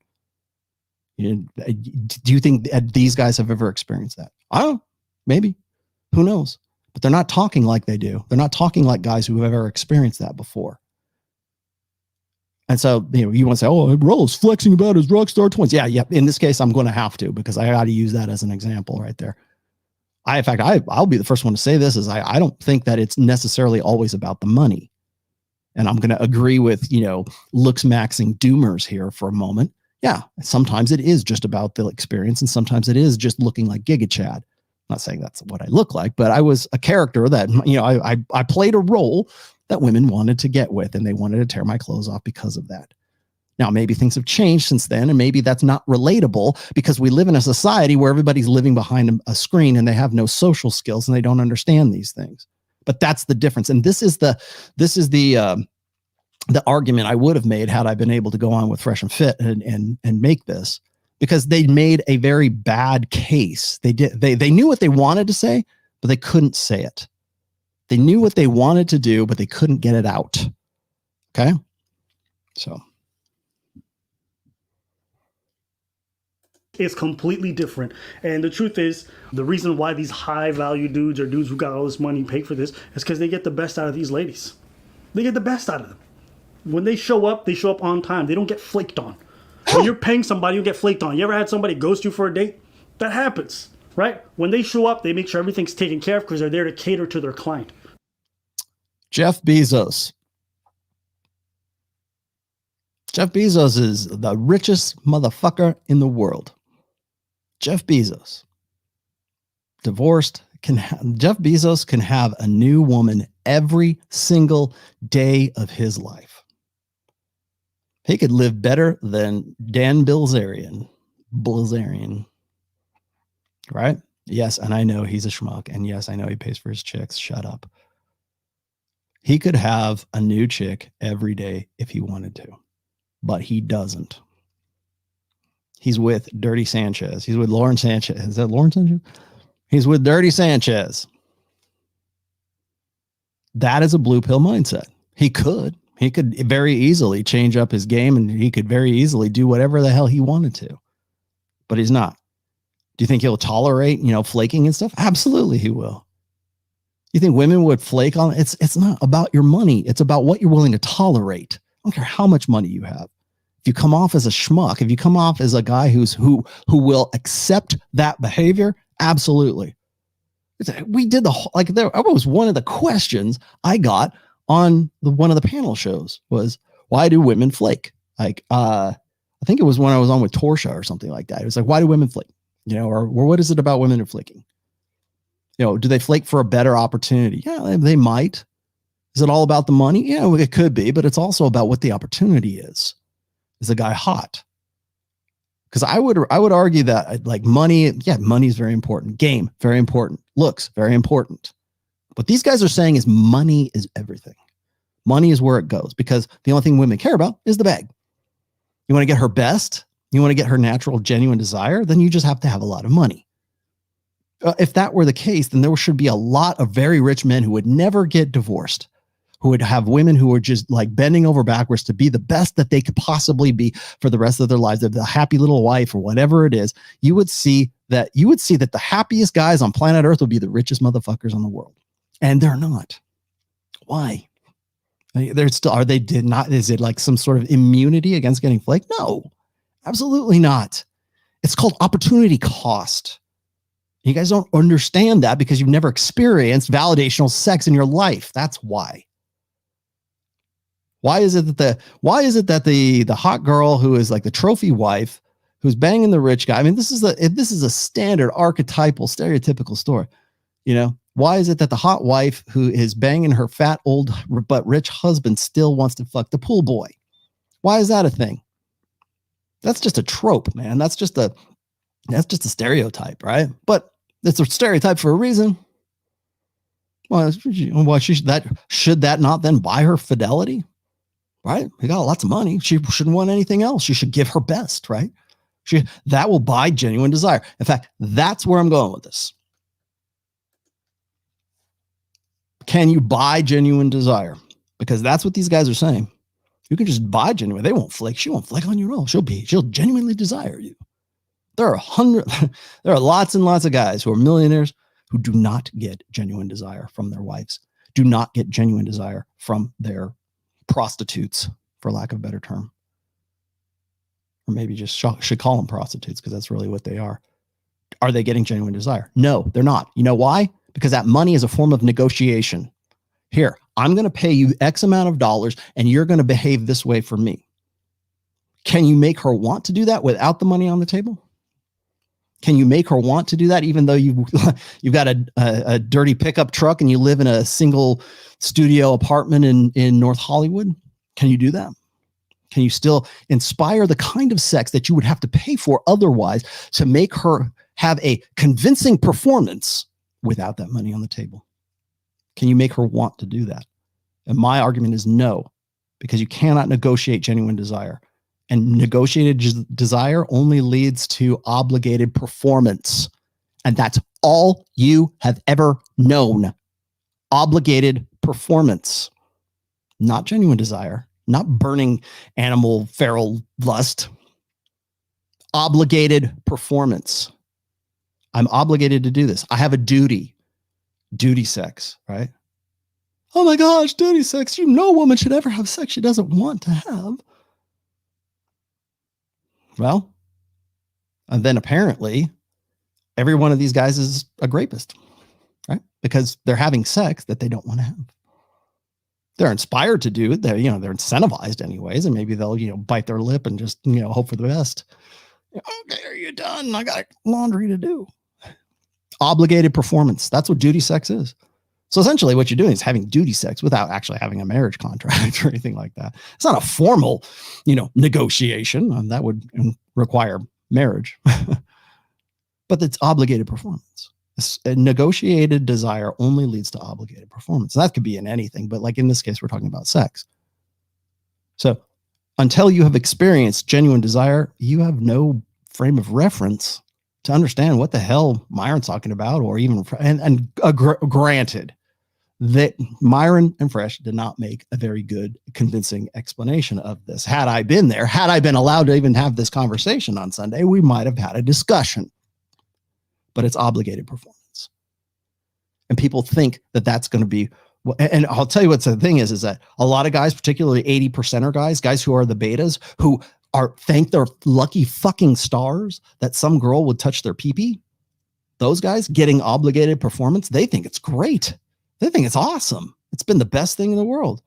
Do you think these guys have ever experienced that? I don't know. Maybe. Who knows? But they're not talking like they do. They're not talking like guys who have ever experienced that before. And so, you want to say, oh, Rollo's flexing about his rockstar 20s. Yeah. In this case, I'm going to have to, because I got to use that as an example right there. I'll be the first one to say this, is I don't think that it's necessarily always about the money. And I'm going to agree with, looks maxing doomers here for a moment. Yeah, sometimes it is just about the experience, and sometimes it is just looking like Giga Chad. I'm not saying that's what I look like, but I was a character that, I played a role that women wanted to get with, and they wanted to tear my clothes off because of that. Now, maybe things have changed since then, and maybe that's not relatable because we live in a society where everybody's living behind a screen and they have no social skills and they don't understand these things. But that's the difference. And this is the argument I would have made had I been able to go on with Fresh and Fit and make this, because they made a very bad case. They knew what they wanted to say, but they couldn't say it. They knew what they wanted to do, but they couldn't get it out. Okay. So it's completely different. And the truth is, the reason why these high value dudes or dudes who got all this money pay for this is because they get the best out of these ladies. They get the best out of them. When they show up on time. They don't get flaked on. When you're paying somebody, you get flaked on. You ever had somebody ghost you for a date? That happens, right? When they show up, they make sure everything's taken care of because they're there to cater to their client. Jeff Bezos. Jeff Bezos is the richest motherfucker in the world. Jeff Bezos, divorced, Jeff Bezos can have a new woman every single day of his life. He could live better than Dan Bilzerian, right? Yes, and I know he's a schmuck, and yes, I know he pays for his chicks. Shut up. He could have a new chick every day if he wanted to, but he doesn't. He's with Dirty Sanchez. He's with Lauren Sanchez. Is that Lauren Sanchez? He's with Dirty Sanchez. That is a blue pill mindset. He could very easily change up his game, and he could very easily do whatever the hell he wanted to, but he's not. Do you think he'll tolerate, flaking and stuff? Absolutely he will. You think women would flake on it? It's not about your money. It's about what you're willing to tolerate. I don't care how much money you have. If you come off as a schmuck, if you come off as a guy who will accept that behavior, absolutely. We did that was one of the questions I got on one of the panel shows was, why do women flake? I think it was when I was on with Torsha or something like that. It was like, why do women flake? Or what is it about women and flaking? Do they flake for a better opportunity? Yeah, they might. Is it all about the money? Yeah, it could be, but it's also about what the opportunity is. Is the guy hot? Because I would argue that money is very important. Game, very important. Looks, very important. What these guys are saying is money is everything. Money is where it goes, because the only thing women care about is the bag. You want to get her best? You want to get her natural, genuine desire? Then you just have to have a lot of money. If that were the case, then there should be a lot of very rich men who would never get divorced, who would have women who are just bending over backwards to be the best that they could possibly be for the rest of their lives. They're the happy little wife or whatever it is. You would see that the happiest guys on planet Earth would be the richest motherfuckers in the world. And they're not. Why? Is it like some sort of immunity against getting flaked? No, absolutely not. It's called opportunity cost. You guys don't understand that because you've never experienced validational sex in your life. That's why. Why is it that the hot girl who is like the trophy wife, who's banging the rich guy? I mean, this is a standard archetypal, stereotypical story. Why is it that the hot wife who is banging her fat old but rich husband still wants to fuck the pool boy? Why is that a thing? That's just a trope, man. That's just a stereotype, right? But it's a stereotype for a reason. Well, should that not then buy her fidelity? Right? He got lots of money. She shouldn't want anything else. She should give her best, right? That will buy genuine desire. In fact, that's where I'm going with this. Can you buy genuine desire? Because that's what these guys are saying. You can just buy genuine. They won't flake. She won't flake on you at all. She'll genuinely desire you. There are lots and lots of guys who are millionaires who do not get genuine desire from their wives, do not get genuine desire from their prostitutes, for lack of a better term. Or maybe just should call them prostitutes, because that's really what they are. Are they getting genuine desire? No, they're not. You know why? Because that money is a form of negotiation. Here, I'm going to pay you X amount of dollars, and you're going to behave this way for me. Can you make her want to do that without the money on the table? Can you make her want to do that even though you've got a dirty pickup truck and you live in a single studio apartment in North Hollywood? Can you do that? Can you still inspire the kind of sex that you would have to pay for otherwise to make her have a convincing performance without that money on the table? Can you make her want to do that? And my argument is no, because you cannot negotiate genuine desire. And negotiated desire only leads to obligated performance. And that's all you have ever known. Obligated performance, not genuine desire, not burning animal feral lust. Obligated performance. I'm obligated to do this. I have a duty. Duty sex, right? Oh my gosh, duty sex. No woman should ever have sex she doesn't want to have. Well, and then apparently every one of these guys is a rapist, right? Because they're having sex that they don't want to have. They're inspired to do it. They're incentivized anyways. And maybe they'll, bite their lip and just, hope for the best. Okay, are you done? I got laundry to do. Obligated performance. That's what duty sex is. So essentially what you're doing is having duty sex without actually having a marriage contract or anything like that. It's not a formal, negotiation. That would require marriage. But it's obligated performance. A negotiated desire only leads to obligated performance. And that could be in anything, but like in this case, we're talking about sex. So until you have experienced genuine desire, you have no frame of reference to understand what the hell Myron's talking about, or even, granted that Myron and Fresh did not make a very good, convincing explanation of this. Had I been there, had I been allowed to even have this conversation on Sunday, we might have had a discussion. But it's obligated performance. And people think that that's going to be, and I'll tell you what the thing is that a lot of guys, particularly 80%er guys who are the betas, who thank their lucky fucking stars that some girl would touch their pee-pee. Those guys getting obligated performance, they think it's great. They think it's awesome. It's been the best thing in the world.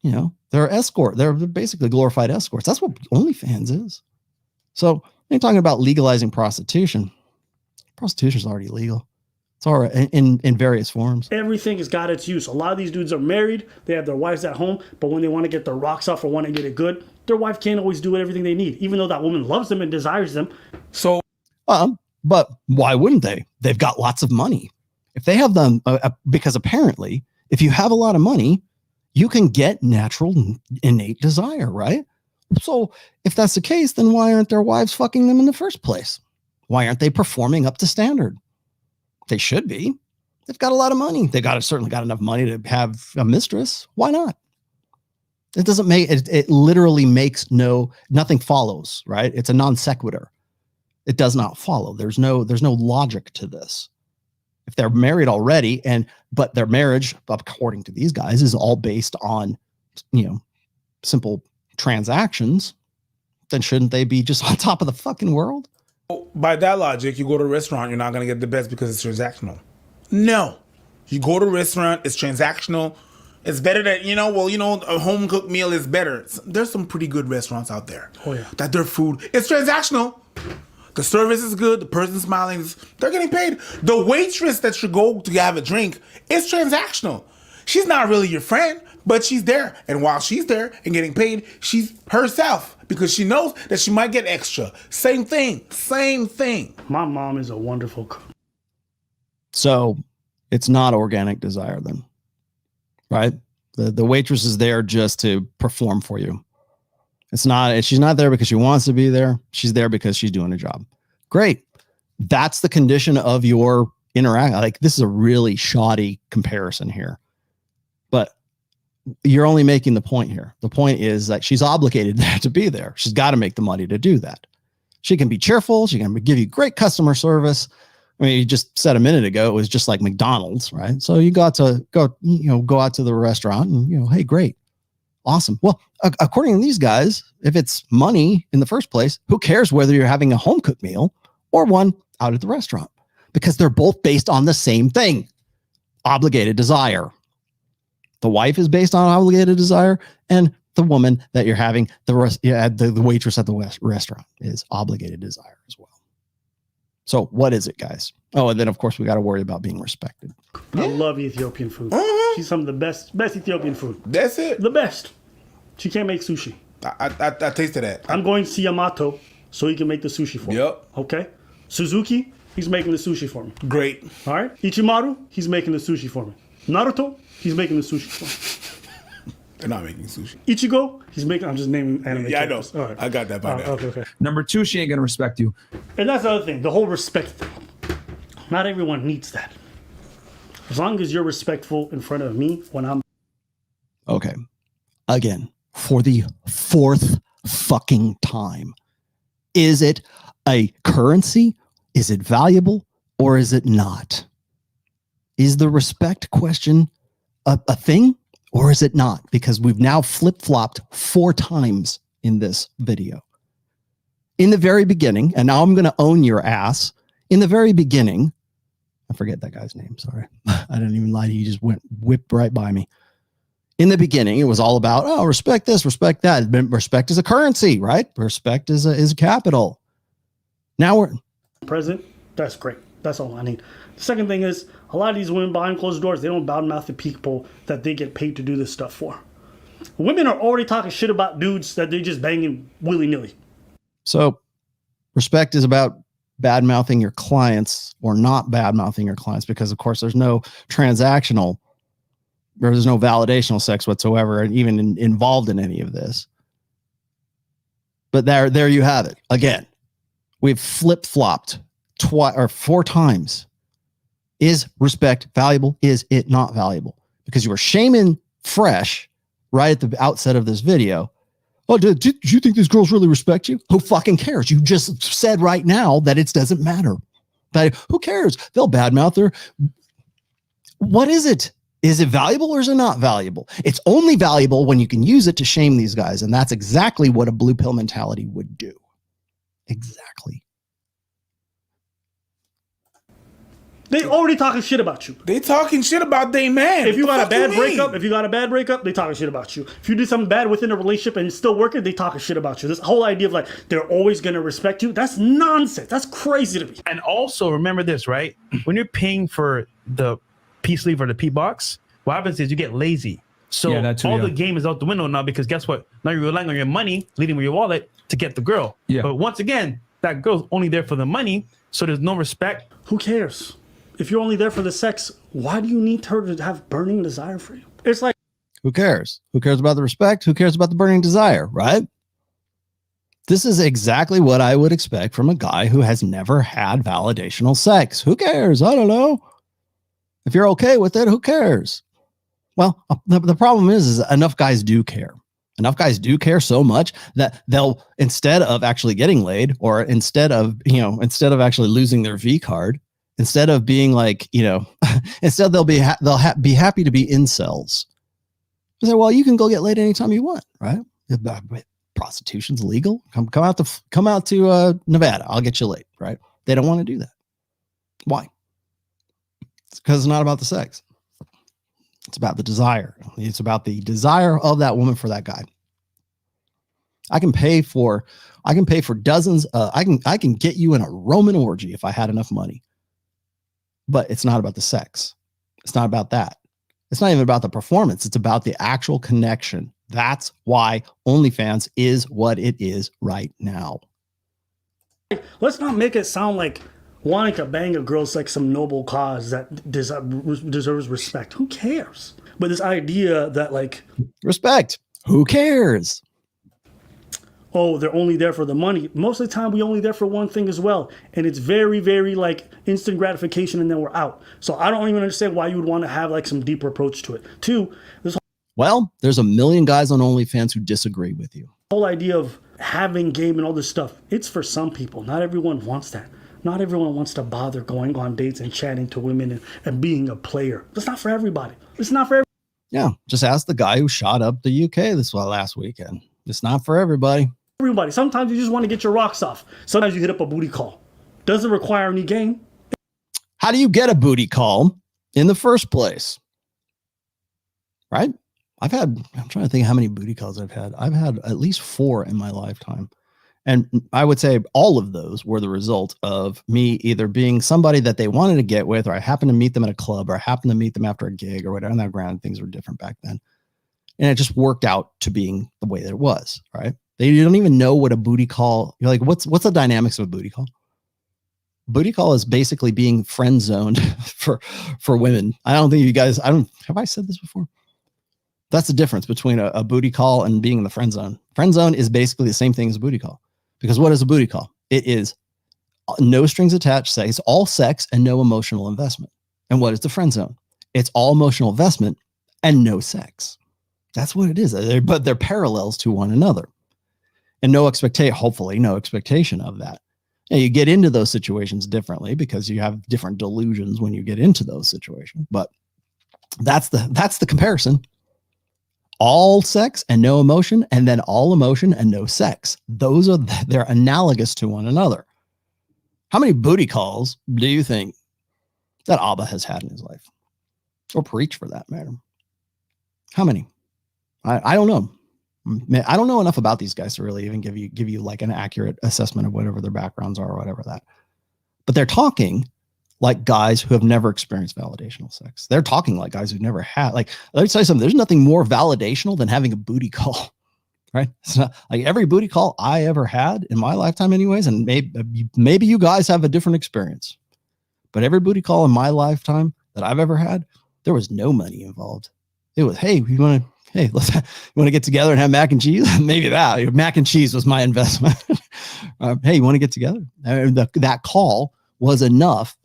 They're escort. They're basically glorified escorts. That's what OnlyFans is. So you're talking about legalizing prostitution. Prostitution is already legal. It's all right in various forms. Everything has got its use. A lot of these dudes are married. They have their wives at home. But when they want to get their rocks off or want to get it good, their wife can't always do everything they need, even though that woman loves them and desires them. So, but why wouldn't they? They've got lots of money. If they have them, because apparently, if you have a lot of money, you can get natural, innate desire, right? So if that's the case, then why aren't their wives fucking them in the first place? Why aren't they performing up to standard? They should be. They've got a lot of money. They certainly got enough money to have a mistress. Why not? It doesn't make it literally makes nothing follows, right? It's a non sequitur. It does not follow. There's no logic to this. If they're married already, but their marriage, according to these guys, is all based on, simple transactions, then shouldn't they be just on top of the fucking world? By that logic, you go to a restaurant, you're not going to get the best because it's transactional. No. You go to a restaurant, it's transactional. It's better that, a home cooked meal is better. There's some pretty good restaurants out there. Oh, yeah. That their food, it's transactional. The service is good. The person smiling, they're getting paid. The waitress that you go to have a drink is transactional. She's not really your friend, but she's there. And while she's there and getting paid, she's herself because she knows that she might get extra. Same thing. My mom is a wonderful cook. So it's not organic desire then, right? The waitress is there just to perform for you. She's not there because she wants to be there. She's there because she's doing a job. Great. That's the condition of your interaction. Like, this is a really shoddy comparison here, but you're only making the point here. The point is that she's obligated to be there. She's got to make the money to do that. She can be cheerful. She can give you great customer service. I mean, you just said a minute ago, it was just like McDonald's, right? So you got to go out to the restaurant and, hey, great. Awesome. Well, according to these guys, if it's money in the first place, who cares whether you're having a home cooked meal or one out at the restaurant? Because they're both based on the same thing, obligated desire. The wife is based on obligated desire, and the woman that you're having, the waitress at the restaurant is obligated desire as well. So what is it, guys? Oh, and then of course we got to worry about being respected. I love Ethiopian food. She's some of the best Ethiopian food. That's it. The best. She can't make sushi. I tasted that. I'm going to see Yamato so he can make the sushi for me. Yep. Okay. Suzuki, he's making the sushi for me. Great. All right. Ichimaru, he's making the sushi for me. Naruto, he's making the sushi for him. They're not making sushi. Ichigo, he's making. I'm just naming anime. Yeah, characters. I know. All right. I got that by now. Okay. Number 2, she ain't gonna respect you. And that's the other thing, the whole respect thing. Not everyone needs that. As long as you're respectful in front of me when I'm. Okay. Again, for the 4th fucking time. Is it a currency? Is it valuable? Or is it not? Is the respect question a thing? Or is it not? Because we've now flip-flopped 4 times in this video. In the very beginning, and now I'm going to own your ass. In the very beginning, I forget that guy's name, sorry. I didn't even lie to you, he just whipped right by me. In the beginning, it was all about, oh, respect this, respect that. Respect is a currency, right? Respect is a capital. Now we're present. That's great. That's all I need. The second thing is, a lot of these women behind closed doors, they don't badmouth the people that they get paid to do this stuff for. Women are already talking shit about dudes that they're just banging willy-nilly. So respect is about bad-mouthing your clients or not bad-mouthing your clients, because of course there's no transactional, there's no validational sex whatsoever even involved in any of this. But there you have it. Again, we've flip-flopped 4 times. Is respect valuable? Is it not valuable? Because you were shaming Fresh right at the outset of this video. Oh, do you think these girls really respect you? Who fucking cares? You just said right now that it doesn't matter. Who cares? They'll badmouth her. What is it? Is it valuable or is it not valuable? It's only valuable when you can use it to shame these guys. And that's exactly what a blue pill mentality would do. Exactly. They already talking shit about you. They talking shit about they man. If you got a bad breakup, they talking shit about you. If you do something bad within a relationship and it's still working, they talking shit about you. This whole idea of like they're always gonna respect you, that's nonsense. That's crazy to me. And also remember this, right? When you're paying for the P sleeve or the P box, what happens is you get lazy. So the game is out the window now, because guess what? Now you're relying on your money, leading with your wallet to get the girl. Yeah. But once again, that girl's only there for the money, so there's no respect. Who cares? If you're only there for the sex, why do you need her to have burning desire for you? It's like, who cares? Who cares about the respect? Who cares about the burning desire, right? This is exactly what I would expect from a guy who has never had validational sex. Who cares? I don't know. If you're okay with it, who cares? Well, the problem is enough guys do care. Enough guys do care so much that they'll, instead of actually getting laid, or instead of actually losing their V card, instead of being like, instead they'll be happy to be incels. They say, well, you can go get laid anytime you want, right? Prostitution's legal. Come out to Nevada. I'll get you laid, right? They don't want to do that. Why? It's because it's not about the sex. It's about the desire. It's about the desire of that woman for that guy. I can pay for dozens. I can get you in a Roman orgy if I had enough money. But it's not about the sex. It's not about that. It's not even about the performance. It's about the actual connection. That's why OnlyFans is what it is right now. Let's not make it sound like wanting to bang a girl's like some noble cause that deserves respect. Who cares? But this idea that like... Respect. Who cares? Oh, they're only there for the money. Most of the time, we only there for one thing as well. And it's very, very like instant gratification and then we're out. So I don't even understand why you would want to have like some deeper approach to it. Two, there's a million guys on OnlyFans who disagree with you. Whole idea of having game and all this stuff, it's for some people. Not everyone wants that. Not everyone wants to bother going on dates and chatting to women and being a player. That's not for everybody. It's not for everybody. Yeah, just ask the guy who shot up the UK last weekend. It's not for everybody. Sometimes you just want to get your rocks off. Sometimes you hit up a booty call. Doesn't require any game. How do you get a booty call in the first place? Right? I'm trying to think how many booty calls I've had. I've had at least 4 in my lifetime. And I would say all of those were the result of me either being somebody that they wanted to get with, or I happened to meet them at a club, or I happened to meet them after a gig or whatever. And that granted, things were different back then. And it just worked out to being the way that it was, right? They don't even know what a booty call. You're like, what's the dynamics of a booty call? Booty call is basically being friend zoned for women. I don't think you guys, have I said this before? That's the difference between a booty call and being in the friend zone. Friend zone is basically the same thing as a booty call. Because what is a booty call? It is no strings attached sex, all sex and no emotional investment. And what is the friend zone? It's all emotional investment and no sex. That's what it is. But they're parallels to one another. And hopefully no expectation of that. Now, you get into those situations differently because you have different delusions when you get into those situations. But that's the comparison. All sex and no emotion, and then all emotion and no sex. They're analogous to one another. How many booty calls do you think that Abba has had in his life? Or preach for that matter? How many? I don't know. I don't know enough about these guys to really even give you like an accurate assessment of whatever their backgrounds are or whatever that. But they're talking like guys who have never experienced validational sex. They're talking like guys who've never had, like, let me tell you something. There's nothing more validational than having a booty call, right? It's not like every booty call I ever had in my lifetime anyways. And maybe you guys have a different experience, but every booty call in my lifetime that I've ever had, there was no money involved. It was, hey, you want to get together and have mac and cheese? Maybe that mac and cheese was my investment. Hey, you want to get together? And that call was enough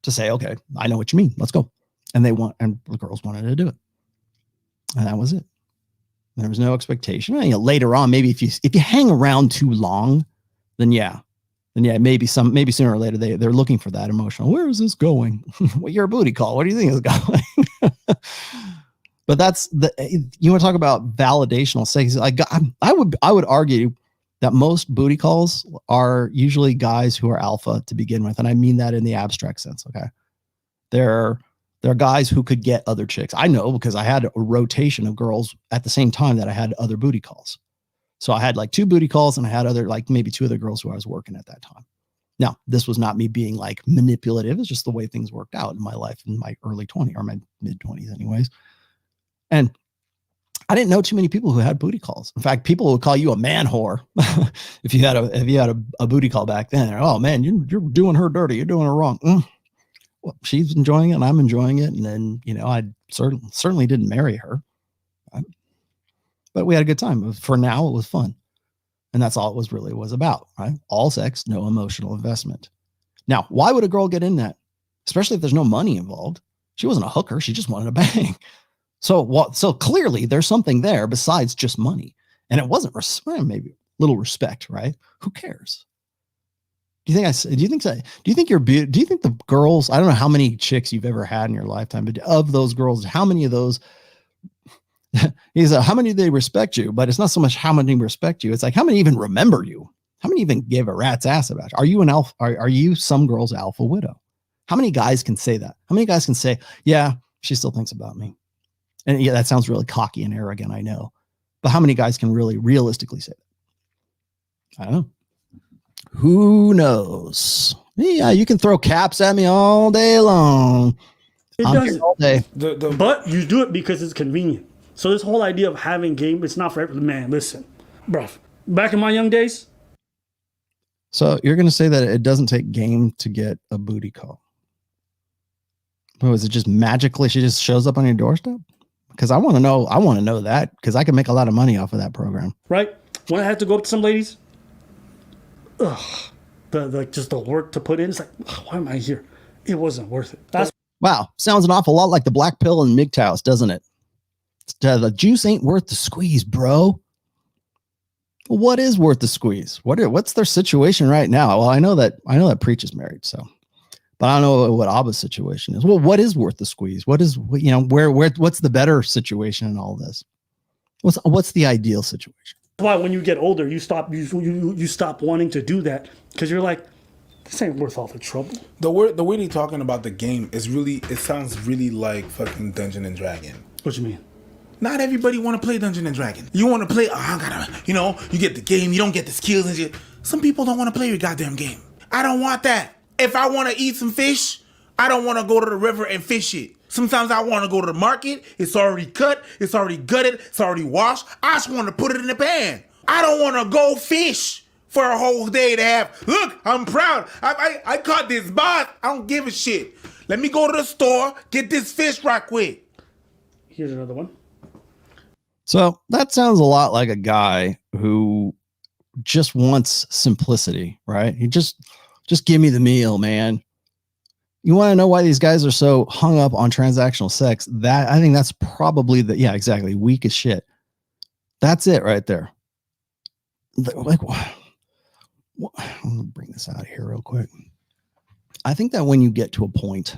to say, okay, I know what you mean. Let's go. And the girls wanted to do it. And that was it. There was no expectation. Later on, maybe if you hang around too long, then maybe sooner or later they're looking for that emotional. Where is this going? Well, you're a booty call. What do you think is going? But you want to talk about validational sex. I would argue that most booty calls are usually guys who are alpha to begin with. And I mean that in the abstract sense. Okay. They're guys who could get other chicks. I know because I had a rotation of girls at the same time that I had other booty calls. So I had like 2 booty calls and I had maybe 2 other girls who I was working at that time. Now, this was not me being like manipulative. It's just the way things worked out in my life in my early 20s or my mid 20s anyways. And I didn't know too many people who had booty calls. In fact, people would call you a man whore if you had a booty call back then. Oh man, you're doing her dirty. You're doing her wrong. Well, she's enjoying it and I'm enjoying it. And then, I certainly didn't marry her, right? But we had a good time. For now, it was fun. And that's all it was about, right? All sex, no emotional investment. Now, why would a girl get in that? Especially if there's no money involved. She wasn't a hooker. She just wanted a bang. So clearly there's something there besides just money. And it wasn't maybe a little respect, right? Who cares? Do you think the girls, I don't know how many chicks you've ever had in your lifetime, but of those girls, how many of those, how many do they respect you? But it's not so much how many respect you. It's like, how many even remember you? How many even give a rat's ass about you? Are you an alpha? Are you some girl's alpha widow? How many guys can say that? How many guys can say, yeah, she still thinks about me? And yeah, that sounds really cocky and arrogant, I know. But how many guys can really realistically say that? I don't know. Who knows? Yeah, you can throw caps at me all day long. It I'm doesn't. here all day. But you do it because it's convenient. So this whole idea of having game, it's not for every man. Listen, bro. Back in my young days. So you're going to say that it doesn't take game to get a booty call? Oh, is it just magically she just shows up on your doorstep? Because I want to know that because I can make a lot of money off of that program. Right? When I had to go up to some ladies, just the work to put in, it's like, why am I here? It wasn't worth it. Wow. Sounds an awful lot like the black pill and MGTOWs, doesn't it? The juice ain't worth the squeeze, bro. What is worth the squeeze? What's their situation right now? Well, I know that Preach is married, so. But I don't know what Abba's situation is. Well, what is worth the squeeze? What's the better situation in all this? What's the ideal situation? That's why when you get older, you stop wanting to do that because you're like, this ain't worth all the trouble. The way they're talking about the game is it sounds really like fucking Dungeon and Dragon. What you mean? Not everybody want to play Dungeon and Dragon. You want to play, you get the game, you don't get the skills and shit. Some people don't want to play your goddamn game. I don't want that. If I want to eat some fish, I don't want to go to the river and fish it. Sometimes I want to go to the market. It's already cut. It's already gutted. It's already washed. I just want to put it in the pan. I don't want to go fish for a whole day to have, look, I'm proud. I caught this boss. I don't give a shit. Let me go to the store, get this fish right quick. Here's another one. So that sounds a lot like a guy who just wants simplicity, right? He just give me the meal, man. You want to know why these guys are so hung up on transactional sex? That I think that's probably exactly, weak as shit. That's it right there. Like, I'm gonna bring this out here real quick. I think that when you get to a point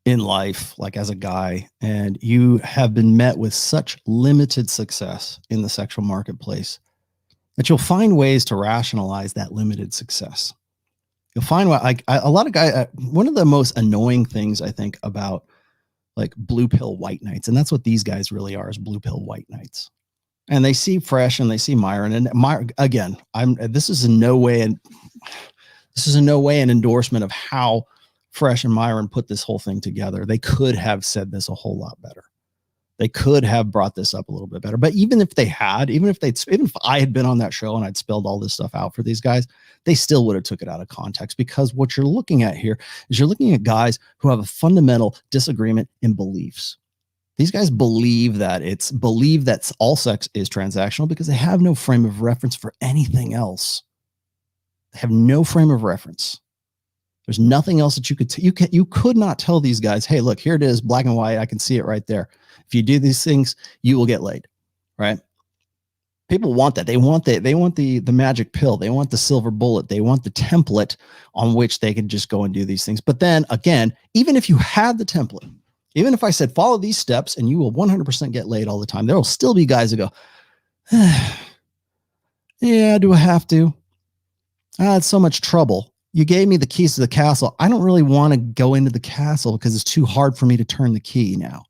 in life, like as a guy, and you have been met with such limited success in the sexual marketplace, that you'll find ways to rationalize that limited success. You'll find like a lot of guys. One of the most annoying things I think about like blue pill white knights, and that's what these guys really are, is blue pill white knights. And they see Fresh and they see Myron, and again, this is in no way an endorsement of how Fresh and Myron put this whole thing together. They could have said this a whole lot better. They could have brought this up a little bit better. But even if they had, even if I had been on that show and I'd spelled all this stuff out for these guys, they still would have took it out of context, because what you're looking at here is you're looking at guys who have a fundamental disagreement in beliefs. These guys believe that all sex is transactional because they have no frame of reference for anything else. They have no frame of reference. There's nothing else that you could not tell these guys, hey, look, here it is, black and white. I can see it right there. If you do these things, you will get laid, right? People want that. They want the magic pill. They want the silver bullet. They want the template on which they can just go and do these things. But then again, even if you had the template, even if I said, follow these steps and you will 100% get laid all the time, there will still be guys that go, yeah, do I have to? It's so much trouble. You gave me the keys to the castle. I don't really want to go into the castle because it's too hard for me to turn the key now.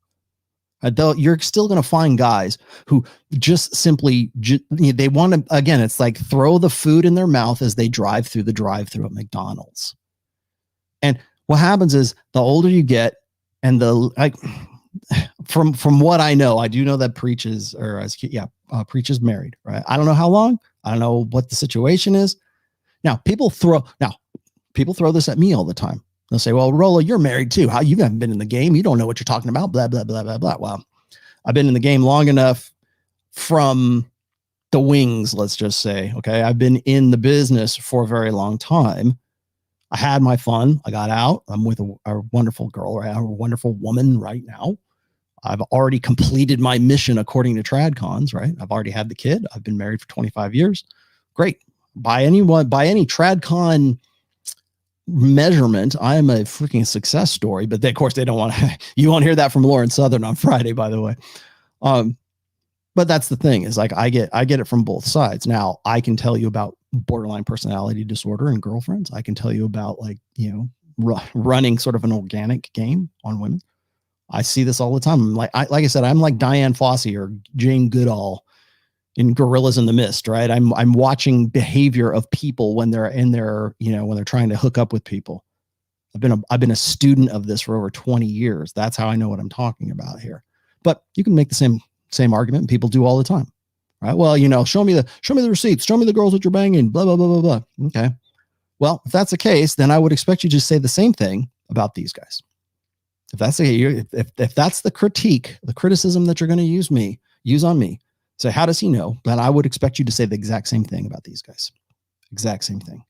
Though you're still going to find guys who just simply, they want to, again, it's like throw the food in their mouth as they drive through the drive-through at McDonald's. And what happens is the older you get, and from what I know, I do know that Preach is married, right? I don't know how long. I don't know what the situation is. Now people throw this at me all the time. They'll say, well, Rollo, you're married too. How you haven't been in the game? You don't know what you're talking about. Blah, blah, blah, blah, blah. Well, I've been in the game long enough from the wings, let's just say. Okay. I've been in the business for a very long time. I had my fun. I got out. I'm with a wonderful girl, right? A wonderful woman right now. I've already completed my mission according to TradCons, right? I've already had the kid. I've been married for 25 years. Great. By any TradCon measurement, I am a freaking success story. But of course, they don't want to. You won't hear that from Lauren Southern on Friday, by the way. But that's the thing, is like I get it from both sides. Now I can tell you about borderline personality disorder and girlfriends. I can tell you about running sort of an organic game on women. I see this all the time. Like I said, I'm like Diane Fossey or Jane Goodall in Gorillas in the Mist, right? I'm watching behavior of people when they're in their, when they're trying to hook up with people. I've been a student of this for over 20 years. That's how I know what I'm talking about here. But you can make the same argument, and people do all the time, right? Well, show me the receipts, show me the girls that you're banging, blah, blah, blah, blah, blah. Okay. Well, if that's the case, then I would expect you to say the same thing about these guys. If that's the critique, the criticism that you're going to use on me, say, how does he know? Then I would expect you to say the exact same thing about these guys. Exact same thing.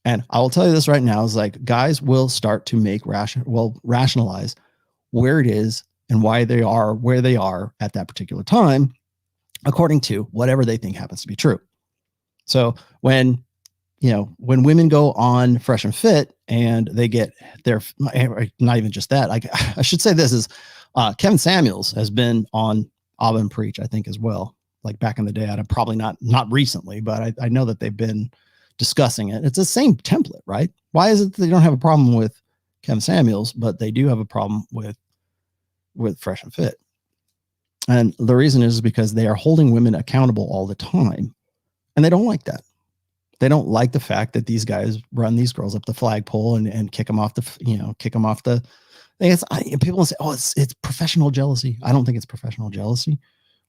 And I will tell you this right now, is like guys will start to rationalize where it is and why they are where they are at that particular time, according to whatever they think happens to be true. So when women go on Fresh and Fit and they get their, not even just that, I should say this is Kevin Samuels has been on Abba and Preach, I think, as well. Like back in the day, I'd probably not recently, but I know that they've been discussing it. It's the same template, right? Why is it that they don't have a problem with Kevin Samuels, but they do have a problem with Fresh and Fit? And the reason is because they are holding women accountable all the time, and they don't like that. They don't like the fact that these guys run these girls up the flagpole and kick them off the. People say, oh, it's professional jealousy. I don't think it's professional jealousy.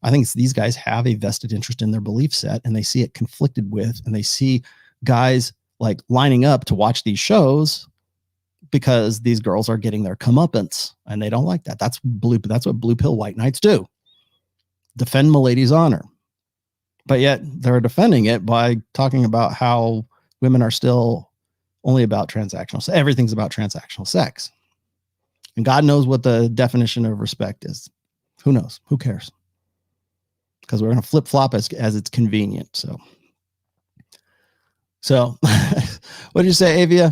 I think it's these guys have a vested interest in their belief set, and they see it conflicted with, and they see guys like lining up to watch these shows because these girls are getting their comeuppance, and they don't like that. That's what blue pill white knights do. Defend milady's honor. But yet they're defending it by talking about how women are still only about transactional. So everything's about transactional sex. And God knows what the definition of respect is. Who knows? Who cares? Because we're going to flip flop as it's convenient. So what did you say, Avia?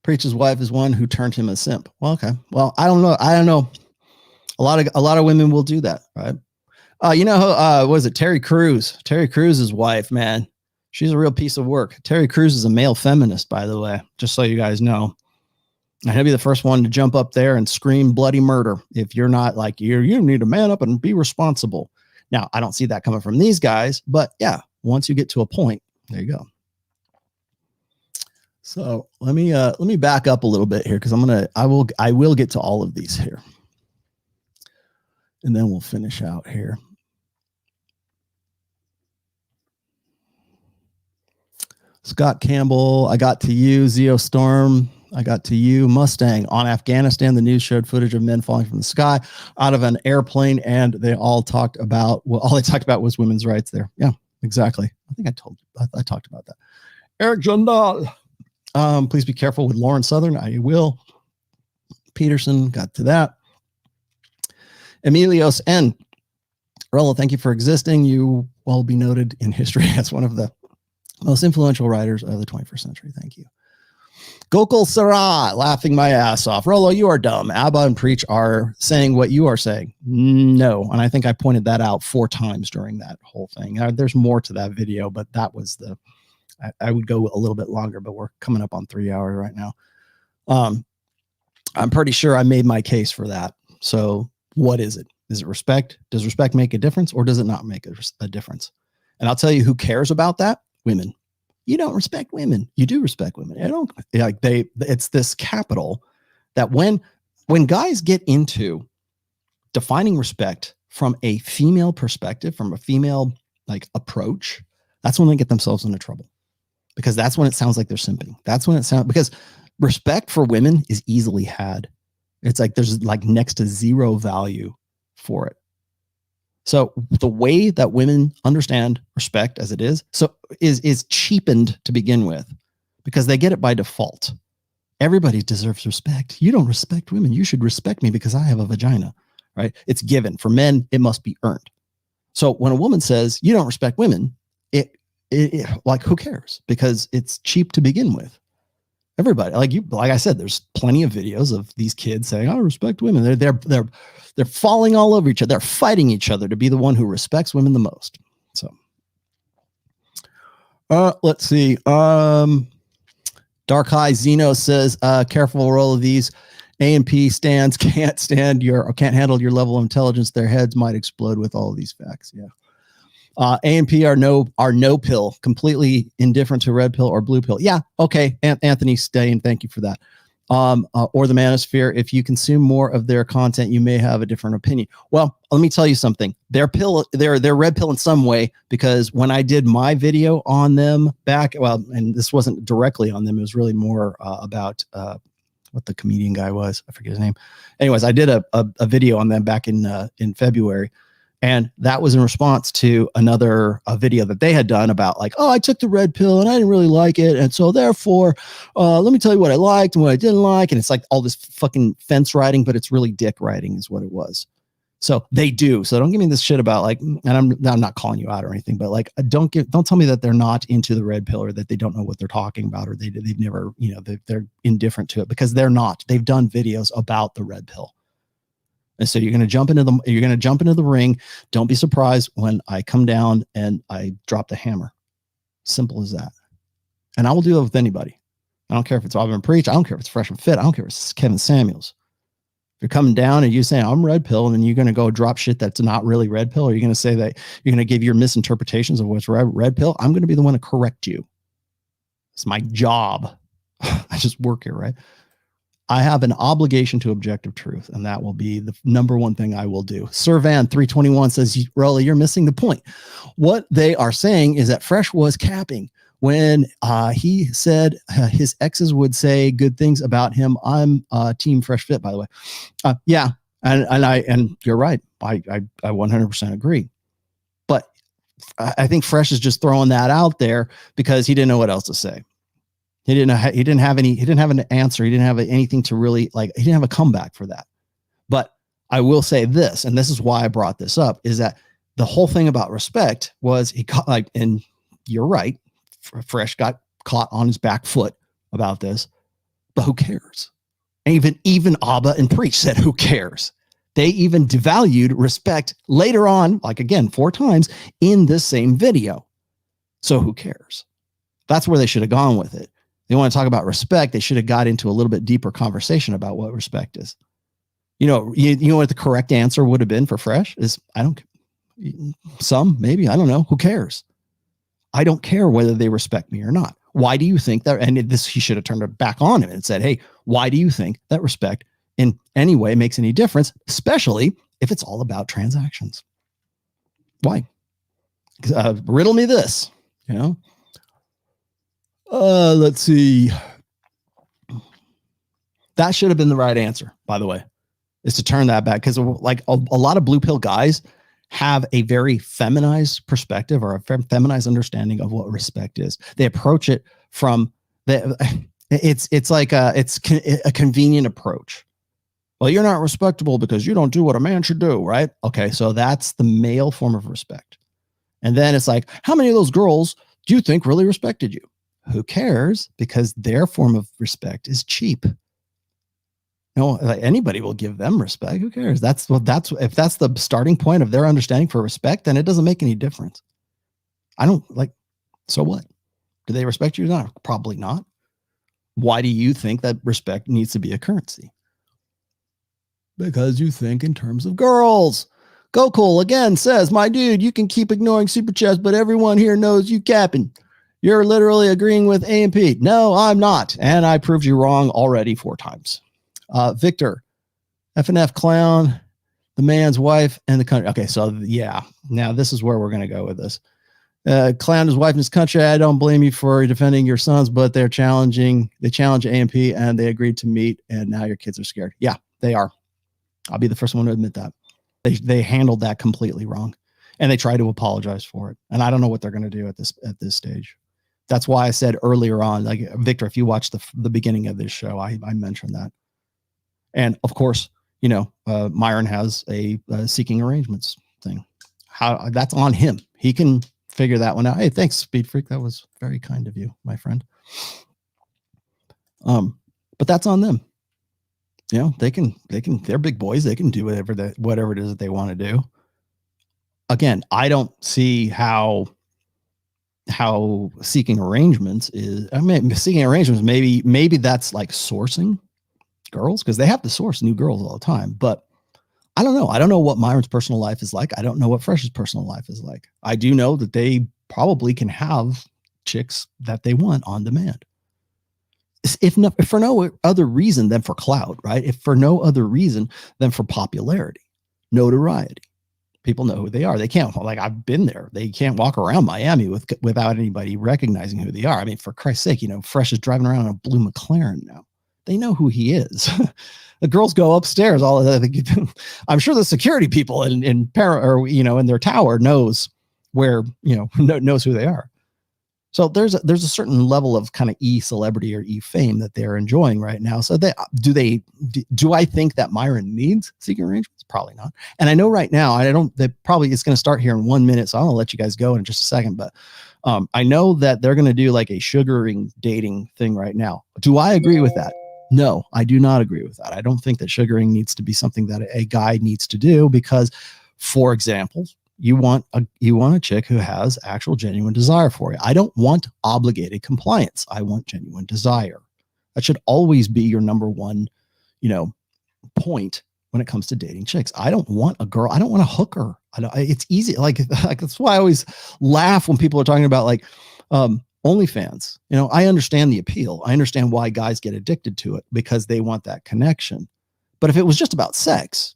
Preach's wife is one who turned him a simp. Well, okay. Well, I don't know. A lot of women will do that, right? What is it? Terry Crews. Terry Crews' wife, man. She's a real piece of work. Terry Crews is a male feminist, by the way, just so you guys know. And he'll be the first one to jump up there and scream bloody murder if you're not like, you need to man up and be responsible. Now, I don't see that coming from these guys, but yeah, once you get to a point, there you go. So let me back up a little bit here, because I will get to all of these here. And then we'll finish out here. Scott Campbell, I got to you. Zeo Storm, I got to you. Mustang, on Afghanistan, the news showed footage of men falling from the sky out of an airplane, and they all talked about, all they talked about was women's rights there. Yeah, exactly. I think I talked about that. Eric Jundal, please be careful with Lauren Southern. I will. Peterson, got to that. Emilios N. Rollo, thank you for existing. You will be noted in history as one of the most influential writers of the 21st century. Thank you. Gokul Sarah, laughing my ass off. Rollo, you are dumb. Abba and Preach are saying what you are saying. No. And I think I pointed that out 4 times during that whole thing. There's more to that video, but that was I would go a little bit longer, but we're coming up on 3 hours right now. I'm pretty sure I made my case for that. So what is it? Is it respect? Does respect make a difference, or does it not make a difference? And I'll tell you who cares about that. Women. You don't respect women. You do respect women. I don't like it's this capital that when guys get into defining respect from a female perspective, from a female like approach, that's when they get themselves into trouble, because that's when it sounds like they're simping. That's when it sounds, because respect for women is easily had. It's like there's like next to zero value for it. So the way that women understand respect as it is cheapened to begin with, because they get it by default. Everybody deserves respect. You don't respect women. You should respect me because I have a vagina, right? It's given. For men, it must be earned. So when a woman says you don't respect women, it like, who cares? Because it's cheap to begin with. Everybody, like I said, there's plenty of videos of these kids saying, I respect women. They're falling all over each other. They're fighting each other to be the one who respects women the most. So, let's see. Dark High Zeno says, careful roll of these A&P stands can't handle your level of intelligence. Their heads might explode with all of these facts. Yeah. A&P are no pill, completely indifferent to red pill or blue pill. Yeah. Okay. Anthony Stain, thank you for that. Or the Manosphere. If you consume more of their content, you may have a different opinion. Well, let me tell you something. They're red pill in some way, because when I did my video on them back, and this wasn't directly on them, it was really more about what the comedian guy was. I forget his name. Anyways, I did a video on them back in February. And that was in response to a video that they had done about like, oh, I took the red pill and I didn't really like it. And so therefore, let me tell you what I liked and what I didn't like. And it's like all this fucking fence riding, but it's really dick riding is what it was. So they do. So don't give me this shit about like, and I'm not calling you out or anything, but like, don't tell me that they're not into the red pill, or that they don't know what they're talking about, or they've never, they're indifferent to it, because they're not. They've done videos about the red pill. And so you're going to jump into the ring. Don't be surprised when I come down and I drop the hammer. Simple as that. And I will do that with anybody. I don't care if it's Auburn Preach. I don't care if it's Fresh and Fit. I don't care if it's Kevin Samuels. If you're coming down and you say I'm red pill, and then you're going to go drop shit that's not really red pill, or you're going to say that you're going to give your misinterpretations of what's red pill, I'm going to be the one to correct you. It's my job. I just work here, right? I have an obligation to objective truth, and that will be the number one thing I will do. Servan 321 says, Rollo, you're missing the point. What they are saying is that Fresh was capping when he said his exes would say good things about him. I'm team Fresh Fit, by the way. Yeah, and you're right. I 100% agree. But I think Fresh is just throwing that out there because he didn't know what else to say. He didn't have an answer. He didn't have anything to really like. He didn't have a comeback for that. But I will say this, and this is why I brought this up, is that the whole thing about respect was he caught like, and you're right. Fresh got caught on his back foot about this, but who cares? And even Abba and Preach said, who cares? They even devalued respect later on, like again, 4 times in this same video. So who cares? That's where they should have gone with it. They want to talk about respect. They should have got into a little bit deeper conversation about what respect is. You know what the correct answer would have been for Fresh is, I don't, some, maybe, I don't know. Who cares? I don't care whether they respect me or not. Why do you think that? And this, he should have turned it back on him and said, hey, why do you think that respect in any way makes any difference, especially if it's all about transactions? Why? Riddle me this, let's see. That should have been the right answer, by the way, is to turn that back. Because like a lot of blue pill guys have a very feminized perspective or a feminized understanding of what respect is. They approach it from it's like a convenient approach. Well, you're not respectable because you don't do what a man should do, right? Okay, so that's the male form of respect. And then it's like, how many of those girls do you think really respected you? Who cares? Because their form of respect is cheap. Like anybody will give them respect. Who cares? If that's the starting point of their understanding for respect, then it doesn't make any difference. I don't like, so what? Do they respect you or not? Probably not. Why do you think that respect needs to be a currency? Because you think in terms of girls. Go Cool again says, my dude, you can keep ignoring super chats, but everyone here knows you capping. You're literally agreeing with AMP. No, I'm not. And I proved you wrong already 4 times. Victor, FNF clown, the man's wife, and the country. Okay, so yeah, now this is where we're going to go with this. Clown his wife in his country. I don't blame you for defending your sons, but they challenge AMP and they agreed to meet, and now your kids are scared. Yeah, they are. I'll be the first one to admit that. They handled that completely wrong, and they tried to apologize for it. And I don't know what they're going to do at this stage. That's why I said earlier on, like Victor, if you watch the beginning of this show, I mentioned that. And of course, Myron has a seeking arrangements thing. How that's on him. He can figure that one out. Hey, thanks, Speed Freak. That was very kind of you, my friend. But that's on them. They can, they're big boys. They can do whatever it is that they want to do. Again, I don't see how seeking arrangements is. I mean, seeking arrangements, maybe that's like sourcing girls, because they have to source new girls all the time. But I don't know. I don't know what Myron's personal life is like. I don't know what Fresh's personal life is like. I do know that they probably can have chicks that they want on demand. If for no other reason than for clout, right? If for no other reason than for popularity, notoriety. People know who they are. They can't, like, I've been there. They can't walk around Miami without anybody recognizing who they are. I mean, for Christ's sake, Fresh is driving around in a blue McLaren now. They know who he is. The girls go upstairs. I'm sure the security people in their tower knows where, knows who they are. So there's a certain level of kind of celebrity or fame that they're enjoying right now. So do I think that Myron needs seeking arrangements? Probably not. And I know right now, it's going to start here in 1 minute. So I'm going to let you guys go in just a second, but I know that they're going to do like a sugaring dating thing right now. Do I agree with that? No, I do not agree with that. I don't think that sugaring needs to be something that a guy needs to do because, for example, you want a chick who has actual genuine desire for you. I don't want obligated compliance. I want genuine desire. That should always be your number one, point when it comes to dating chicks. I don't want a girl. I don't want a hooker. It's easy. Like that's why I always laugh when people are talking about like, OnlyFans, I understand the appeal. I understand why guys get addicted to it because they want that connection. But if it was just about sex,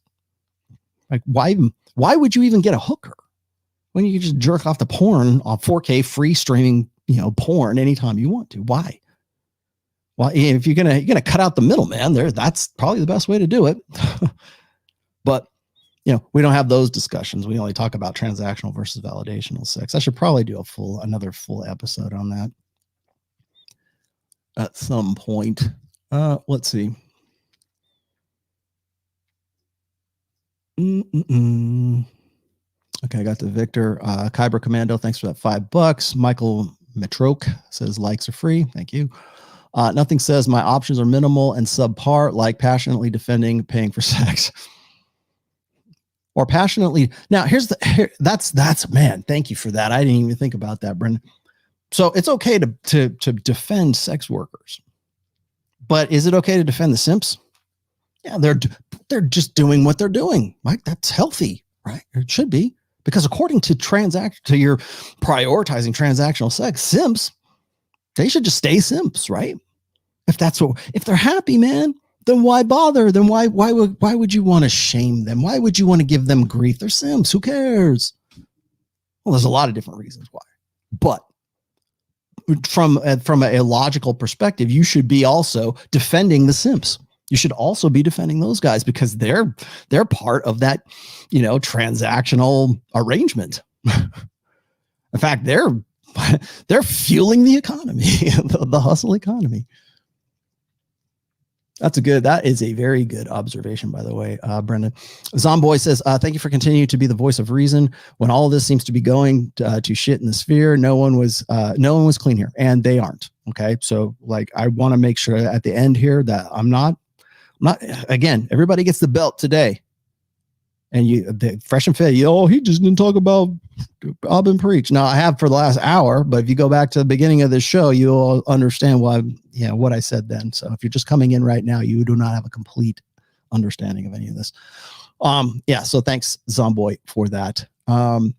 like why would you even get a hooker when you can just jerk off the porn on 4K free streaming, porn anytime you want to? Why? Well, if you're gonna cut out the middleman there, that's probably the best way to do it. But we don't have those discussions. We only talk about transactional versus validational sex. I should probably do another full episode on that at some point. Let's see. Okay, I got the Victor. Kyber Commando, thanks for that $5. Michael Metroke says likes are free. Thank you. Nothing says my options are minimal and subpar, like passionately defending paying for sex. Or passionately. Now, that's man. Thank you for that. I didn't even think about that, Brendan. So it's okay to defend sex workers, but is it okay to defend the simps? Yeah, they're just doing what they're doing, right? That's healthy, right? It should be, because according to your prioritizing transactional sex, simps, they should just stay simps, right? If they're happy, man. Then why bother? Then why would you want to shame them? Why would you want to give them grief? They're simps. Who cares? Well, there's a lot of different reasons why. But from a logical perspective, you should be also defending the simps. You should also be defending those guys because they're part of that, transactional arrangement. In fact, they're fueling the economy, the hustle economy. That is a very good observation, by the way, Brendan. Zomboy says, thank you for continuing to be the voice of reason. When all of this seems to be going to shit in the sphere, no one was clean here, and they aren't. Okay. So I want to make sure at the end here that I'm not, again, everybody gets the belt today. And the fresh and fit, he just didn't talk about I've been preach. Now I have for the last hour, but if you go back to the beginning of this show, you'll understand what I said then. So if you're just coming in right now, you do not have a complete understanding of any of this. So thanks, Zomboy, for that. Thuka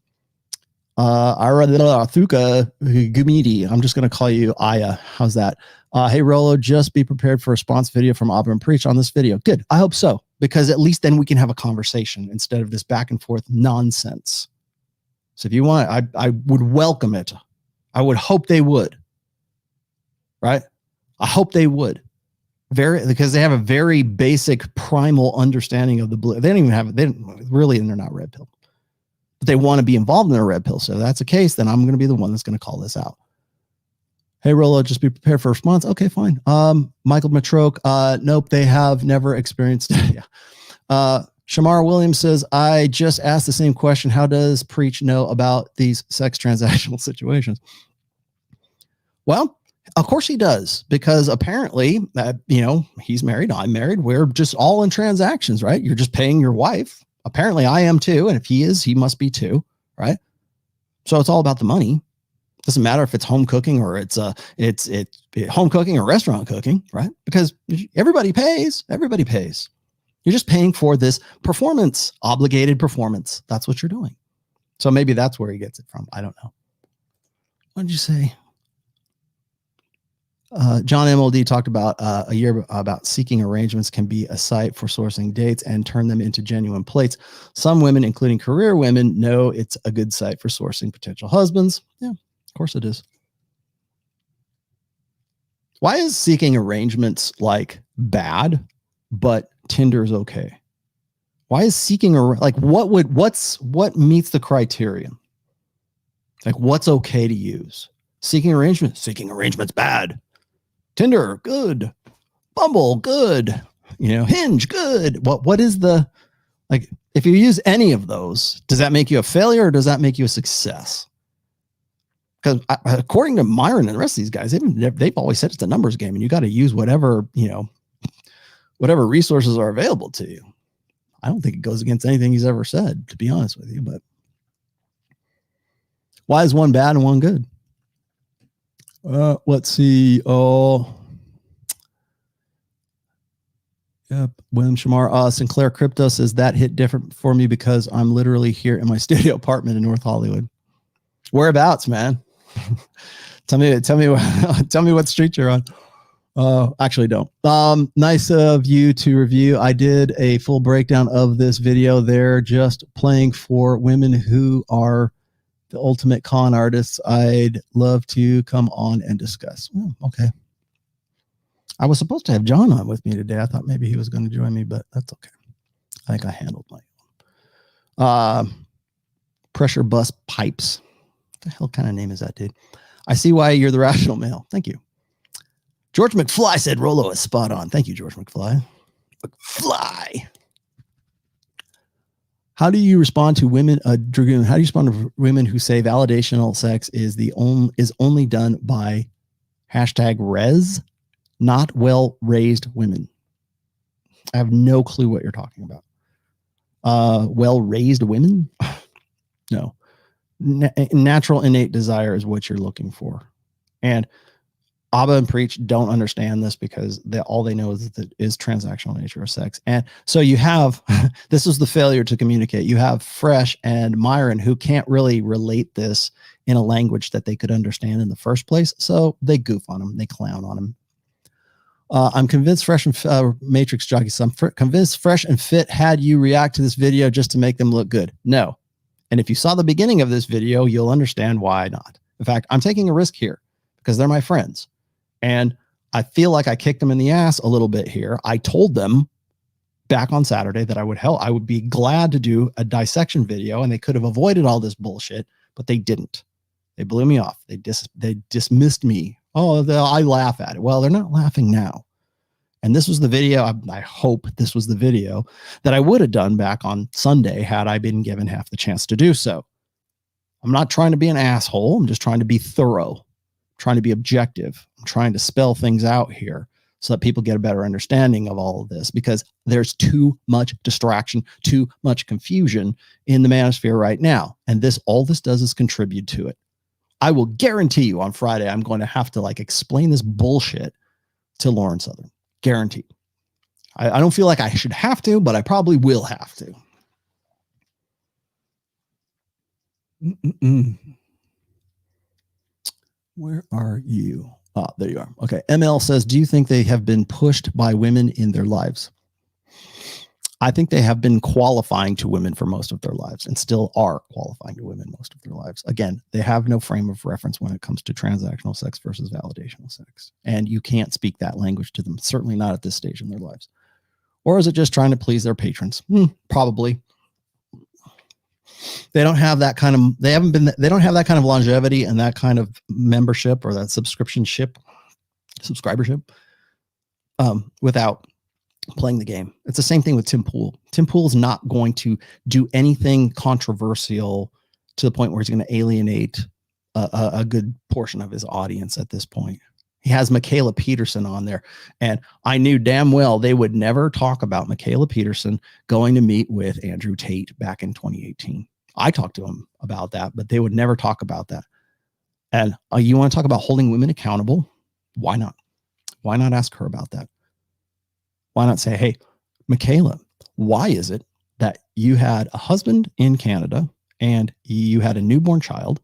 Gumidi. I'm just going to call you Aya. How's that? Hey, Rollo, just be prepared for a response video from Auburn Preach on this video. Good. I hope so, because at least then we can have a conversation instead of this back and forth nonsense. So if you want, I would welcome it. I would hope they would. Right? I hope they would. Because they have a very basic primal understanding of the blue. They don't even have it. They're not red pill. But they want to be involved in a red pill. So if that's the case, then I'm going to be the one that's going to call this out. Hey, Rollo, just be prepared for a response. Okay, fine. Michael Matroke, nope, they have never experienced it. Yeah. Shamar Williams says, I just asked the same question. How does Preach know about these sex transactional situations? Well, of course he does, because apparently, he's married, I'm married. We're just all in transactions, right? You're just paying your wife. Apparently I am too. And if he is, he must be too, right? So it's all about the money. Doesn't matter if it's home cooking or it's home cooking or restaurant cooking, right? Because everybody pays. You're just paying for this performance, obligated performance. That's what you're doing. So maybe that's where he gets it from. I don't know. What did you say? John MLD talked about a year about seeking arrangements can be a site for sourcing dates and turn them into genuine plates. Some women, including career women, know it's a good site for sourcing potential husbands. Yeah, of course it is. Why is seeking arrangements bad, but Tinder is okay? Why is seeking what meets the criterion? What's okay to use? Seeking arrangements bad. Tinder, good. Bumble, good. Hinge, good. What is the, if you use any of those, does that make you a failure or does that make you a success? Because according to Myron and the rest of these guys, they've always said it's a numbers game and you got to use whatever resources are available to you. I don't think it goes against anything he's ever said, to be honest with you, but why is one bad and one good? Let's see. Yep. William Shamar, Sinclair Crypto says that hit different for me because I'm literally here in my studio apartment in North Hollywood. Whereabouts, man? Tell me what street you're on. Actually don't. Nice of you to review. I did a full breakdown of this video. They're just playing for women who are the ultimate con artists. I'd love to come on and discuss. Okay. I was supposed to have John on with me today. I thought maybe he was going to join me, but that's okay. I think I handled my own. Pressure bus pipes. What the hell kind of name is that, dude? I see why you're the rational male. Thank you. George McFly said Rollo is spot on. Thank you, George McFly. McFly. How do you respond to women, Dragoon? How do you respond to women who say validational sex is only done by #res, not well-raised women? I have no clue what you're talking about. Well-raised women? No. Natural innate desire is what you're looking for. And Abba and Preach don't understand this because all they know is that is transactional nature of sex. And so you have, this is the failure to communicate. You have Fresh and Myron who can't really relate this in a language that they could understand in the first place. So they goof on him. They clown on him. I'm convinced Fresh and Matrix Jockey. So I'm convinced Fresh and Fit had you react to this video just to make them look good. No. And if you saw the beginning of this video, you'll understand why not. In fact, I'm taking a risk here because they're my friends. And I feel like I kicked them in the ass a little bit here. I told them back on Saturday that I would be glad to do a dissection video and they could have avoided all this bullshit, but they didn't. They blew me off. They dismissed me. Oh, I laugh at it. Well, they're not laughing now. And this was the video. I hope this was the video that I would have done back on Sunday had I been given half the chance to do so. I'm not trying to be an asshole. I'm just trying to be thorough, trying to be objective. I'm trying to spell things out here so that people get a better understanding of all of this because there's too much distraction, too much confusion in the manosphere right now. And all this does is contribute to it. I will guarantee you on Friday, I'm going to have to explain this bullshit to Lauren Southern. Guaranteed. I don't feel like I should have to, but I probably will have to. Where are you? Ah, there you are. Okay. ML says, do you think they have been pushed by women in their lives? I think they have been qualifying to women for most of their lives and still are qualifying to women most of their lives. Again, they have no frame of reference when it comes to transactional sex versus validational sex. And you can't speak that language to them, certainly not at this stage in their lives. Or is it just trying to please their patrons? Probably. They don't have that kind of, they don't have that kind of longevity and that kind of membership or that subscribership without playing the game. It's the same thing with Tim Pool. Tim Pool is not going to do anything controversial to the point where he's going to alienate a good portion of his audience at this point. He has Michaela Peterson on there, and I knew damn well they would never talk about Michaela Peterson going to meet with Andrew Tate back in 2018. I talked to him about that, but they would never talk about that. And you want to talk about holding women accountable? Why not? Why not ask her about that? Why not say, hey, Michaela, why is it that you had a husband in Canada and you had a newborn child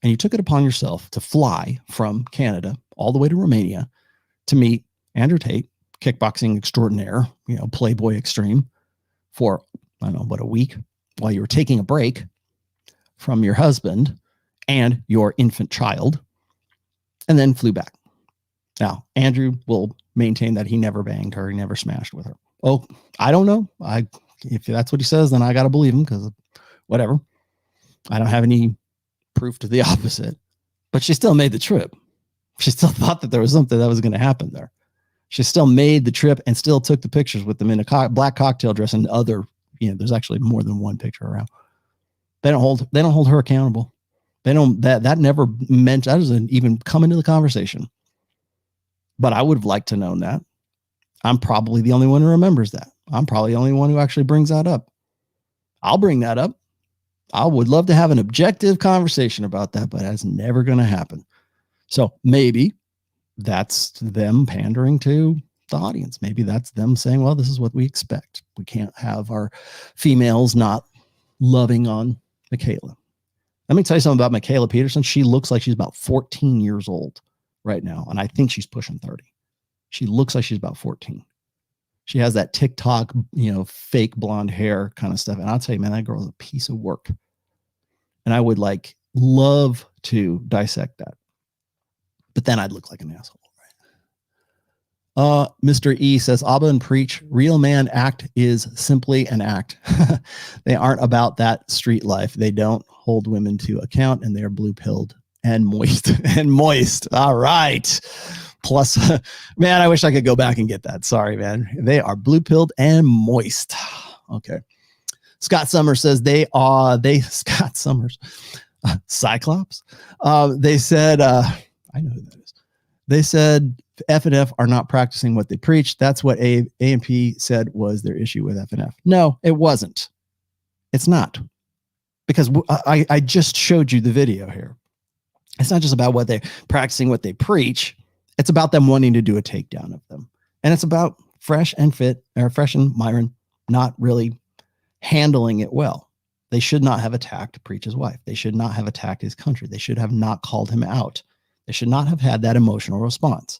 and you took it upon yourself to fly from Canada all the way to Romania to meet Andrew Tate, kickboxing extraordinaire, Playboy extreme for, I don't know, about a week while you were taking a break from your husband and your infant child and then flew back. Now, Andrew will maintain that he never banged her. He never smashed with her. Oh, I don't know. If that's what he says, then I got to believe him because whatever. I don't have any proof to the opposite, but she still made the trip. She still thought that there was something that was going to happen there. She still made the trip and still took the pictures with them in a black cocktail dress and other, there's actually more than one picture around. They don't hold her accountable. They don't, that never meant, that doesn't even come into the conversation. But I would have liked to know that. I'm probably the only one who remembers that. I'm probably the only one who actually brings that up. I'll bring that up. I would love to have an objective conversation about that, but that's never going to happen. So maybe that's them pandering to the audience. Maybe that's them saying, well, this is what we expect. We can't have our females not loving on Michaela. Let me tell you something about Michaela Peterson. She looks like she's about 14 years old right now, and I think she's pushing 30. She looks like she's about 14. She has that TikTok, fake blonde hair kind of stuff. And I'll tell you, man, that girl is a piece of work. And I would love to dissect that. But then I'd look like an asshole. Mr. E says, Abba and Preach, real man act is simply an act. They aren't about that street life. They don't hold women to account, and they are blue-pilled and moist. And moist. All right. Plus, man, I wish I could go back and get that. Sorry, man. They are blue-pilled and moist. Okay. Scott Summers says Scott Summers, Cyclops. They said, I know who that is. They said F&F are not practicing what they preach. That's what AMP said was their issue with F&F. No, it wasn't. It's not. Because I just showed you the video here. It's not just about what they're practicing, what they preach. It's about them wanting to do a takedown of them. And it's about Fresh and Myron not really handling it well. They should not have attacked Preach's wife. They should not have attacked his country. They should have not called him out. They should not have had that emotional response.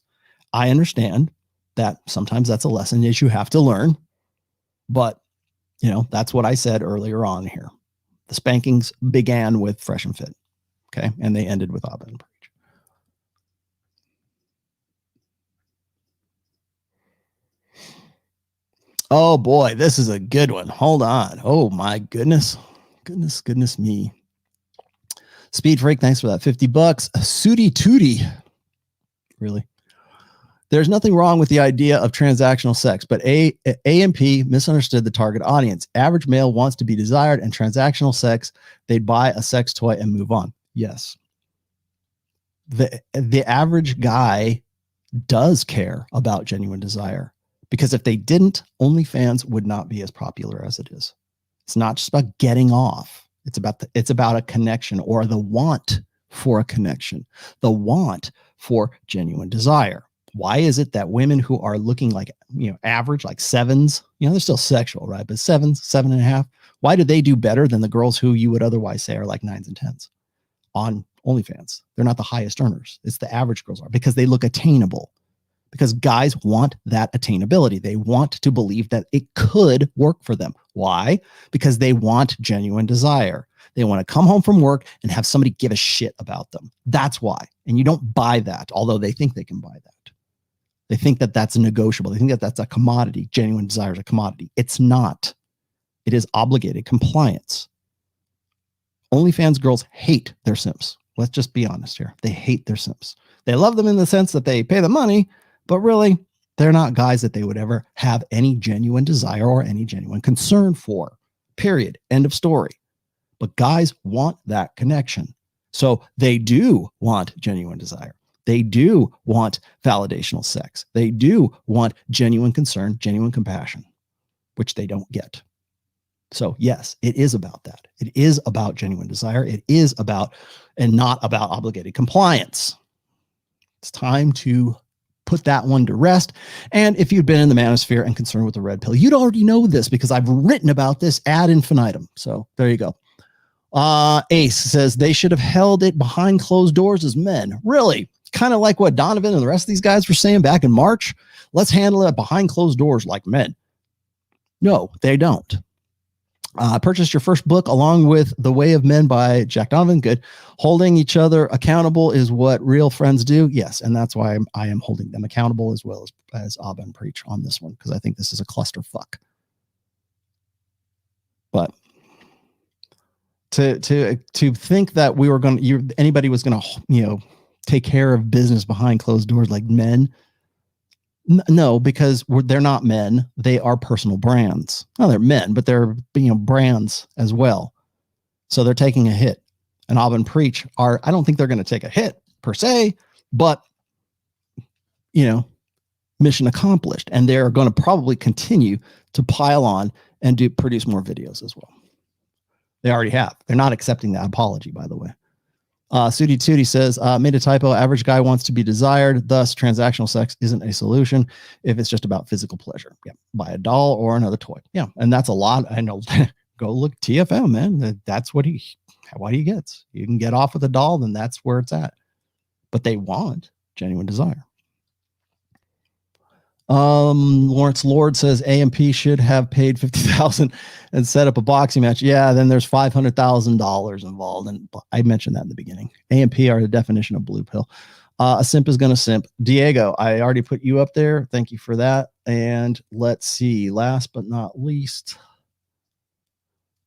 I understand that sometimes that's a lesson that you have to learn. But, that's what I said earlier on here. The spankings began with Fresh and Fit. Okay. And they ended with Abba and Preach. Oh boy, this is a good one. Hold on. Oh my goodness. Goodness me. Speed Freak, thanks for that $50. Sooty Tootie. Really? There's nothing wrong with the idea of transactional sex, but AMP misunderstood the target audience. Average male wants to be desired, and transactional sex, they'd buy a sex toy and move on. Yes. The average guy does care about genuine desire, because if they didn't, OnlyFans would not be as popular as it is. It's not just about getting off. It's about a connection, or the want for a connection, the want for genuine desire. Why is it that women who are looking like, average, like sevens, they're still sexual, right? But sevens, 7.5, why do they do better than the girls who you would otherwise say are like 9s and 10s on OnlyFans? They're not the highest earners. It's the average girls are, because they look attainable. Because guys want that attainability. They want to believe that it could work for them. Why? Because they want genuine desire. They want to come home from work and have somebody give a shit about them. That's why. And you don't buy that, although they think they can buy that. They think that that's negotiable. They think that that's a commodity. Genuine desire is a commodity. It's not. It is obligated compliance. OnlyFans girls hate their simps. Let's just be honest here. They hate their simps. They love them in the sense that they pay the money, but really, they're not guys that they would ever have any genuine desire or any genuine concern for. Period. End of story. But guys want that connection. So they do want genuine desire. They do want validational sex. They do want genuine concern, genuine compassion, which they don't get. So yes, it is about that. It is about genuine desire. It is about, and not about obligated compliance. It's time to put that one to rest. And if you've been in the manosphere and concerned with the red pill, you'd already know this, because I've written about this ad infinitum. So there you go. Ace says they should have held it behind closed doors as men. Really? Kind of like what Donovan and the rest of these guys were saying back in March. Let's handle it behind closed doors like men. No, they don't. Purchased your first book along with The Way of Men by Jack Donovan. Good. Holding each other accountable is what real friends do. Yes. And that's why I am holding them accountable as well as Abba and Preach on this one, because I think this is a clusterfuck. But to think that we were going to, anybody was going to, take care of business behind closed doors like men. No, because they're not men. They are personal brands. No, they're men, but they're brands as well. So they're taking a hit. And Abba and Preach are, I don't think they're going to take a hit per se, but mission accomplished. And they're going to probably continue to pile on and produce more videos as well. They already have. They're not accepting that apology, by the way. Sooty Tootie says, made a typo. Average guy wants to be desired. Thus, transactional sex isn't a solution if it's just about physical pleasure. Yeah. Buy a doll or another toy. Yeah. And that's a lot. I know. Go look TFM, man. That's what what he gets. You can get off with a doll, then that's where it's at. But they want genuine desire. Lawrence Lord says AMP should have paid $50,000 and set up a boxing match. Yeah, then there's $500,000 involved, and I mentioned that in the beginning. AMP are the definition of blue pill. A simp is gonna simp. Diego, I already put you up there. Thank you for that. And let's see. Last but not least,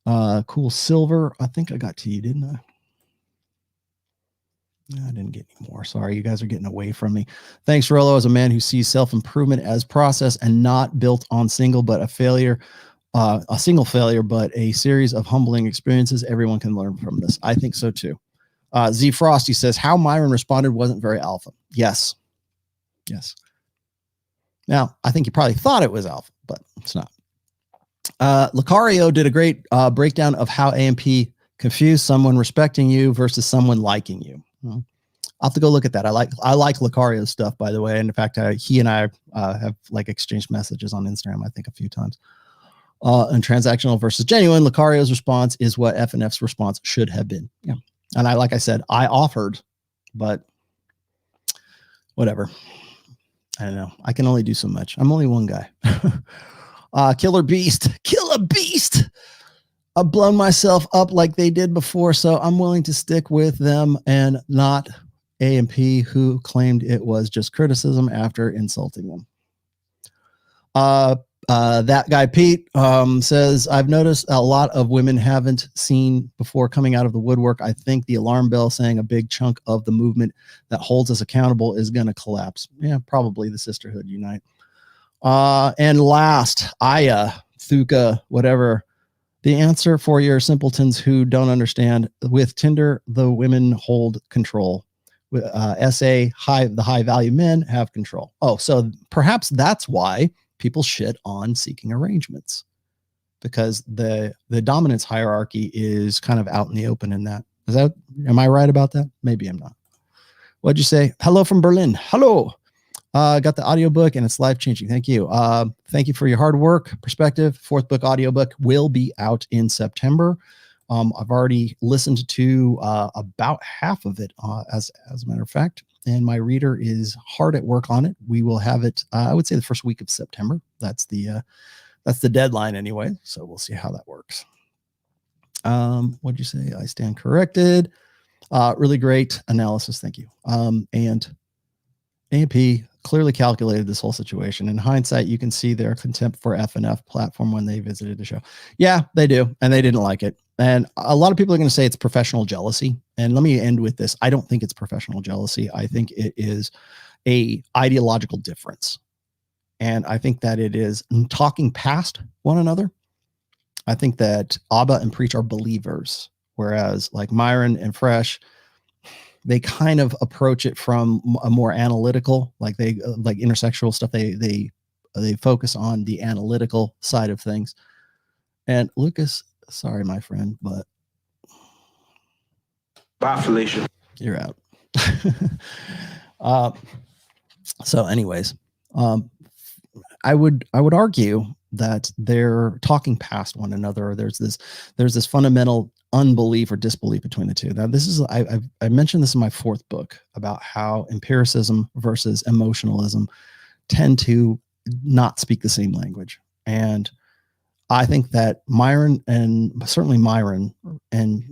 Cool Silver. I think I got to you, didn't I? I didn't get any more. Sorry, you guys are getting away from me. Thanks, Rollo, as a man who sees self-improvement as process and not built on a single failure, but a series of humbling experiences. Everyone can learn from this. I think so too. Z Frosty says, how Myron responded wasn't very alpha. Yes. Yes. Now, I think you probably thought it was alpha, but it's not. Lucario did a great breakdown of how AMP confused someone respecting you versus someone liking you. I'll have to go look at that. I like Lucario's stuff, by the way. And in fact, he and I have like exchanged messages on Instagram, I think a few times. And transactional versus genuine, Lucario's response is what FNF's response should have been. Yeah. And like I said, I offered, but whatever. I don't know. I can only do so much. I'm only one guy. Killer Beast. I've blown myself up like they did before, so I'm willing to stick with them and not AMP, who claimed it was just criticism after insulting them. That guy Pete says, I've noticed a lot of women haven't seen before coming out of the woodwork. I think the alarm bell saying a big chunk of the movement that holds us accountable is going to collapse. Yeah, probably the sisterhood unite. And last, Aya, Thuka, whatever. The answer for your simpletons who don't understand, with Tinder, the women hold control. With SA, the high value men have control. Oh, so perhaps that's why people shit on seeking arrangements, because the dominance hierarchy is kind of out in the open in that. Am I right about that? Maybe I'm not. What'd you say? Hello from Berlin. Hello. Got the audiobook and it's life-changing. Thank you. Thank you for your hard work. Perspective, fourth book audiobook will be out in September. I've already listened to about half of it as a matter of fact, and my reader is hard at work on it. We will have it, I would say, the first week of September. That's the deadline anyway. So we'll see how that works. What'd you say? I stand corrected. Really great analysis. Thank you. And AMP clearly calculated this whole situation. In hindsight, you can see their contempt for FNF platform when they visited the show. Yeah, they do. And they didn't like it. And a lot of people are going to say it's professional jealousy. And let me end with this. I don't think it's professional jealousy. I think it is a ideological difference. And I think that it is talking past one another. I think that Abba and Preach are believers, whereas like Myron and Fresh, they kind of approach it from a more analytical, like they like intersexual stuff. They focus on the analytical side of things. And Lucas, sorry, my friend, but bye, Felicia. You're out. So anyways, I would argue that they're talking past one another. There's this fundamental unbelief or disbelief between the two. Now, this is I mentioned this in my fourth book about how empiricism versus emotionalism tend to not speak the same language. And I think that Myron and certainly Myron and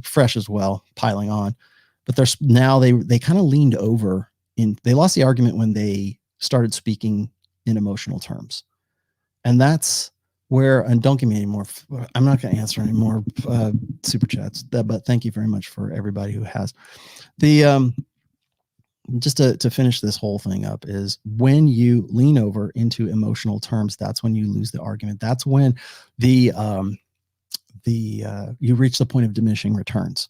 Fresh as well, piling on, but there's now they kind of leaned over they lost the argument when they started speaking in emotional terms. And that's where, and don't give me any more, I'm not going to answer any more super chats, but thank you very much for everybody who has. Just to finish this whole thing up is when you lean over into emotional terms, that's when you lose the argument. That's when you reach the point of diminishing returns.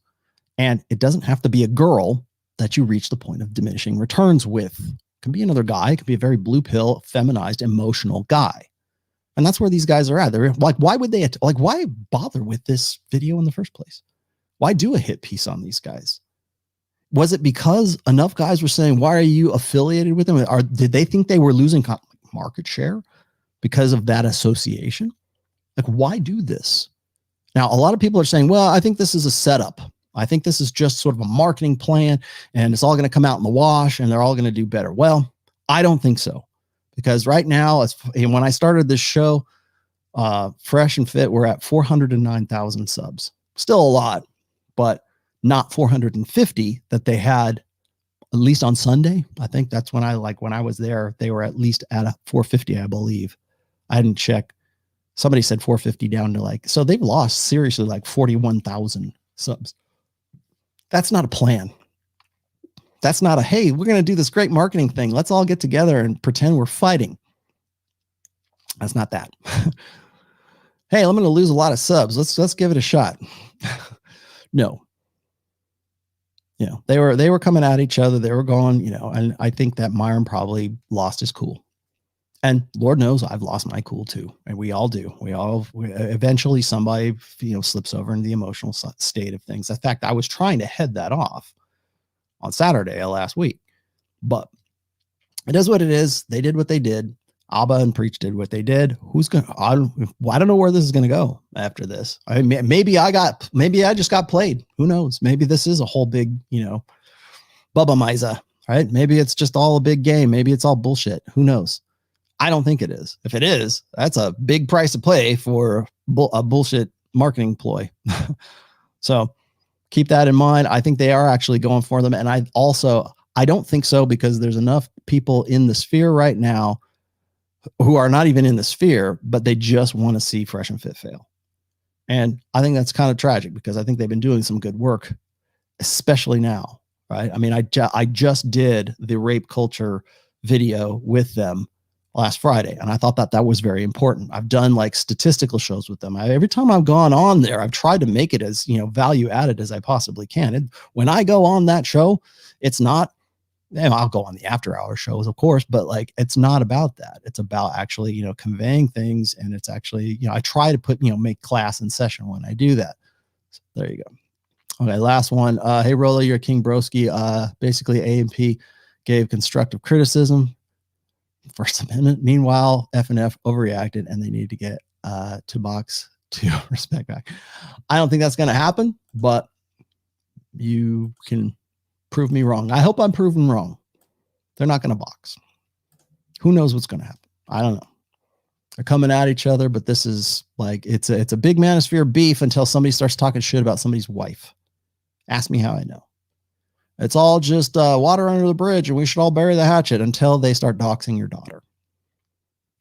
And it doesn't have to be a girl that you reach the point of diminishing returns with. It can be another guy. It could be a very blue pill, feminized, emotional guy. And that's where these guys are at. They're like, why bother with this video in the first place? Why do a hit piece on these guys? Was it because enough guys were saying, why are you affiliated with them? Or did they think they were losing market share because of that association? Like, why do this? Now, a lot of people are saying, well, I think this is a setup. I think this is just sort of a marketing plan and it's all going to come out in the wash and they're all going to do better. Well, I don't think so, because right now, when I started this show, Fresh and Fit, we're at 409,000 subs. Still a lot, but not 450 that they had, at least on Sunday. I think that's when I was there, they were at least at a 450, I believe. I didn't check. Somebody said 450 down to so they've lost seriously 41,000 subs. That's not a plan. That's not a, hey, we're going to do this great marketing thing. Let's all get together and pretend we're fighting. That's not that. Hey, I'm going to lose a lot of subs. Let's give it a shot. No. They were coming at each other. They were going, and I think that Myron probably lost his cool. And Lord knows I've lost my cool too. And we all do. Eventually somebody, slips over in the emotional state of things. In fact, I was trying to head that off on Saturday of last week, but it is what it is. They did what they did. Abba and Preach did what they did. I don't know where this is going to go after this. Maybe I just got played. Who knows? Maybe this is a whole big, Bubba Miza, right? Maybe it's just all a big game. Maybe it's all bullshit. Who knows? I don't think it is. If it is, that's a big price to pay for a bullshit marketing ploy. So keep that in mind. I think they are actually going for them. And I don't think so, because there's enough people in the sphere right now who are not even in the sphere, but they just want to see Fresh and Fit fail. And I think that's kind of tragic, because I think they've been doing some good work, especially now, right? I mean, I just did the rape culture video with them last Friday, and I thought that was very important. I've done statistical shows with them. Every time I've gone on there, I've tried to make it as, value added as I possibly can. And when I go on that show, it's not, I'll go on the after hour shows, of course, but it's not about that. It's about actually, conveying things. And it's actually, I try to make class in session when I do that. So there you go. Okay. Last one. Hey, Rollo, you're King Broski. Basically A&P gave constructive criticism. First Amendment. Meanwhile, FNF overreacted and they need to get to box to respect back. I don't think that's going to happen, but you can prove me wrong. I hope I'm proven wrong. They're not going to box. Who knows what's going to happen? I don't know. They're coming at each other, but this is it's a big Manosphere beef until somebody starts talking shit about somebody's wife. Ask me how I know. It's all just water under the bridge, and we should all bury the hatchet until they start doxing your daughter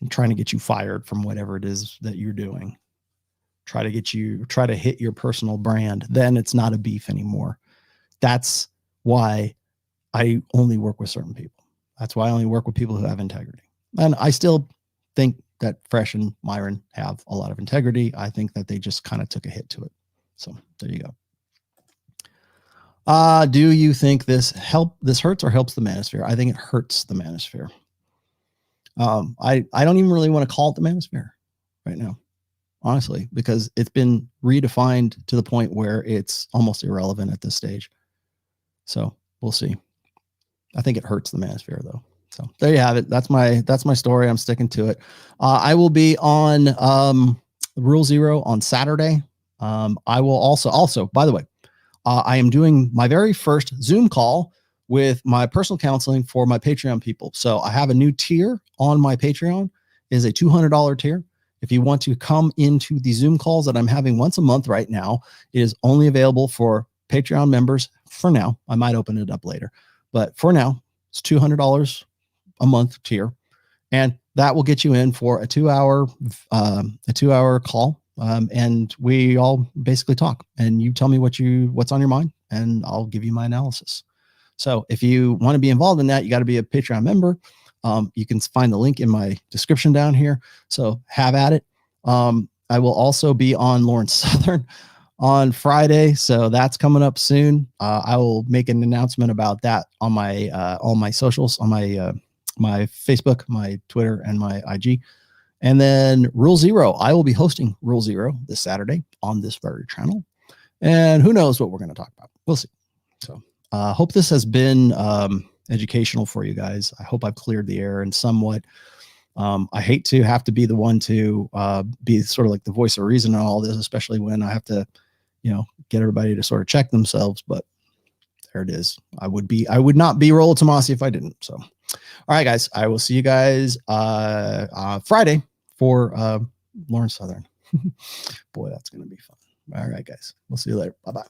and trying to get you fired from whatever it is that you're doing. Try to hit your personal brand. Then it's not a beef anymore. That's why I only work with certain people. That's why I only work with people who have integrity. And I still think that Fresh and Myron have a lot of integrity. I think that they just kind of took a hit to it. So there you go. Do you think this hurts or helps the Manosphere? I think it hurts the Manosphere. I don't even really want to call it the Manosphere right now, honestly, because it's been redefined to the point where it's almost irrelevant at this stage. So we'll see. I think it hurts the Manosphere though. So there you have it. That's my story. I'm sticking to it. I will be on Rule Zero on Saturday. I will also, by the way, I am doing my very first Zoom call with my personal counseling for my Patreon people. So I have a new tier on my Patreon. It is a $200 tier. If you want to come into the Zoom calls that I'm having once a month right now, it is only available for Patreon members for now. I might open it up later, but for now it's $200 a month tier. And that will get you in for a 2-hour call. And we all basically talk and you tell me what's on your mind and I'll give you my analysis. So if you want to be involved in that, you got to be a Patreon member. You can find the link in my description down here. So have at it. I will also be on Lawrence Southern on Friday. So that's coming up soon. I will make an announcement about that on my, all my socials, on my Facebook, my Twitter, and my IG. And then Rule Zero, I will be hosting Rule Zero this Saturday on this very channel. And who knows what we're going to talk about. We'll see. So hope this has been educational for you guys. I hope I've cleared the air and somewhat I hate to have to be the one to be sort of like the voice of reason in all this, especially when I have to, get everybody to sort of check themselves. But there it is. I would not be Rollo Tomassi if I didn't. So, all right, guys, I will see you guys Friday for Lawrence Southern. Boy, that's going to be fun. All right, guys, we'll see you later. Bye-bye.